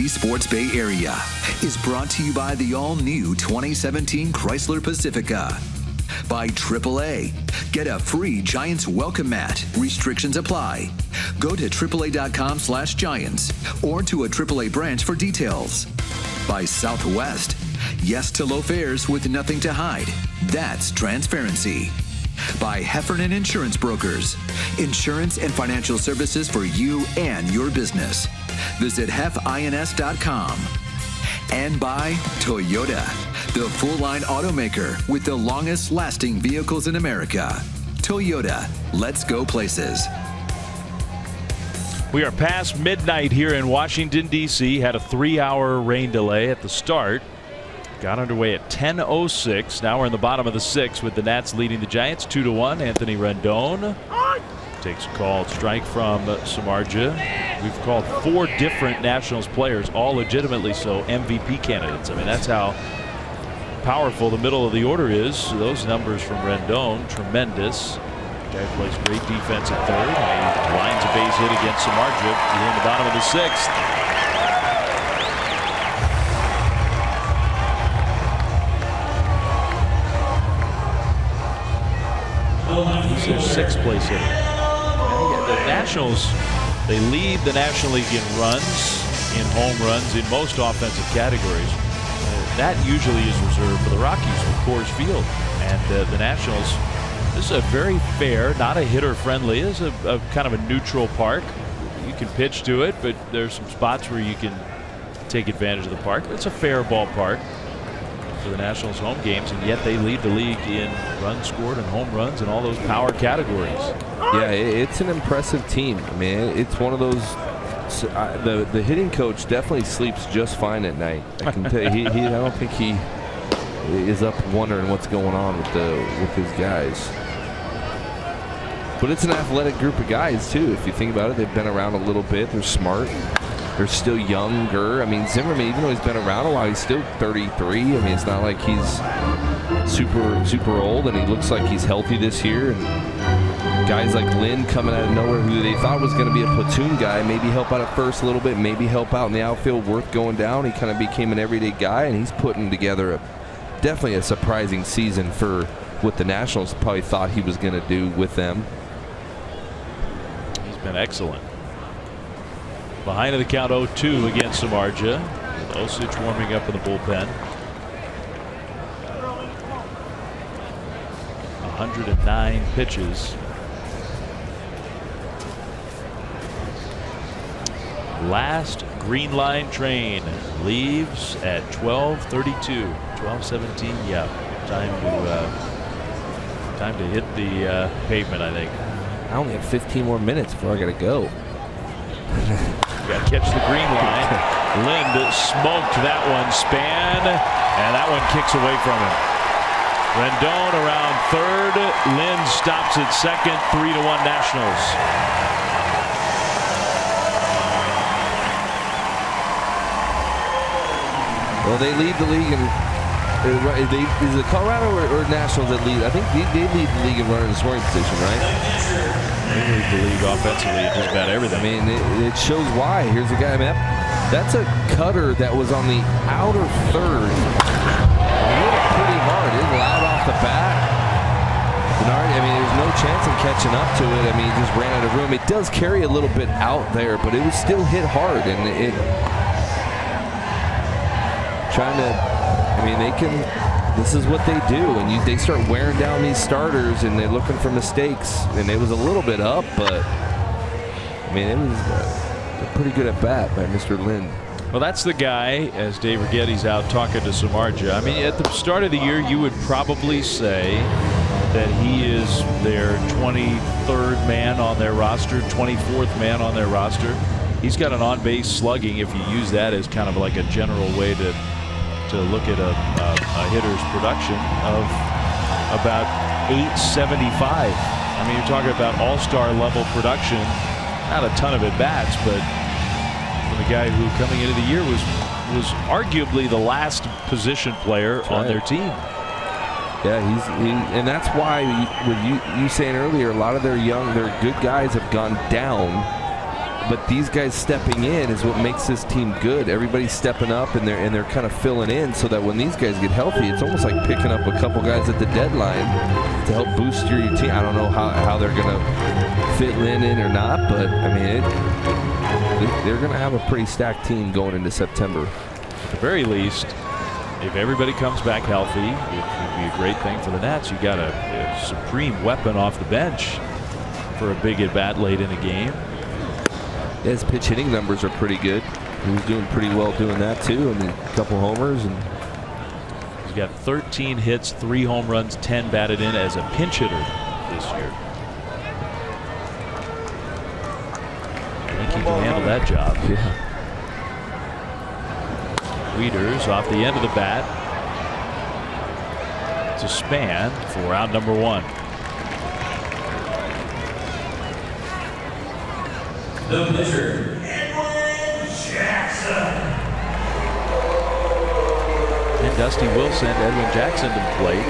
Sports Bay Area is brought to you by the all-new 2017 Chrysler Pacifica. By AAA. Get a free Giants welcome mat. Restrictions apply. Go to AAA.com/Giants or to a AAA branch for details. By Southwest. Yes to low fares with nothing to hide. That's transparency. By Heffernan Insurance Brokers. Insurance and financial services for you and your business. Visit hefins.com. And by Toyota, the full-line automaker with the longest-lasting vehicles in America. Toyota, let's go places. We are past midnight here in Washington, D.C. Had a 3-hour rain delay at the start. Got underway at 10:06. Now we're in the bottom of the 6th with the Nats leading the Giants 2-1. Anthony Rendon takes a called strike from Samardzija. We've called 4 different Nationals players, all legitimately so MVP candidates. I mean, that's how powerful the middle of the order is. Those numbers from Rendon, tremendous. Guy plays great defense at third. He lines a base hit against Samardzija here in the bottom of the 6th. He's their 6th place hitter. The Nationals, they lead the National League in runs, in home runs, in most offensive categories. That usually is reserved for the Rockies with Coors Field. And the Nationals, this is a very fair, not a hitter-friendly, this is a kind of a neutral park. You can pitch to it, but there's some spots where you can take advantage of the park. It's a fair ballpark for the Nationals home games, and yet they lead the league in runs scored and home runs and all those power categories. Yeah, it's an impressive team. I mean, it's one of those. The hitting coach definitely sleeps just fine at night. I can tell you, I don't think he is up wondering what's going on with his guys. But it's an athletic group of guys too. If you think about it, they've been around a little bit. They're smart. They're still younger. I mean, Zimmerman, even though he's been around a while, he's still 33. I mean, it's not like he's super old, and he looks like he's healthy this year. And guys like Lynn coming out of nowhere, who they thought was going to be a platoon guy, maybe help out at first a little bit, maybe help out in the outfield, worth going down. He kind of became an everyday guy, and he's putting together definitely a surprising season for what the Nationals probably thought he was going to do with them. He's been excellent. Behind in the count 0-2 against Samardzija. Osich warming up in the bullpen. 109 pitches. Last green line train leaves at 12:32, 12:17. Yeah, time to hit the pavement, I think. I only have 15 more minutes before I got to go. Got to catch the green line. Lind smoked that one, Span, and that one kicks away from him. Rendon around third. Lind stops at second. 3-1 Nationals. Well, they lead the league in. Is it Colorado or Nationals that lead? I think they lead the league in running in scoring position, right? They lead the league offensively in just about everything. I mean, it shows why. Here's a guy. I mean, that's a cutter that was on the outer third. He hit it pretty hard. It was loud off the bat. Bernard, I mean, there's no chance of catching up to it. I mean, he just ran out of room. It does carry a little bit out there, but it was still hit hard, and it trying to. I mean, they can. This is what they do, and they start wearing down these starters, and they're looking for mistakes. And it was a little bit up, but I mean, it was a pretty good at bat by Mr. Lind. Well, that's the guy, as Dave Righetti's out talking to Samardzija. I mean, at the start of the year, you would probably say that he is their 23rd man on their roster, 24th man on their roster. He's got an on-base slugging, if you use that as kind of like a general way to look at a hitter's production, of about 875. I mean, you're talking about all-star level production. Not a ton of at-bats, but from a guy who coming into the year was arguably the last position player on their team. Yeah, and that's why with you saying earlier, a lot of their good guys have gone down. but these guys stepping in is what makes this team good. Everybody's stepping up and they're kind of filling in so that when these guys get healthy, it's almost like picking up a couple guys at the deadline to help boost your team. I don't know how they're going to fit Lynn in or not, but I mean, they're going to have a pretty stacked team going into September. At the very least, if everybody comes back healthy, it would be a great thing for the Nats. You got a supreme weapon off the bench for a big at bat late in the game. His pitch hitting numbers are pretty good. He was doing pretty well doing that too. I mean, a couple homers, and he's got 13 hits, 3 home runs, 10 batted in as a pinch hitter this year. I think he can handle that job. yeah. Wieters off the end of the bat. It's a span for out number 1. The pitcher, Edwin Jackson. And Dusty will send Edwin Jackson to the plate.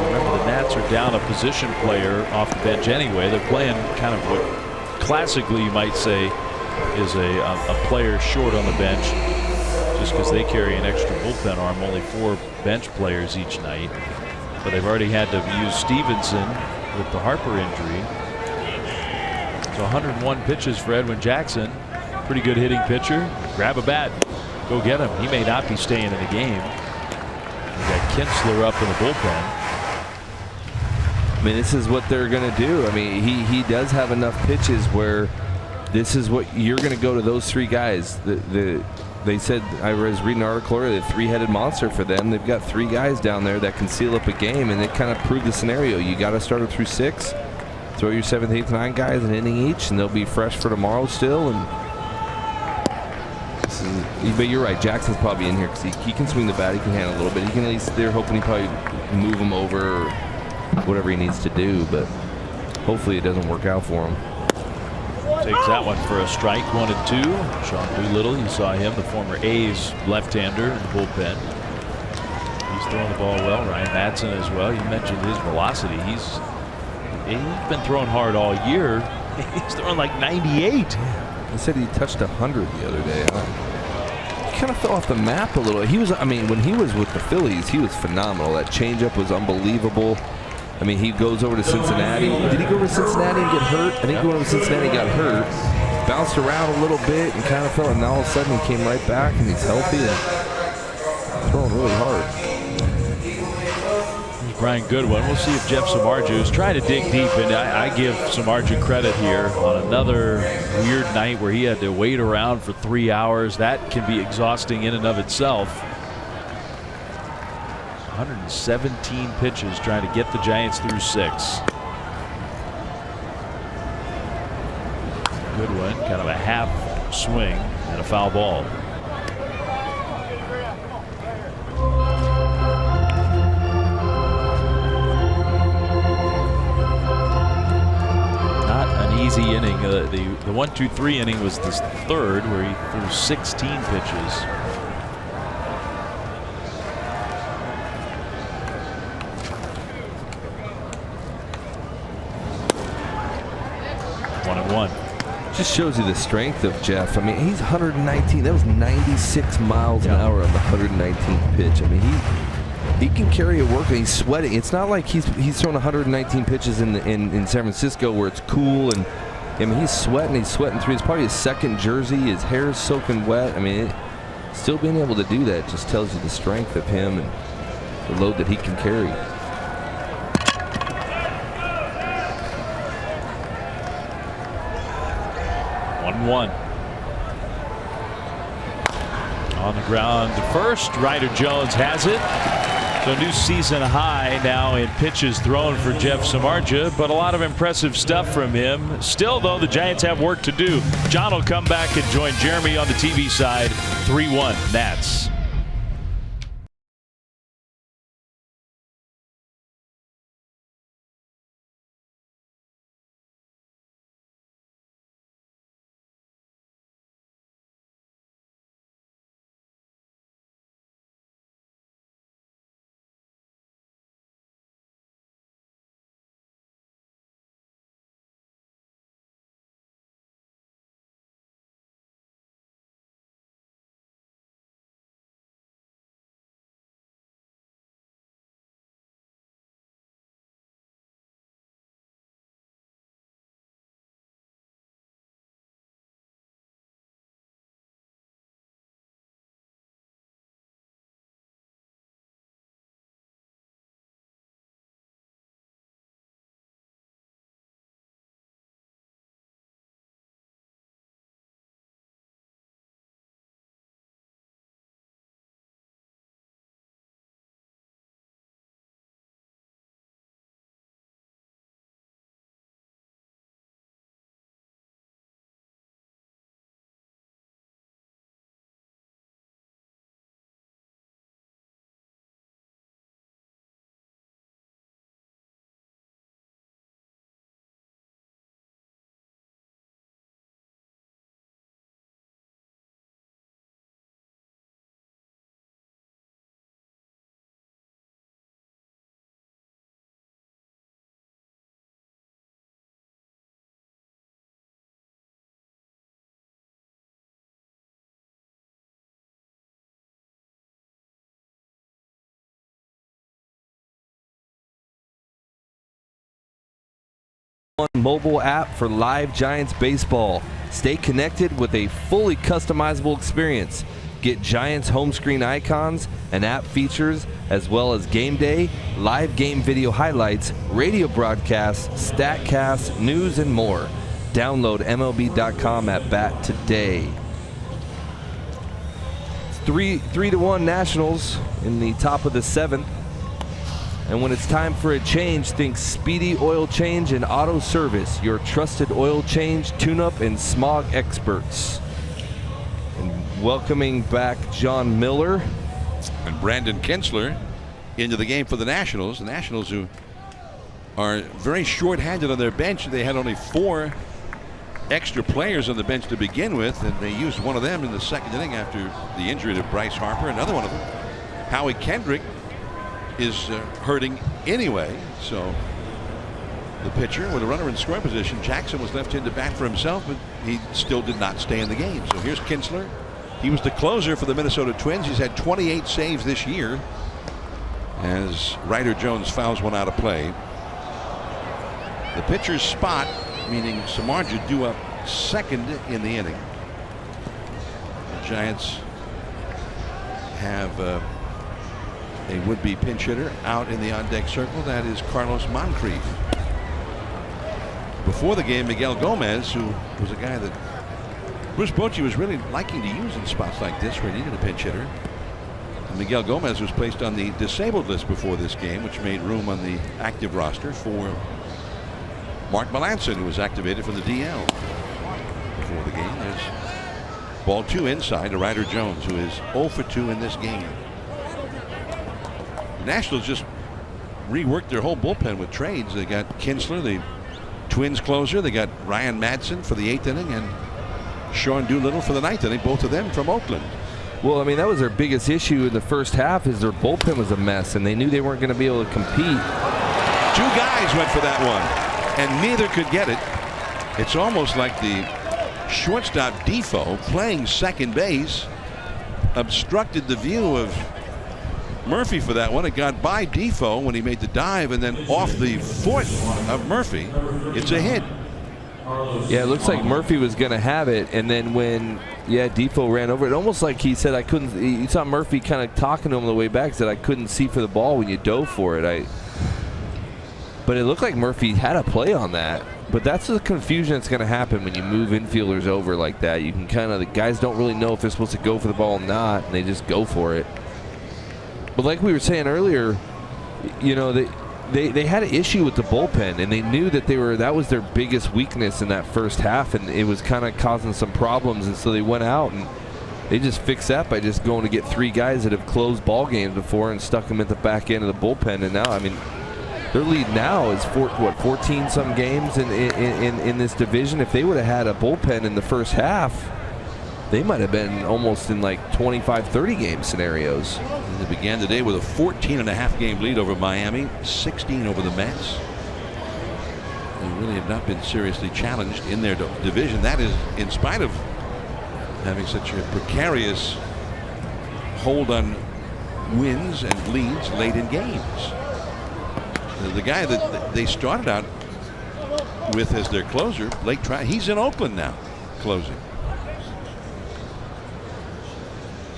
Remember, the Nats are down a position player off the bench anyway. They're playing kind of what classically you might say is a player short on the bench, just because they carry an extra bullpen arm. Only 4 bench players each night. But they've already had to use Stevenson with the Harper injury. So 101 pitches for Edwin Jackson. Pretty good hitting pitcher. Grab a bat. Go get him. He may not be staying in the game. We got Kinsler up in the bullpen. I mean, this is what they're going to do. I mean, he does have enough pitches where this is what you're going to go to those 3 guys. They said, I was reading an article earlier, the 3-headed monster for them. They've got 3 guys down there that can seal up a game, and it kind of proved the scenario. You got to start it through 6. Throw your 7th, 8th, 9th guys an inning each, and they'll be fresh for tomorrow still. And but you're right, Jackson's probably in here because he can swing the bat, he can handle a little bit. He can at least, they're hoping he probably move him over or whatever he needs to do, but hopefully it doesn't work out for him. Takes that one for a strike, 1-2. Sean Doolittle, you saw him, the former A's left-hander in the bullpen. He's throwing the ball well. Ryan Madsen as well. You mentioned his velocity. He's been throwing hard all year. He's throwing like 98. He said he touched 100 the other day. He kind of fell off the map a little. He was, I mean, when he was with the Phillies, he was phenomenal. That changeup was unbelievable. I mean, he goes over to Cincinnati. Did he go over to Cincinnati and get hurt? I think he went over to Cincinnati and got hurt. Bounced around a little bit and kind of fell, and now all of a sudden he came right back and he's healthy and throwing really hard. Brian Goodwin. We'll see if Jeff Samardzija is trying to dig deep, and I give Samardzija credit here on another weird night where he had to wait around for 3 hours. That can be exhausting in and of itself. 117 pitches trying to get the Giants through 6. Goodwin, kind of a half swing and a foul ball. Easy inning. The 1-2-3 inning was the 3rd, where he threw 16 pitches. One and one. Just shows you the strength of Jeff. I mean, he's 119. That was 96 miles an hour on the 119th pitch. I mean, he can carry a work, and he's sweating. It's not like he's thrown 119 pitches in San Francisco where it's cool, and I mean, he's sweating through. It's probably his 2nd jersey. His hair is soaking wet. I mean, still being able to do that just tells you the strength of him and the load that he can carry. One. On the ground to first. Ryder Jones has it. So new season high now in pitches thrown for Jeff Samardzija, but a lot of impressive stuff from him. Still, though, the Giants have work to do. John will come back and join Jeremy on the TV side. 3-1 Nats. Mobile app for live Giants baseball. Stay connected with a fully customizable experience. Get Giants home screen icons and app features, as well as game day, live game video highlights, radio broadcasts, StatCasts, news, and more. Download MLB.com at bat today. It's 3-1 Nationals in the top of the 7th. And when it's time for a change, think Speedy Oil Change and Auto Service, your trusted oil change, tune-up, and smog experts. And welcoming back John Miller. And Brandon Kinsler into the game for the Nationals. The Nationals, who are very short-handed on their bench. They had only 4 extra players on the bench to begin with, and they used one of them in the 2nd inning after the injury to Bryce Harper. Another one of them, Howie Kendrick, is hurting anyway. So the pitcher with a runner in scoring position, Jackson, was left in to bat for himself, but he still did not stay in the game. So here's Kinsler. He was the closer for the Minnesota Twins. He's had 28 saves this year as Ryder Jones fouls one out of play. The pitcher's spot, meaning Samardzija, due up 2nd in the inning. The Giants have a would-be pinch hitter out in the on-deck circle. That is Carlos Moncrief. Before the game, Miguel Gomez, who was a guy that Bruce Bochy was really liking to use in spots like this where he needed a pinch hitter. And Miguel Gomez was placed on the disabled list before this game, which made room on the active roster for Mark Melanson, who was activated from the DL before the game. There's ball 2 inside to Ryder Jones, who is 0 for 2 in this game. The Nationals just reworked their whole bullpen with trades. They got Kinsler, the Twins closer. They got Ryan Madsen for the 8th inning and Sean Doolittle for the 9th inning, both of them from Oakland. Well, I mean, that was their biggest issue in the first half, is their bullpen was a mess, and they knew they weren't going to be able to compete. 2 guys went for that one, and neither could get it. It's almost like the shortstop Defoe, playing second base, obstructed the view of Murphy for that one. It got by Defoe when he made the dive, and then off the foot of Murphy. It's a hit. Yeah, it looks like Murphy was going to have it, and then when Defoe ran over it, almost like he said, I couldn't. You saw Murphy kind of talking to him on the way back, said, I couldn't see for the ball when you dove for it. But it looked like Murphy had a play on that. But that's the confusion that's going to happen when you move infielders over like that. You can the guys don't really know if they're supposed to go for the ball or not, and they just go for it. But like we were saying earlier, you know, they had an issue with the bullpen, and they knew that that was their biggest weakness in that first half, and it was kind of causing some problems, and so they went out and they just fixed that by just going to get 3 guys that have closed ball games before and stuck them at the back end of the bullpen. And now, I mean, their lead now is 14 some games in this division. If they would have had a bullpen in the first half, they might have been almost in like 25-30 game scenarios. And they began the day with a 14.5 game lead over Miami, 16 over the Mets. They really have not been seriously challenged in their division. That is in spite of having such a precarious hold on wins and leads late in games. The guy that they started out with as their closer, Blake Trice, he's in Oakland now closing.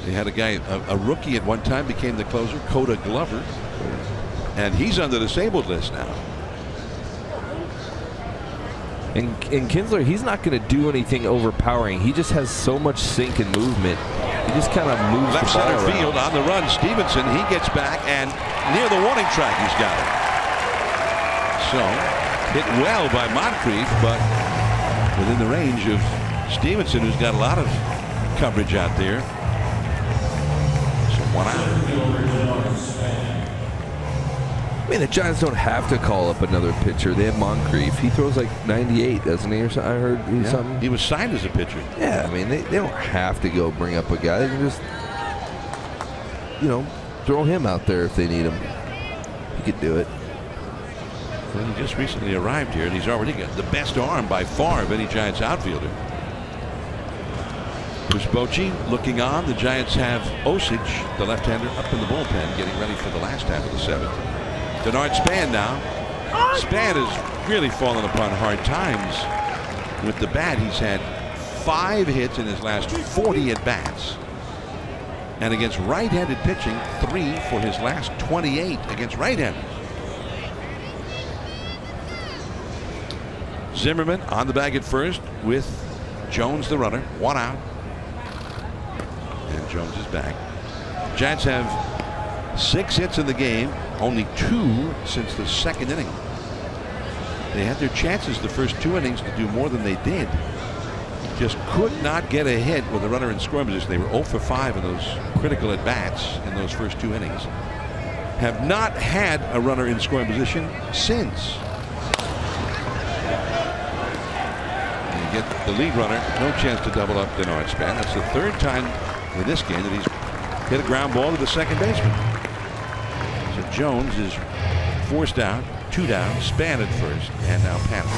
They had a guy, a rookie at one time, became the closer, Coda Glover, and he's on the disabled list now. And Kinsler, he's not going to do anything overpowering. He just has so much sink and movement. He just kind of moves left the ball center around. field on the run. Stevenson, he gets back, and near the warning track, he's got it. So hit well by Moncrief, but within the range of Stevenson, who's got a lot of coverage out there. 1 out. I mean, the Giants don't have to call up another pitcher. They have Moncrief. He throws like 98, doesn't he? Or something? I heard something. He was signed as a pitcher. Yeah, I mean, they don't have to go bring up a guy. They can just, you know, throw him out there if they need him. He could do it. Well, he just recently arrived here, and he's already got the best arm by far of any Giants outfielder. Bruce Bochy looking on. The Giants have Osage, the left-hander, up in the bullpen, getting ready for the last half of the 7th. Denard Span now Span has really fallen upon hard times with the bat. He's had 5 hits in his last 40 at-bats. And against right-handed pitching, 3 for his last 28 against right-handers. Zimmerman on the bag at first with Jones the runner. 1 out. And Jones is back. Giants have 6 hits in the game, only 2 since the 2nd inning. They had their chances the first 2 innings to do more than they did. Just could not get a hit with a runner in scoring position. They were 0 for 5 in those critical at-bats in those first 2 innings. Have not had a runner in scoring position since. And you get the lead runner, no chance to double up Denard Span. That's the 3rd time in this game that he's hit a ground ball to the second baseman. So Jones is forced out, 2 down, Span at first, and now Paddock.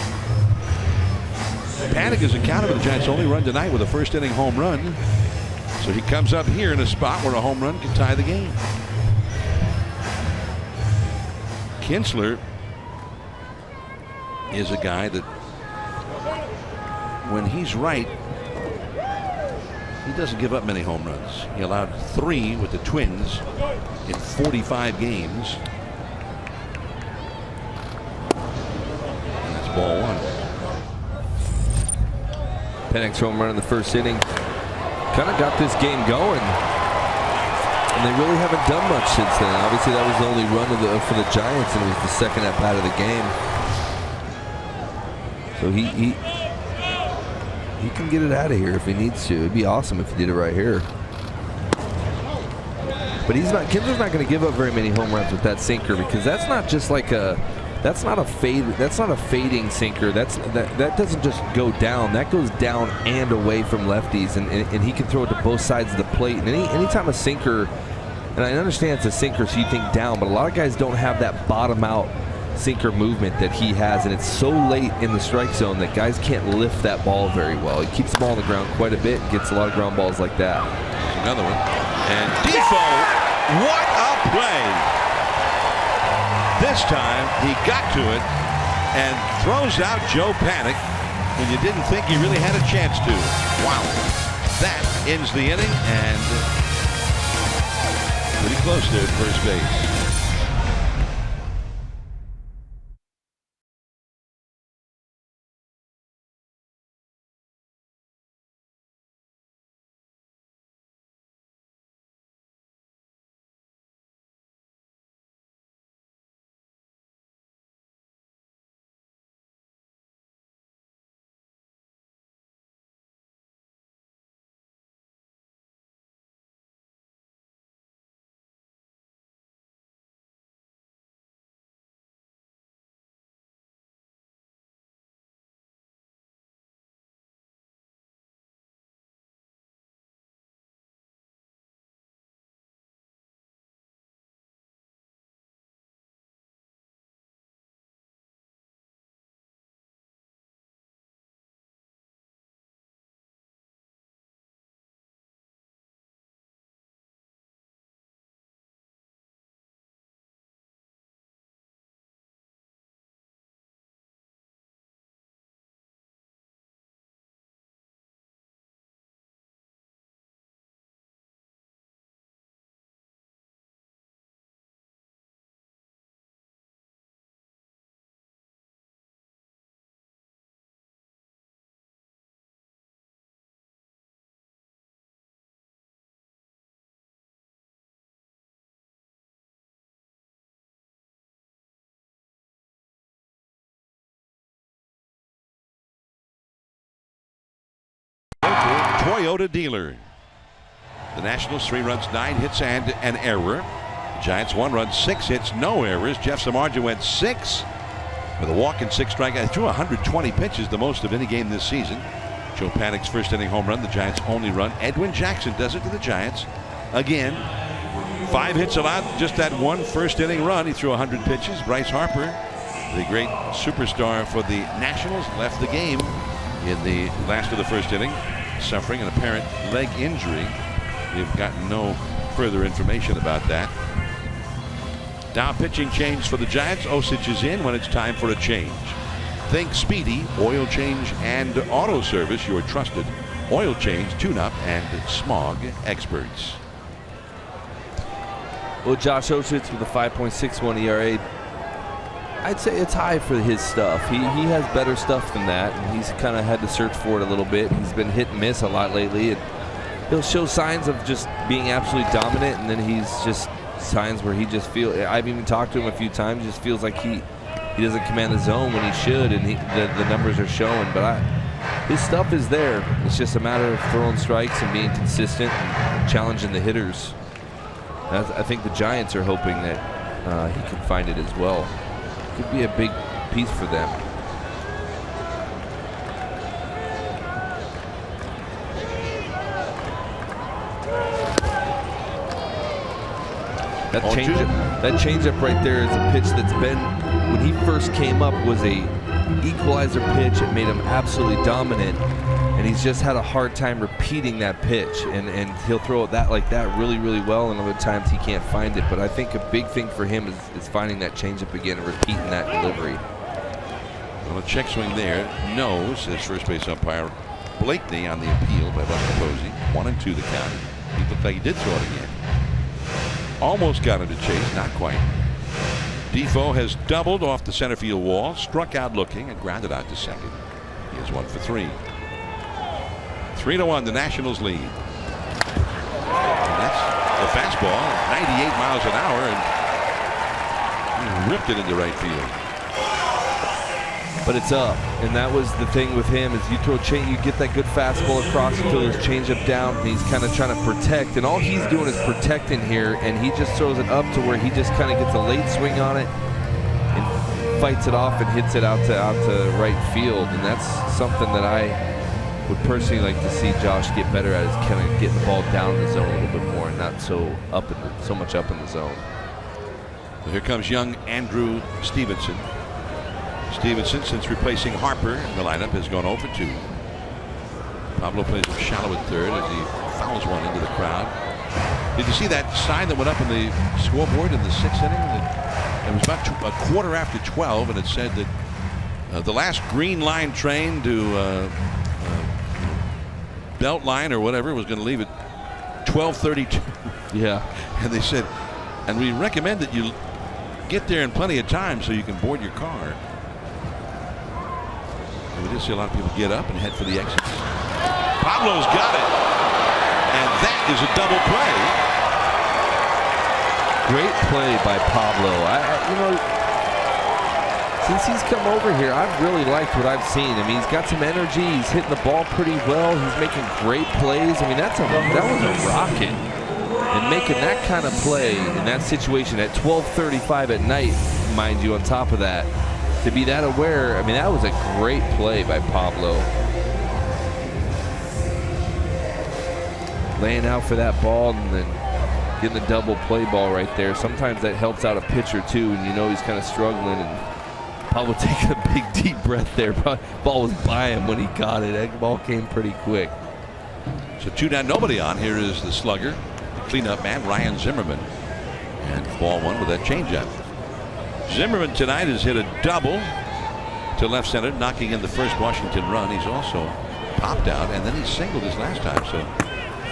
Paddock is accounted for the Giants' only run tonight with a 1st inning home run. So he comes up here in a spot where a home run can tie the game. Kinsler is a guy that when he's right, he doesn't give up many home runs. He allowed 3 with the Twins in 45 games. And that's ball 1. Paddock's home run in the 1st inning kind of got this game going, and they really haven't done much since then. Obviously, that was the only run for the Giants, and it was the 2nd at bat of the game. So he can get it out of here if he needs to. It'd be awesome if he did it right here. But Kinsler's not going to give up very many home runs with that sinker, because that's not just like that's not a fading sinker. That doesn't just go down. That goes down and away from lefties, and he can throw it to both sides of the plate. And anytime a sinker, and I understand it's a sinker, so you think down, but a lot of guys don't have that bottom out sinker movement that he has, and it's so late in the strike zone that guys can't lift that ball very well. He keeps the ball on the ground quite a bit and gets a lot of ground balls like that. There's another one. And Defoe, what a play! This time he got to it and throws out Joe Paddock when you didn't think he really had a chance to. Wow. That ends the inning, and pretty close there at first base. Toyota dealer. The Nationals 3 runs, 9 hits and an error. The Giants 1 run, 6 hits, no errors. Jeff Samardzija went 6 with a walk and 6 strikeouts. Threw 120 pitches, the most of any game this season. Joe Paddock's 1st inning home run, the Giants' only run. Edwin Jackson does it to the Giants again. 5 hits allowed, just that 1 1st inning run. He threw 100 pitches. Bryce Harper, the great superstar for the Nationals, left the game in the last of the 1st inning, suffering an apparent leg injury. We've gotten no further information about that. Now pitching change for the Giants. Osich is in when it's time for a change. Think Speedy, oil change and auto service, your trusted oil change, tune-up, and smog experts. Well, Josh Osich with a 5.61 ERA. I'd say it's high for his stuff. He has better stuff than that, and he's kind of had to search for it a little bit. He's been hit and miss a lot lately, and he'll show signs of just being absolutely dominant, and then he's just signs where he just feels. I've even talked to him a few times. Just feels like he doesn't command the zone when he should, and the numbers are showing. But his stuff is there. It's just a matter of throwing strikes and being consistent and challenging the hitters. I think the Giants are hoping that he can find it as well. Could be a big piece for them. That changeup right there is a pitch that's been, when he first came up, was a equalizer pitch. It made him absolutely dominant, and he's just had a hard time repeating that pitch. And he'll throw it like that really, really well, and other times he can't find it. But I think a big thing for him is finding that changeup again and repeating that delivery. Well, a check swing there. No, says first base umpire Blakeney on the appeal by Buster Posey. 1-2 the count. He looked like he did throw it again. Almost got into chase, not quite. Defoe has doubled off the center field wall, struck out looking, and grounded out to second. He is 1 for 3. 3-1, the Nationals lead. And that's the fastball, 98 miles an hour, and he ripped it into right field. But it's up, and that was the thing with him, is you throw you get that good fastball across, you throw this changeup down, and he's kind of trying to protect, and all he's doing is protecting here, and he just throws it up to where he just kind of gets a late swing on it and fights it off and hits it out to right field. And that's something that I would personally like to see Josh get better at, is kind of getting the ball down in the zone a little bit more and not so much up in the zone. So here comes young Andrew Stevenson. Stevenson, since replacing Harper in the lineup, has gone 0 for 2. Pablo plays him shallow at third as he fouls one into the crowd. Did you see that sign that went up on the scoreboard in the 6th inning? It was about a quarter after 12, and it said that the last green line train to Beltline or whatever was going to leave at 12:32. Yeah. And they said, and we recommend that you get there in plenty of time so you can board your car. We just see a lot of people get up and head for the exits. Pablo's got it, and that is a double play. Great play by Pablo. Since he's come over here, I've really liked what I've seen. I mean, he's got some energy. He's hitting the ball pretty well. He's making great plays. I mean, that was a rocket. And making that kind of play in that situation at 12:35 at night, mind you, on top of that, to be that aware, I mean, that was a great play by Pablo. Laying out for that ball and then getting the double play ball right there. Sometimes that helps out a pitcher too, and you know he's kind of struggling, and Pablo taking a big deep breath there. Ball was by him when he got it. That ball came pretty quick. So 2 down, nobody on. Here is the slugger, the cleanup man, Ryan Zimmerman. And ball 1 with that changeup. Zimmerman tonight has hit a double to left center, knocking in the first Washington run. He's also popped out, and then he singled his last time, so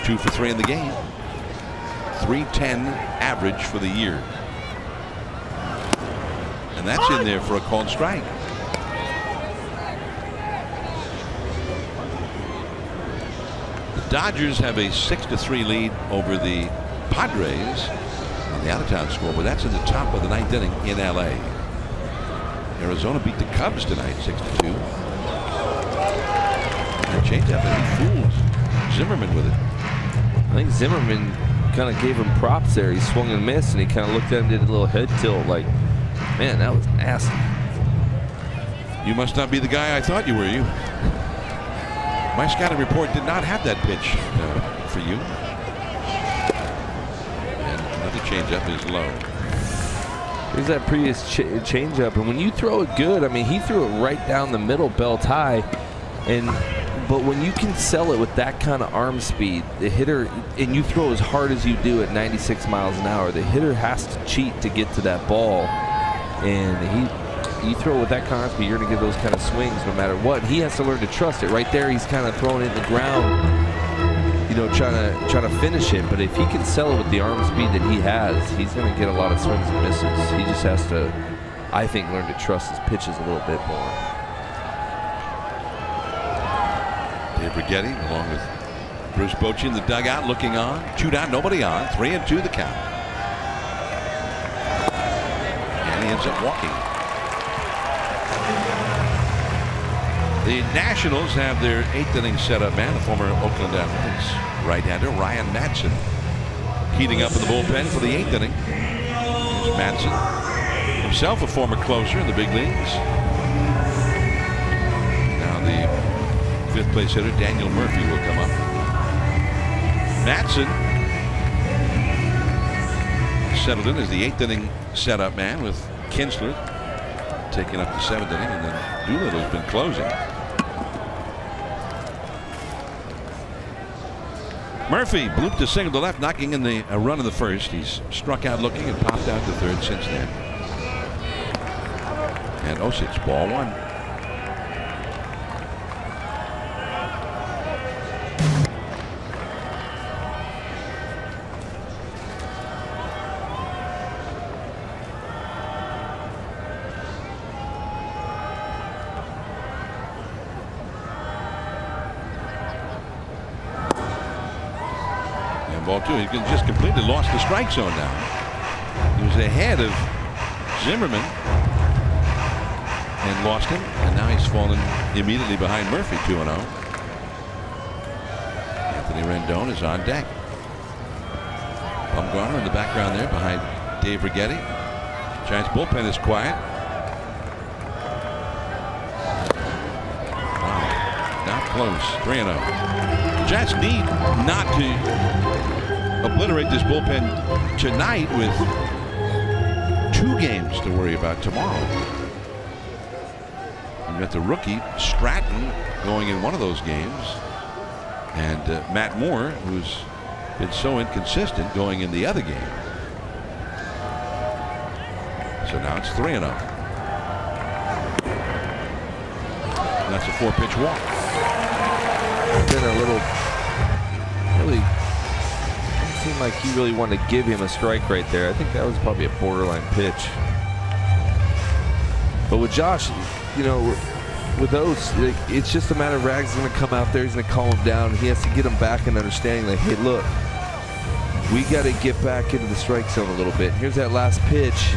2 for 3 in the game. .310 average for the year. And that's in there for a called strike. The Dodgers have a 6-3 lead over the Padres on the out-of-town score, but that's in the top of the 9th inning in L.A. Arizona beat the Cubs tonight 6-2. And changeup, and he fools Zimmerman with it. I think Zimmerman kind of gave him props there. He swung and missed, and he kind of looked at him, did a little head tilt, like, man, that was nasty. You must not be the guy I thought you were, you. My scouting report did not have that pitch for you. And another changeup is low. There's that previous changeup, and when you throw it good, I mean, he threw it right down the middle, belt high, and But when you can sell it with that kind of arm speed, the hitter, and you throw as hard as you do at 96 miles an hour, the hitter has to cheat to get to that ball. And you throw it with that kind of speed, you're going to get those kind of swings no matter what. He has to learn to trust it. Right there, he's kind of throwing it in the ground, you know, trying to finish it. But if he can sell it with the arm speed that he has, he's going to get a lot of swings and misses. He just has to, I think, learn to trust his pitches a little bit more. Dave Rigetti along with Bruce Bochy in the dugout looking on. 2 down, nobody on. 3-2 the count. And he ends up walking. The Nationals have their 8th inning setup man, the former Oakland Athletics right-hander Ryan Madson, heating up in the bullpen for the 8th inning. Here's Madson, himself a former closer in the big leagues. Now the 5th place hitter Daniel Murphy will come up. Madson settled in as the 8th inning setup man with Kinsler taking up the 7th inning, and then Doolittle's been closing. Murphy blooped a single to left, knocking in a run in the first. He's struck out looking and popped out to third since then. And Osich, ball 1. Ball 2. He just completely lost the strike zone now. He was ahead of Zimmerman and lost him, and now he's fallen immediately behind Murphy. 2-0. Anthony Rendon is on deck. Bumgarner in the background there behind Dave Rigetti. Giants bullpen is quiet. Wow, not close. 3-0. Giants need not to obliterate this bullpen tonight with 2 games to worry about tomorrow. You've got the rookie Stratton going in one of those games, and Matt Moore, who's been so inconsistent, going in the other game. So now it's 3-0. And that's a 4-pitch walk. Been a little, really didn't seem like he really wanted to give him a strike right there. I think that was probably a borderline pitch. But with Josh, you know, with those, it's just a matter of Rags going to come out there. He's going to calm him down. He has to get him back in understanding that, hey, look, we got to get back into the strike zone a little bit. Here's that last pitch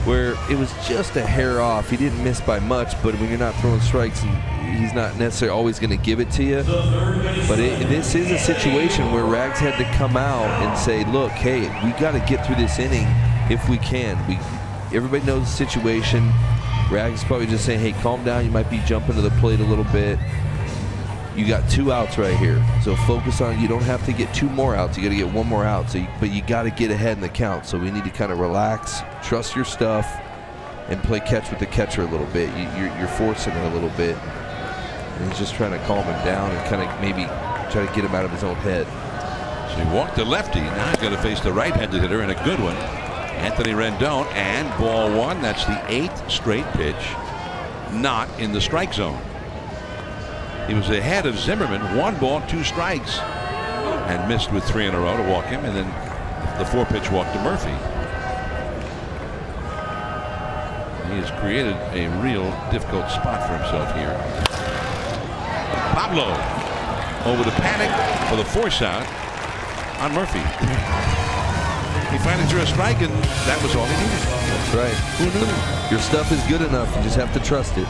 where it was just a hair off. He didn't miss by much, but when you're not throwing strikes, and he's not necessarily always going to give it to you. But this is a situation where Rags had to come out and say, look, hey, we got to get through this inning if we can. Everybody knows the situation. Rags is probably just saying, hey, calm down. You might be jumping to the plate a little bit. You got 2 outs right here. So focus on, you don't have to get 2 more outs. You got to get 1 more out. But you got to get ahead in the count. So we need to kind of relax, trust your stuff, and play catch with the catcher a little bit. You're forcing it a little bit. And he's just trying to calm him down and kind of maybe try to get him out of his own head. So he walked the lefty. Now he's got to face the right-handed hitter, and a good one. Anthony Rendon, and ball 1. That's the 8th straight pitch not in the strike zone. He was ahead of Zimmerman, 1 ball, 2 strikes, and missed with 3 in a row to walk him, and then the 4-pitch walk to Murphy. He has created a real difficult spot for himself here. Pablo over the panic for the force out on Murphy. He finally threw a strike, and that was all he needed. That's right. Who knew? Your stuff is good enough. You just have to trust it.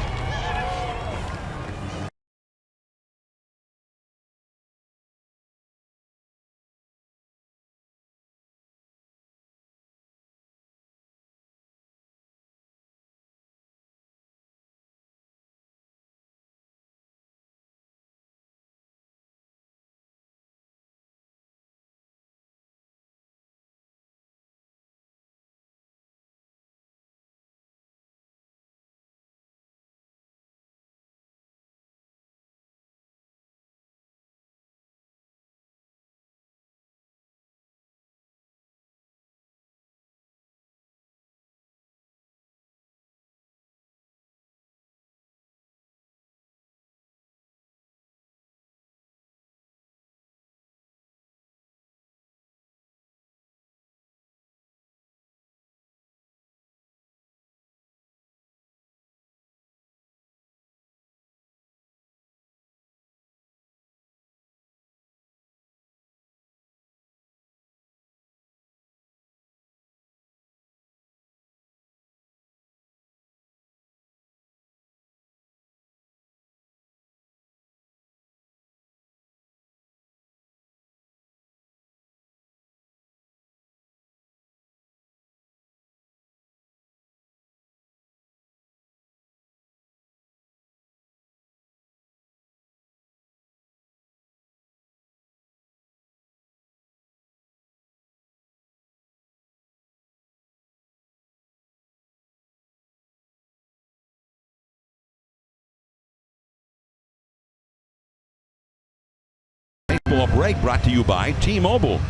Ball break brought to you by T-Mobile.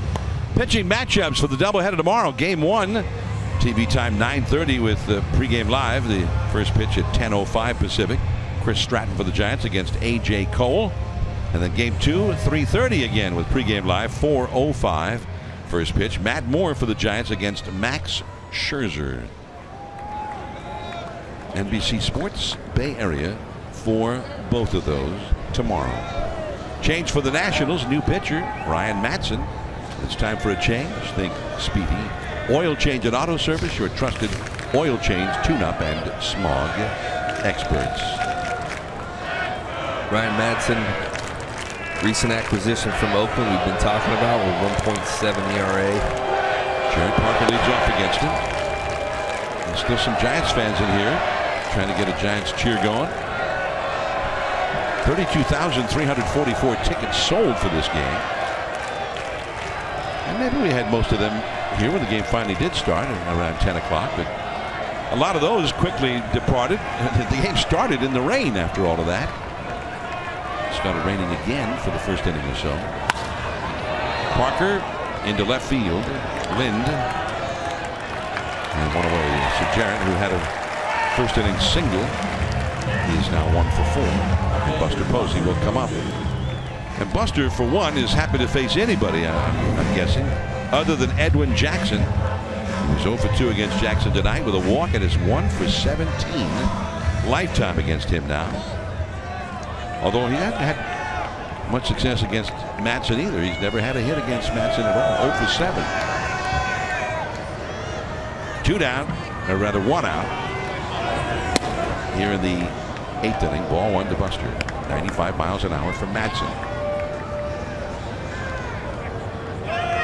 Pitching matchups for the doubleheader tomorrow. Game 1, TV time 9:30 with pregame live. The first pitch at 10:05 Pacific. Chris Stratton for the Giants against A.J. Cole. And then game 2, 3:30 again with pregame live, 4:05 first pitch. Matt Moore for the Giants against Max Scherzer. NBC Sports Bay Area for both of those tomorrow. Change for the Nationals. New pitcher Ryan Madson. It's time for a change. Think Speedy. Oil change and auto service. Your trusted oil change, tune-up, and smog experts. Ryan Madson, recent acquisition from Oakland we've been talking about with 1.7 ERA. Jared Parker leads off against him. There's still some Giants fans in here trying to get a Giants cheer going. 32,344 tickets sold for this game. And maybe we had most of them here when the game finally did start around 10 o'clock. But a lot of those quickly departed. The game started in the rain after all of that. It started raining again for the first inning or so. Parker into left field. Lind. And one away. So Jarrett, who had a first inning single, is now 1 for 4. And Buster Posey will come up. And Buster, for one, is happy to face anybody, I'm guessing, other than Edwin Jackson. He was 0 for 2 against Jackson tonight with a walk, and is 1 for 17 lifetime against him now. Although he hasn't had much success against Madsen either. He's never had a hit against Madsen at all. 0 for 7. 2 down, or rather 1 out. Here in the 8th inning, ball 1 to Buster. 95 miles an hour from Madsen.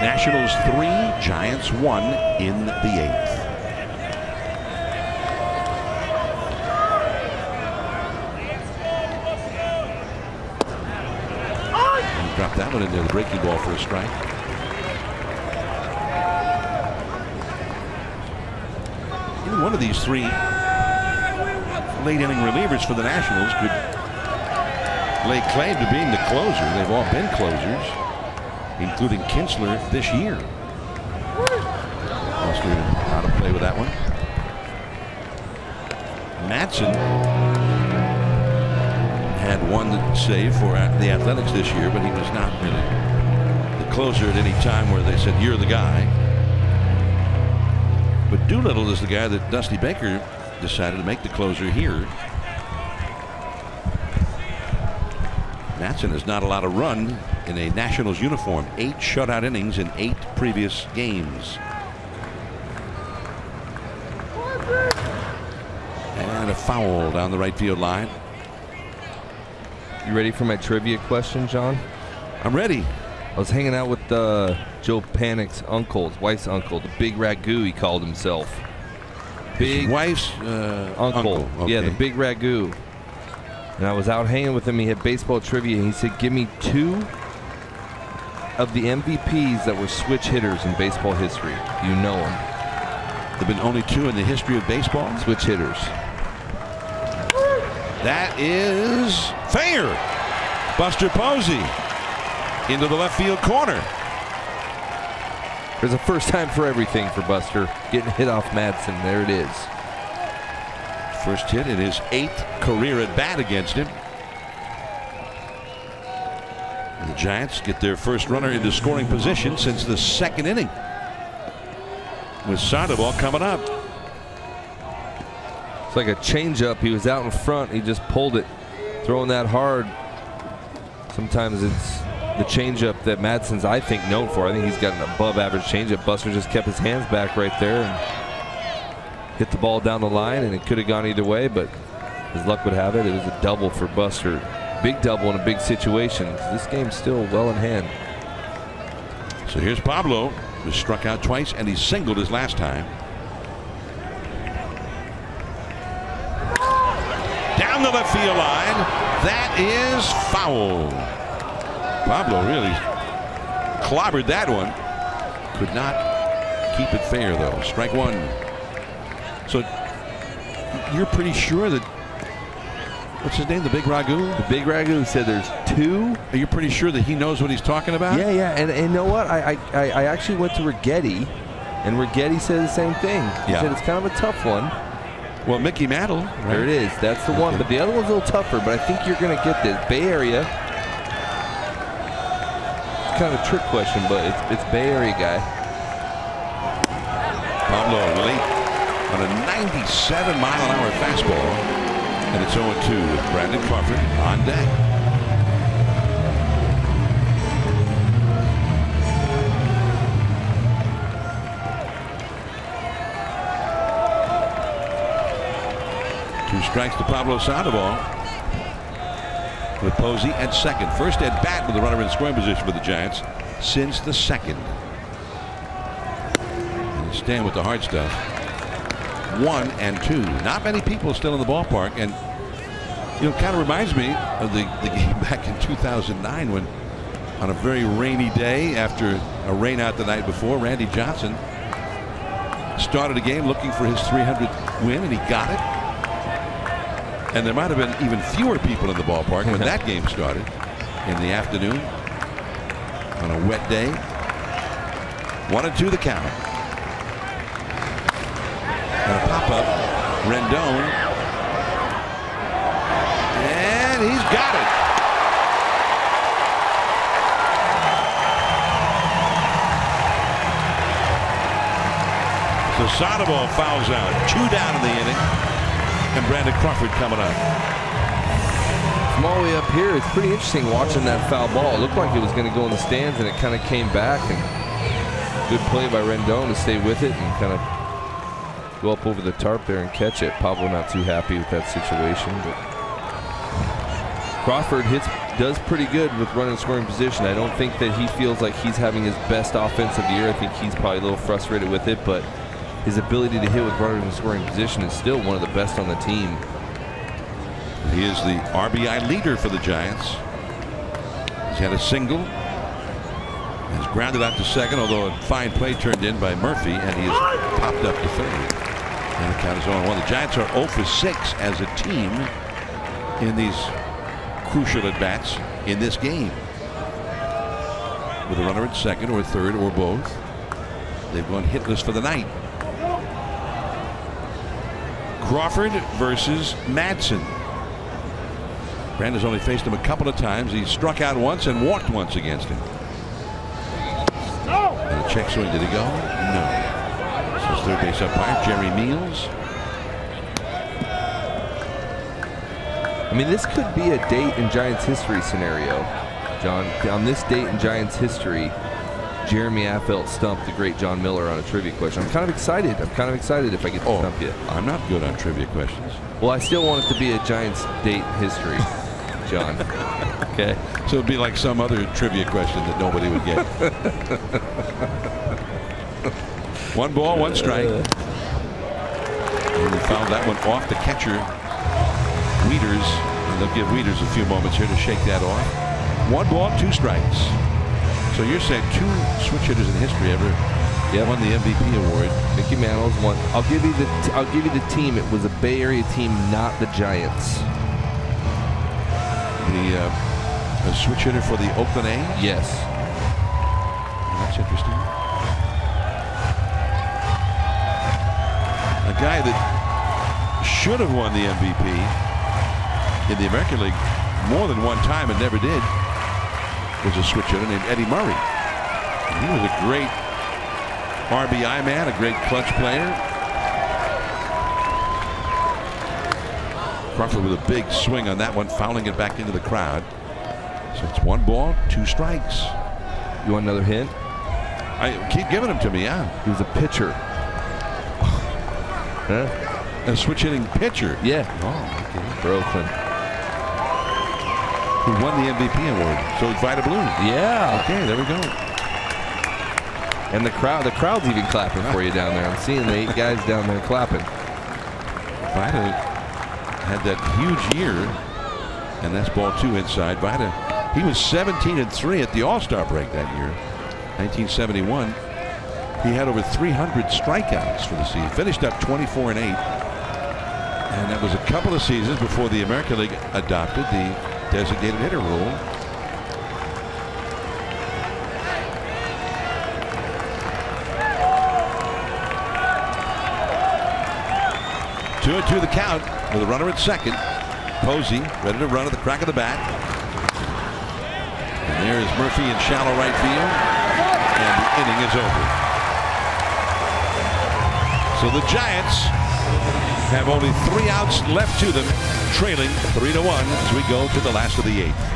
Nationals 3, Giants 1 in the 8th. He dropped that one in there, the breaking ball for a strike. Either one of these 3 late inning relievers for the Nationals could lay claim to being the closer. They've all been closers, including Kinsler this year. Buster out of play with that one. Madsen had one save for the Athletics this year, but he was not really the closer at any time where they said, "You're the guy." But Doolittle is the guy that Dusty Baker decided to make the closer here. Madsen has not allowed a run in a Nationals uniform. 8 shutout innings in 8 previous games. And a foul down the right field line. You ready for my trivia question, John? I'm ready. I was hanging out with Joe Panic's uncle, his wife's uncle, the Big Ragu, he called himself. His wife's uncle. Okay. Yeah, the Big Ragu. And I was out hanging with him. He had baseball trivia. And he said, "Give me 2 of the MVPs that were switch hitters in baseball history." Do you know them? There have been only 2 in the history of baseball. Switch hitters. That is fair. Buster Posey into the left field corner. There's a first time for everything for Buster. Getting hit off Madsen. There it is. First hit in his 8th career at bat against him. And the Giants get their first runner into scoring position since the 2nd inning, with Sandoval coming up. It's like a changeup. He was out in front. He just pulled it, throwing that hard. Sometimes it's the changeup that Madsen's, I think, known for. I think he's got an above-average changeup. Buster just kept his hands back right there and hit the ball down the line, and it could have gone either way, but as luck would have it, it was a double for Buster. Big double in a big situation. This game's still well in hand. So here's Pablo, who struck out twice, and he singled his last time. Down the left field line. That is foul. Pablo really clobbered that one. Could not keep it fair, though. Strike 1. So you're pretty sure that What's his name? The Big Ragu? The Big Ragu said there's 2. Are you pretty sure that he knows what he's talking about? Yeah. And you know what? I actually went to Rigetti, and Rigetti said the same thing. He said it's kind of a tough one. Well, Mickey Mantle. Right? There it is. That's the one. But the other one's a little tougher, but I think you're going to get this. Bay Area. It's kind of a trick question, but it's Bay Area guy. Pablo late on a 97-mile-an-hour fastball. And it's 0-2 with Brandon Crawford on deck. Two strikes to Pablo Sandoval. With Posey at second. First at bat with the runner in scoring position for the Giants since the second. And stand with the hard stuff. 1-2. Not many people still in the ballpark, and you know, kind of reminds me of the game back in 2009 when, on a very rainy day after a rainout the night before, Randy Johnson started a game looking for his 300th win, and he got it. And there might have been even fewer people in the ballpark when that game started in the afternoon on a wet day. 1-2 the count. And a pop-up, Rendon, and he's got it. So Sandoval fouls out, 2 down in the inning, and Brandon Crawford coming up. From all the way up here, it's pretty interesting watching that foul ball. It looked like it was going to go in the stands, and it kind of came back. And good play by Rendon to stay with it and kind of go up over the tarp there and catch it. Pablo not too happy with that situation, but Crawford does pretty good with running scoring position. I don't think that he feels like he's having his best offensive year. I think he's probably a little frustrated with it, but his ability to hit with runners in scoring position is still one of the best on the team. He is the RBI leader for the Giants. He's had a single. He's grounded out to second, although a fine play turned in by Murphy, and he has popped up to third. And the count is 0-1. The Giants are 0 for 6 as a team in these crucial at-bats in this game. With a runner at second or third or both, they've gone hitless for the night. Crawford versus Madsen. Brandon's only faced him a couple of times. He struck out once and walked once against him. And a check swing. Did he go? No. This is third base umpire Jerry Meals. I mean, this could be a date in Giants history scenario, John. On this date in Giants history, Jeremy Affeldt stumped the great John Miller on a trivia question. I'm kind of excited. if I get to stump you. I'm not good on trivia questions. Well, I still want it to be a Giants date in history, John. Okay. So it'd be like some other trivia question that nobody would get. 1 ball, 1 strike. And we fouled that one off the catcher, Wieters. And they'll give Wieters a few moments here to shake that off. 1 ball, 2 strikes. So you're saying 2 switch hitters in history ever won the MVP award. Mickey Mantle's one. I'll give you the team. It was a Bay Area team, not the Giants. The switch hitter for the Oakland A's? Yes. That's interesting. A guy that should have won the MVP in the American League more than one time and never did was a switch hitter named Eddie Murray. And he was a great RBI man, a great clutch player. Crawford with a big swing on that one, fouling it back into the crowd. So it's 1 ball, 2 strikes. You want another hint? I keep giving them to me, yeah. He was a pitcher. Huh? A switch hitting pitcher. Yeah. Oh, okay. For Oakland. Who won the MVP award. So it's Vida Blue. Yeah. Okay, there we go. And the crowd's even clapping for you down there. I'm seeing the 8 guys down there clapping. Vida had that huge year, and that's ball 2 inside. Vida, he was 17-3 at the All-Star break that year, 1971. He had over 300 strikeouts for the season. Finished up 24-8, And that was a couple of seasons before the American League adopted the designated hitter rule. Two and two the count with a runner at second. Posey ready to run at the crack of the bat. And there is Murphy in shallow right field. And the inning is over. So the Giants have only 3 outs left to them, trailing 3-1 as we go to the last of the 8th.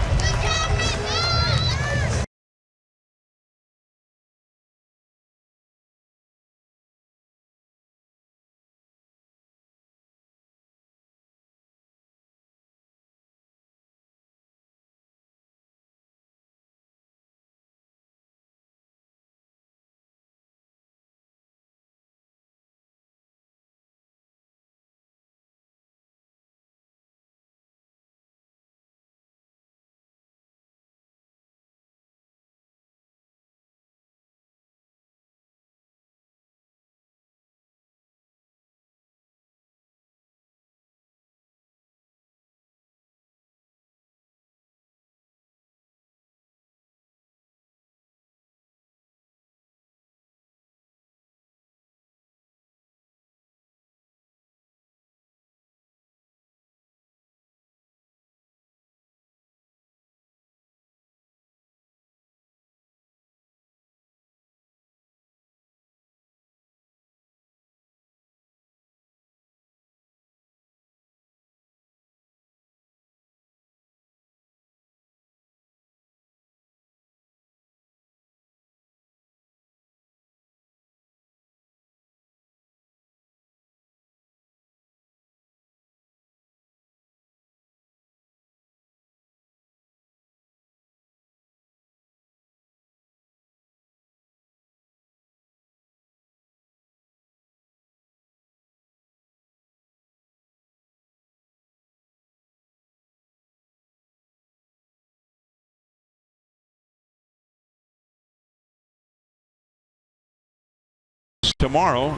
Tomorrow,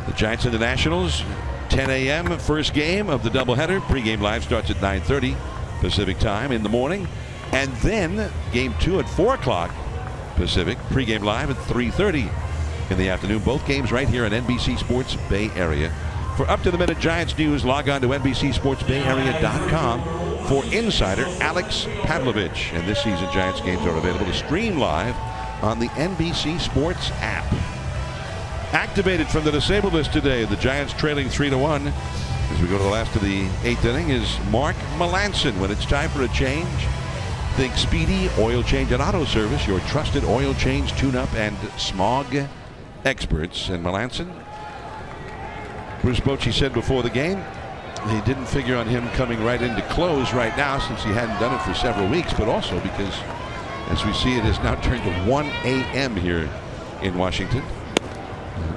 the Giants and the Nationals, 10 a.m. first game of the doubleheader. Pre-game live starts at 9:30 Pacific time in the morning, and then game 2 at 4 o'clock Pacific. Pre-game live at 3:30 in the afternoon. Both games right here on NBC Sports Bay Area. For up-to-the-minute Giants news, log on to NBCSportsBayArea.com for insider Alex Pavlovich. And this season, Giants games are available to stream live on the NBC Sports app. Activated from the disabled list today, the Giants trailing 3-1 as we go to the last of the 8th inning is Mark Melanson. When it's time for a change, think Speedy Oil Change and Auto Service, your trusted oil change, tune-up, and smog experts. And Melanson, Bruce Bochy said before the game, he didn't figure on him coming right into close right now since he hadn't done it for several weeks, but also because, as we see, it has now turned to 1 a.m. here in Washington.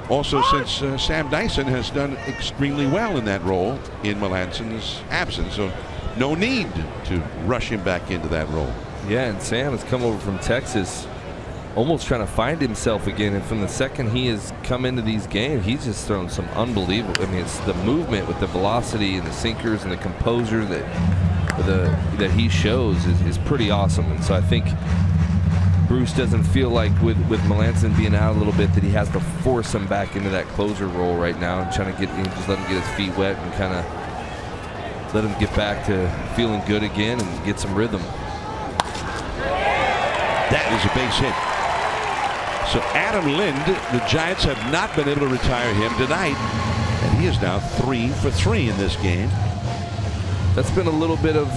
Also, since Sam Dyson has done extremely well in that role in Melanson's absence, so no need to rush him back into that role. Yeah, and Sam has come over from Texas almost trying to find himself again, and from the second he has come into these games, he's just thrown some unbelievable, I mean, it's the movement with the velocity and the sinkers and the composure that he shows is pretty awesome. And so I think Bruce doesn't feel like with Melanson being out a little bit that he has to force him back into that closer role right now and trying to just let him get his feet wet and kind of let him get back to feeling good again and get some rhythm. That is a base hit. So Adam Lind, the Giants have not been able to retire him tonight, and he is now 3 for 3 in this game. That's been a little bit of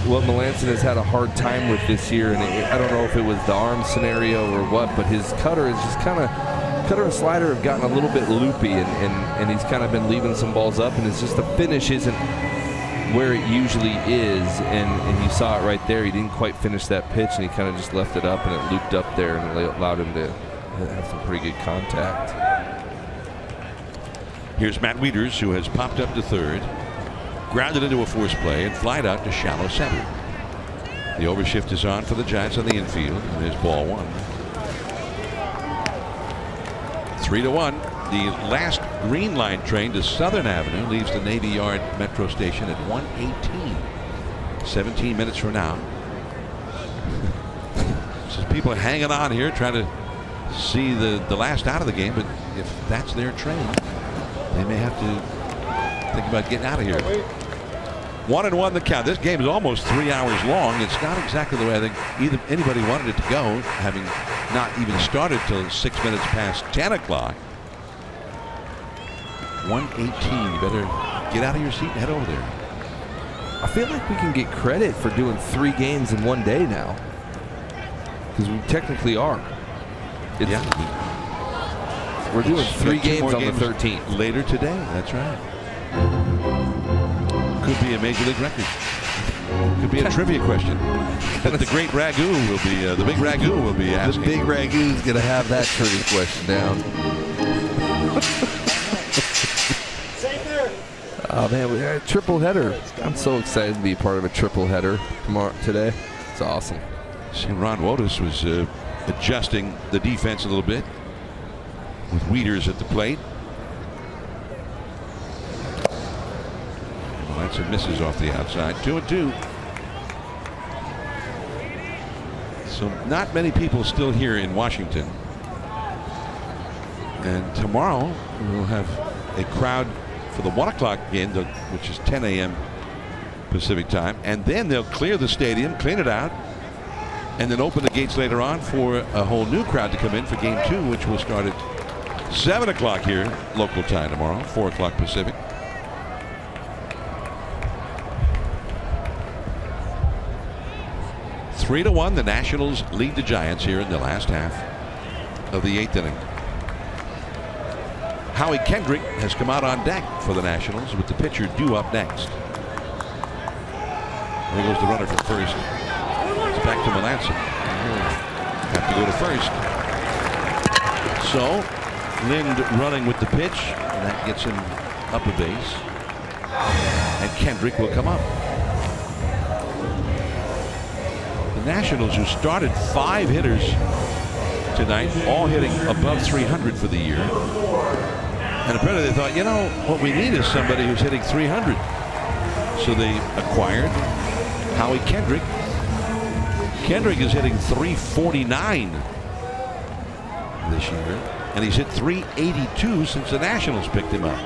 what Melanson has had a hard time with this year, and I don't know if it was the arm scenario or what, but his cutter is just kind of, cutter and slider have gotten a little bit loopy, and he's kind of been leaving some balls up, and it's just the finish isn't where it usually is, and you saw it right there. He didn't quite finish that pitch, and he kind of just left it up, and it looped up there, and it allowed him to have some pretty good contact. Here's Matt Wieters, who has popped up to third, grounded into a force play, and flied out to shallow center. The overshift is on for the Giants on the infield, and there's ball 1. 3-1. The last Green Line train to Southern Avenue leaves the Navy Yard Metro Station at 1:18. 17 minutes from now. So people are hanging on here trying to see the last out of the game, but if that's their train, they may have to think about getting out of here. 1-1 the count. This game is almost 3 hours long. It's not exactly the way I think anybody wanted it to go, having not even started till 6 minutes past 10 o'clock. 1:18. You better get out of your seat and head over there. I feel like we can get credit for doing 3 games in one day now, because we technically are. Yeah. We're doing 3 games on the 13th. Later today. That's right. Could be a major league record. Could be a trivia question that the great Ragu will be, the big Ragu will be asking. The big Ragu's going to have that trivia question down. Oh man, we had a triple header. I'm so excited to be part of a triple header today. It's awesome. See, Ron Wotus was adjusting the defense a little bit with Wieters at the plate. Well, that's a misses off the outside. 2-2. So not many people still here in Washington. And tomorrow we'll have a crowd for the 1 o'clock game, which is 10 a.m. Pacific time, and then they'll clear the stadium, clean it out, and then open the gates later on for a whole new crowd to come in for game 2, which will start at 7 o'clock here local time tomorrow, 4 o'clock Pacific. Three to 1, the Nationals lead the Giants here in the last half of the 8th inning. Howie Kendrick has come out on deck for the Nationals with the pitcher due up next. There goes the runner from first. It's back to Melanson. Have to go to first. So Lind running with the pitch, and that gets him up a base. And Kendrick will come up. The Nationals, who started 5 hitters tonight, all hitting above 300 for the year. And apparently they thought, you know, what we need is somebody who's hitting 300. So they acquired Howie Kendrick. Kendrick is hitting 349 this year, and he's hit 382 since the Nationals picked him up.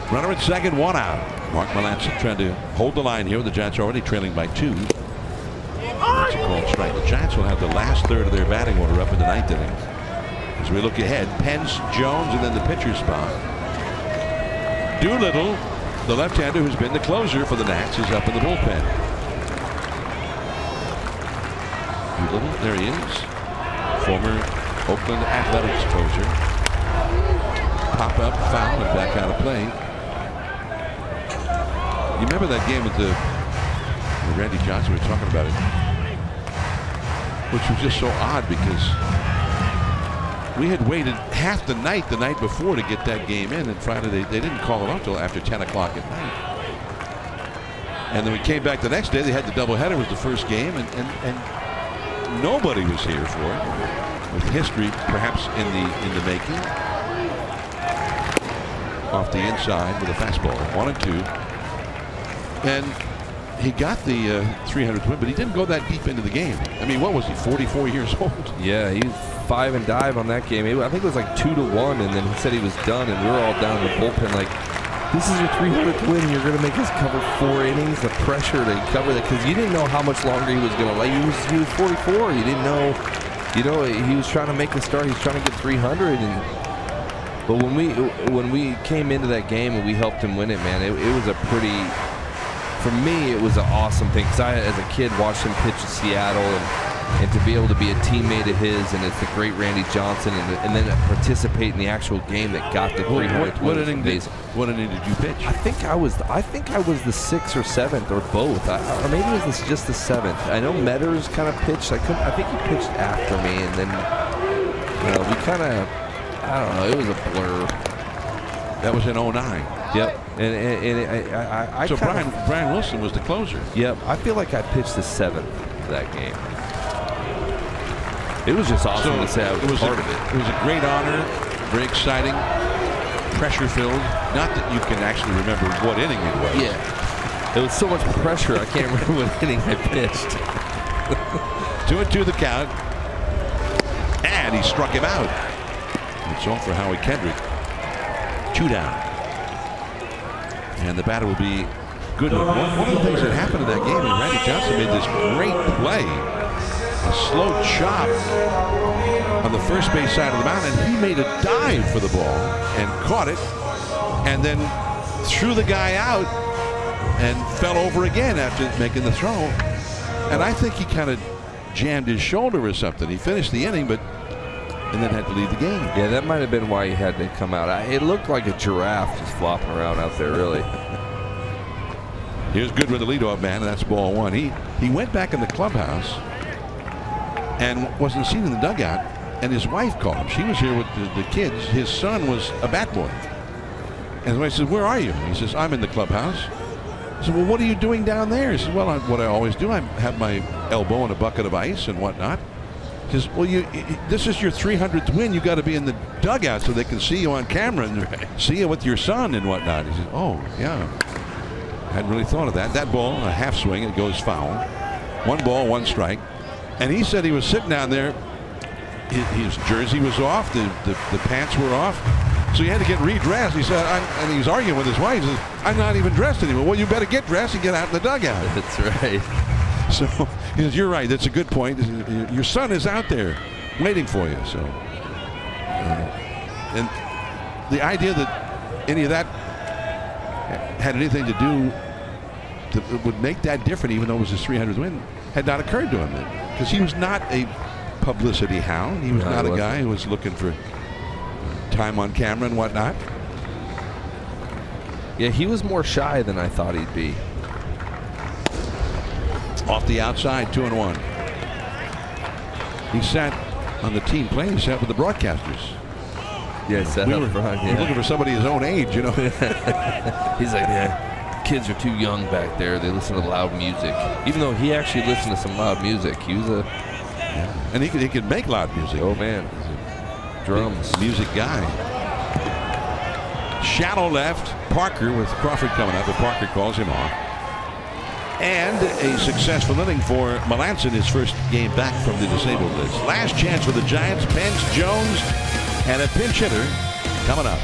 Runner at second, 1 out. Mark Melanson trying to hold the line here. The Giants are already trailing by 2. That's a called strike. The Giants will have the last third of their batting order up in the 9th inning. As we look ahead, Pence, Jones, and then the pitcher's spot. Doolittle, the left-hander who's been the closer for the Nats, is up in the bullpen. Doolittle, there he is. Former Oakland Athletics closer. Pop up, foul, and back out of play. You remember that game with Randy Johnson? We were talking about it, which was just so odd because we had waited half the night before to get that game in, and Friday they didn't call it up until after 10 o'clock at night. And then we came back the next day. They had the doubleheader, was the first game, and nobody was here for it. With history perhaps in the making. Off the inside with a fastball, 1-2. And he got the 300th win, but he didn't go that deep into the game. I mean, what was he, 44 years old? Yeah, he was 5 and dive on that game. I think it was like 2-1, and then he said he was done, and we were all down in the bullpen like, this is your 300th win. You're going to make us cover 4 innings. The pressure to cover that, because you didn't know how much longer he was going to lay. He was 44. You didn't know, he was trying to make the start. He was trying to get 300, but when we came into that game and we helped him win it, man, it was a pretty. For me, it was an awesome thing because I, as a kid, watched him pitch in Seattle, and to be able to be a teammate of his, and it's the great Randy Johnson, and then participate in the actual game that got the 300. What inning did you pitch? I think I was the 6th or 7th or both, or maybe it was just the 7th. I know Metters kind of pitched. I think he pitched after me, and then we kind of. I don't know. It was a blur. That was in 09. Yep. And I So kinda, Brian Wilson was the closer. Yep. I feel like I pitched the 7th of that game. It was just awesome to say I was part of it. It was a great honor, very exciting, pressure-filled. Not that you can actually remember what inning it was. Yeah. It was so much pressure, I can't remember what inning I pitched. 2-2 the count. And he struck him out. It's all for Howie Kendrick. 2 down. And the batter will be Goodwin. One of the things that happened in that game, and Randy Johnson made this great play. A slow chop on the first base side of the mound, and he made a dive for the ball and caught it, and then threw the guy out and fell over again after making the throw. And I think he kind of jammed his shoulder or something. He finished the inning, and then had to leave the game. Yeah, that might have been why he had to come out. It looked like a giraffe just flopping around out there, really. Here's Goodwin, the leadoff man, and that's ball 1. He went back in the clubhouse and wasn't seen in the dugout, and his wife called him. She was here with the kids. His son was a bat boy. And his wife says, "Where are you?" He says, "I'm in the clubhouse." I said, "Well, what are you doing down there?" He says, "Well, what I always do. I have my elbow in a bucket of ice and whatnot." He says, "Well, this is your 300th win. You got to be in the dugout so they can see you on camera and see you with your son and whatnot." He says, "Oh, yeah. Hadn't really thought of that." That ball, a half swing, it goes foul. 1 ball, 1 strike. And he said he was sitting down there. His jersey was off. The pants were off. So he had to get redressed. He said, and he was arguing with his wife. He says, "I'm not even dressed anymore." "Well, you better get dressed and get out in the dugout." That's right. So he says, "You're right. That's a good point. Your son is out there waiting for you." So, and the idea that any of that had anything to do that would make that different, even though it was his 300th win, had not occurred to him. Because he was not a publicity hound. He was not a guy who was looking for time on camera and whatnot. Yeah, he was more shy than I thought he'd be. Off the outside, 2-1. He sat on the team plane. He sat with the broadcasters. Yeah, sat up front. Yeah. Looking for somebody his own age, you know. He's like, "Yeah, kids are too young back there. They listen to loud music." Even though he actually listened to some loud music. He was and he could make loud music. Oh man, drums, music guy. Shallow left. Parker with Crawford coming up, but Parker calls him off. And a successful inning for Melanson, his first game back from the disabled list. Last chance for the Giants. Pence, Jones, and a pinch hitter coming up.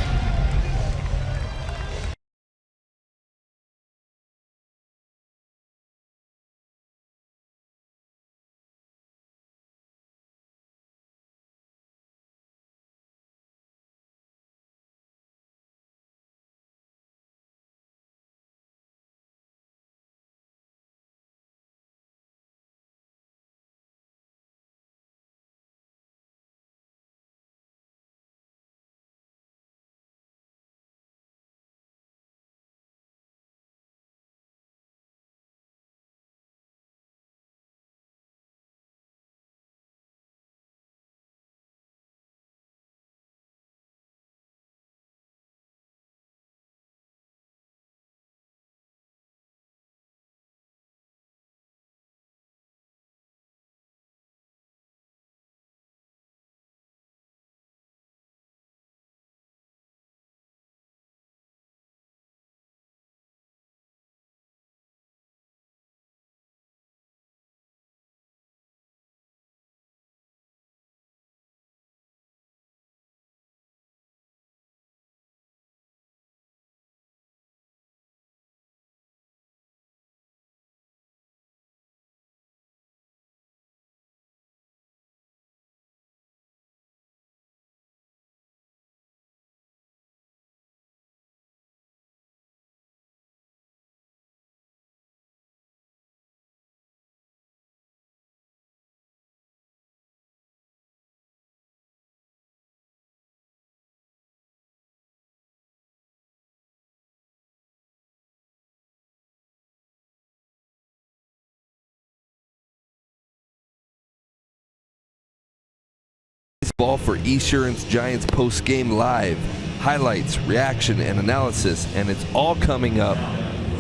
Ball for Esurance Giants post-game live. highlights, reaction, and analysis, and it's all coming up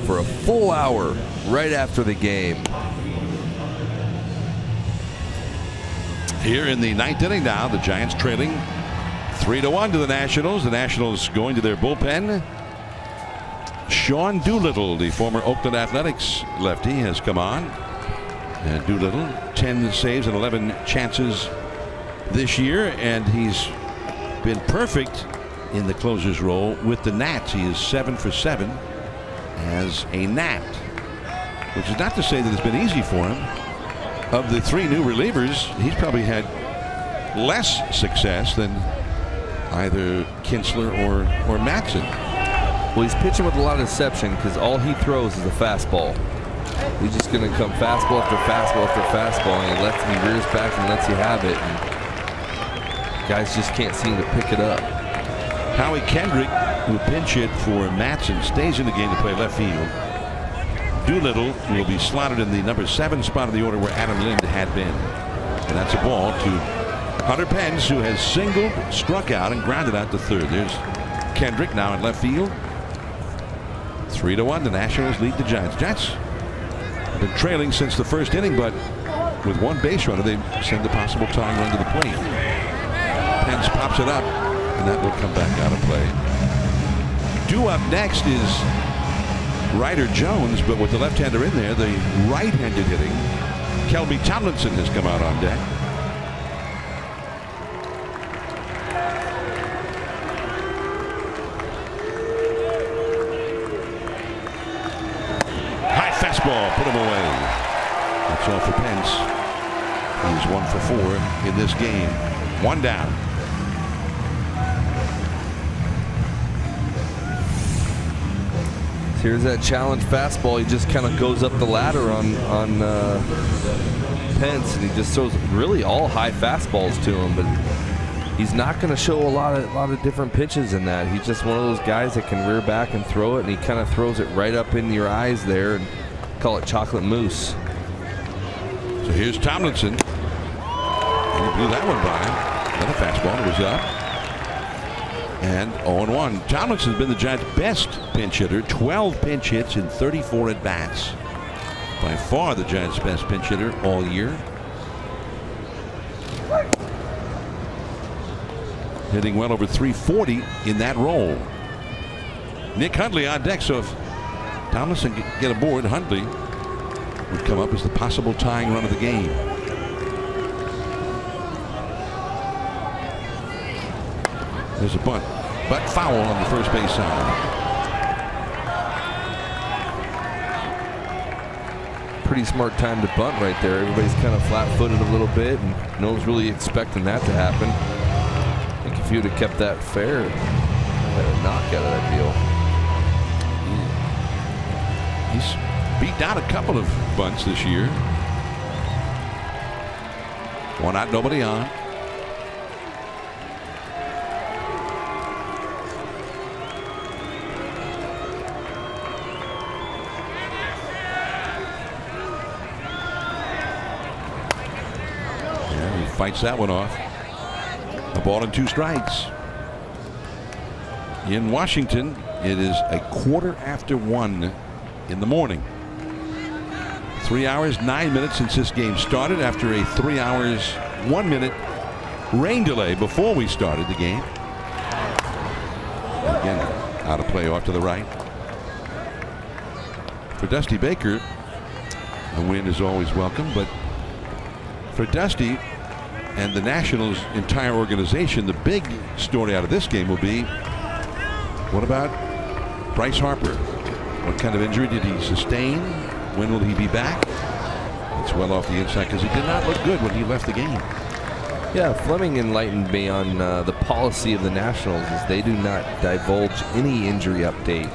for a full hour right after the game. Here in the ninth inning now, the Giants trailing 3-1 to the Nationals. The Nationals going to their bullpen. Sean Doolittle, the former Oakland Athletics lefty, has come on. And Doolittle, 10 saves and 11 chances this year, and he's been perfect in the closer's role with the Nats. He is 7 for 7 as a Nat, which is not to say that it's been easy for him. Of the three new relievers, he's probably had less success than either Kinsler or Matson. Well, he's pitching with a lot of deception because all he throws is a fastball. He's just going to come fastball after fastball after fastball, and he rears back and lets you have it. And guys just can't seem to pick it up. Howie Kendrick, who pinch hit for Matson, stays in the game to play left field. Doolittle will be slotted in the number 7 spot of the order where Adam Lind had been. And that's a ball to Hunter Pence, who has singled, struck out, and grounded out to third. There's Kendrick now in left field. 3-1. The Nationals lead the Giants. Giants have been trailing since the first inning, but with one base runner, they send the possible tying run to the plate. Pence pops it up, and that will come back out of play. Due up next is Ryder Jones, but with the left-hander in there, the right-handed hitting Kelby Tomlinson has come out on deck. High fastball, put him away. That's all for Pence. He's 1 for 4 in this game. 1 down. Here's that challenge fastball. He just kind of goes up the ladder on Pence, and he just throws really all high fastballs to him. But he's not going to show a lot of different pitches in that. He's just one of those guys that can rear back and throw it, and he kind of throws it right up in your eyes there, and call it chocolate mousse. So here's Tomlinson. And he blew that one by. Another fastball. It was up. And 0-1. Tomlinson's been the Giants' best pinch hitter. 12 pinch hits in 34 at-bats. By far the Giants' best pinch hitter all year. Hitting well over 340 in that role. Nick Hundley on deck, so if Tomlinson can get aboard, Hundley would come up as the possible tying run of the game. There's a bunt, but foul on the first base side. Pretty smart time to bunt right there. Everybody's kind of flat-footed a little bit, and no one's really expecting that to happen. I think if you would have kept that fair, you had a knock out of that deal. He's beat down a couple of bunts this year. 1 out, nobody on. Fights that one off. A ball and 2 strikes. In Washington, it is 1:15 in the morning. 3 hours, 9 minutes since this game started after a 3 hours, 1 minute rain delay before we started the game. And again, out of play off to the right. For Dusty Baker, a win is always welcome, but for Dusty and the Nationals' entire organization, the big story out of this game will be, what about Bryce Harper? What kind of injury did he sustain? When will he be back? It's well off the inside because he did not look good when he left the game. Yeah, Fleming enlightened me on the policy of the Nationals is they do not divulge any injury update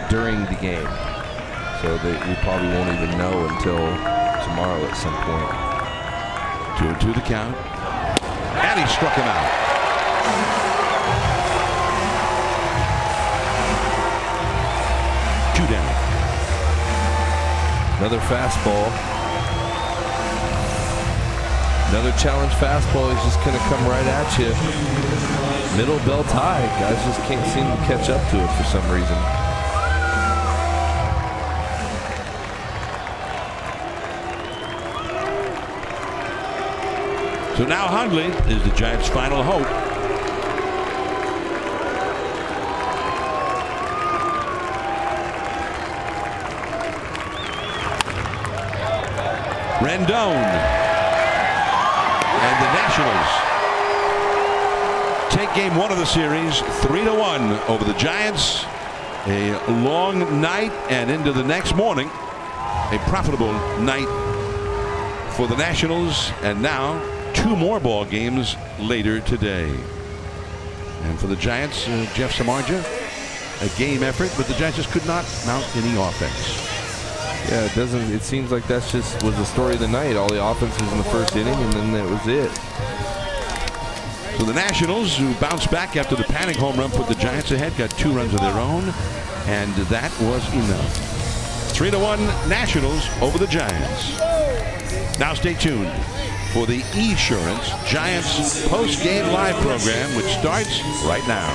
during the game. So we probably won't even know until tomorrow at some point. 2-2 the count. And he struck him out. Two down. Another fastball. Another challenge fastball. He's just going to come right at you. Middle belt high. Guys just can't seem to catch up to it for some reason. So now Hundley is the Giants' final hope. Rendon. And the Nationals take game 1 of the series 3-1 over the Giants. A long night and into the next morning. A profitable night for the Nationals, and now 2 more ball games later today. And for the Giants, Jeff Samardzija, a game effort, but the Giants just could not mount any offense. Yeah, it seems like that's just was the story of the night. All the offense was in the first inning, and then that was it. So the Nationals, who bounced back after the panic home run, put the Giants ahead, got 2 runs of their own, and that was enough. 3-1 Nationals over the Giants. Now stay tuned for the Esurance Giants post-game live program, which starts right now.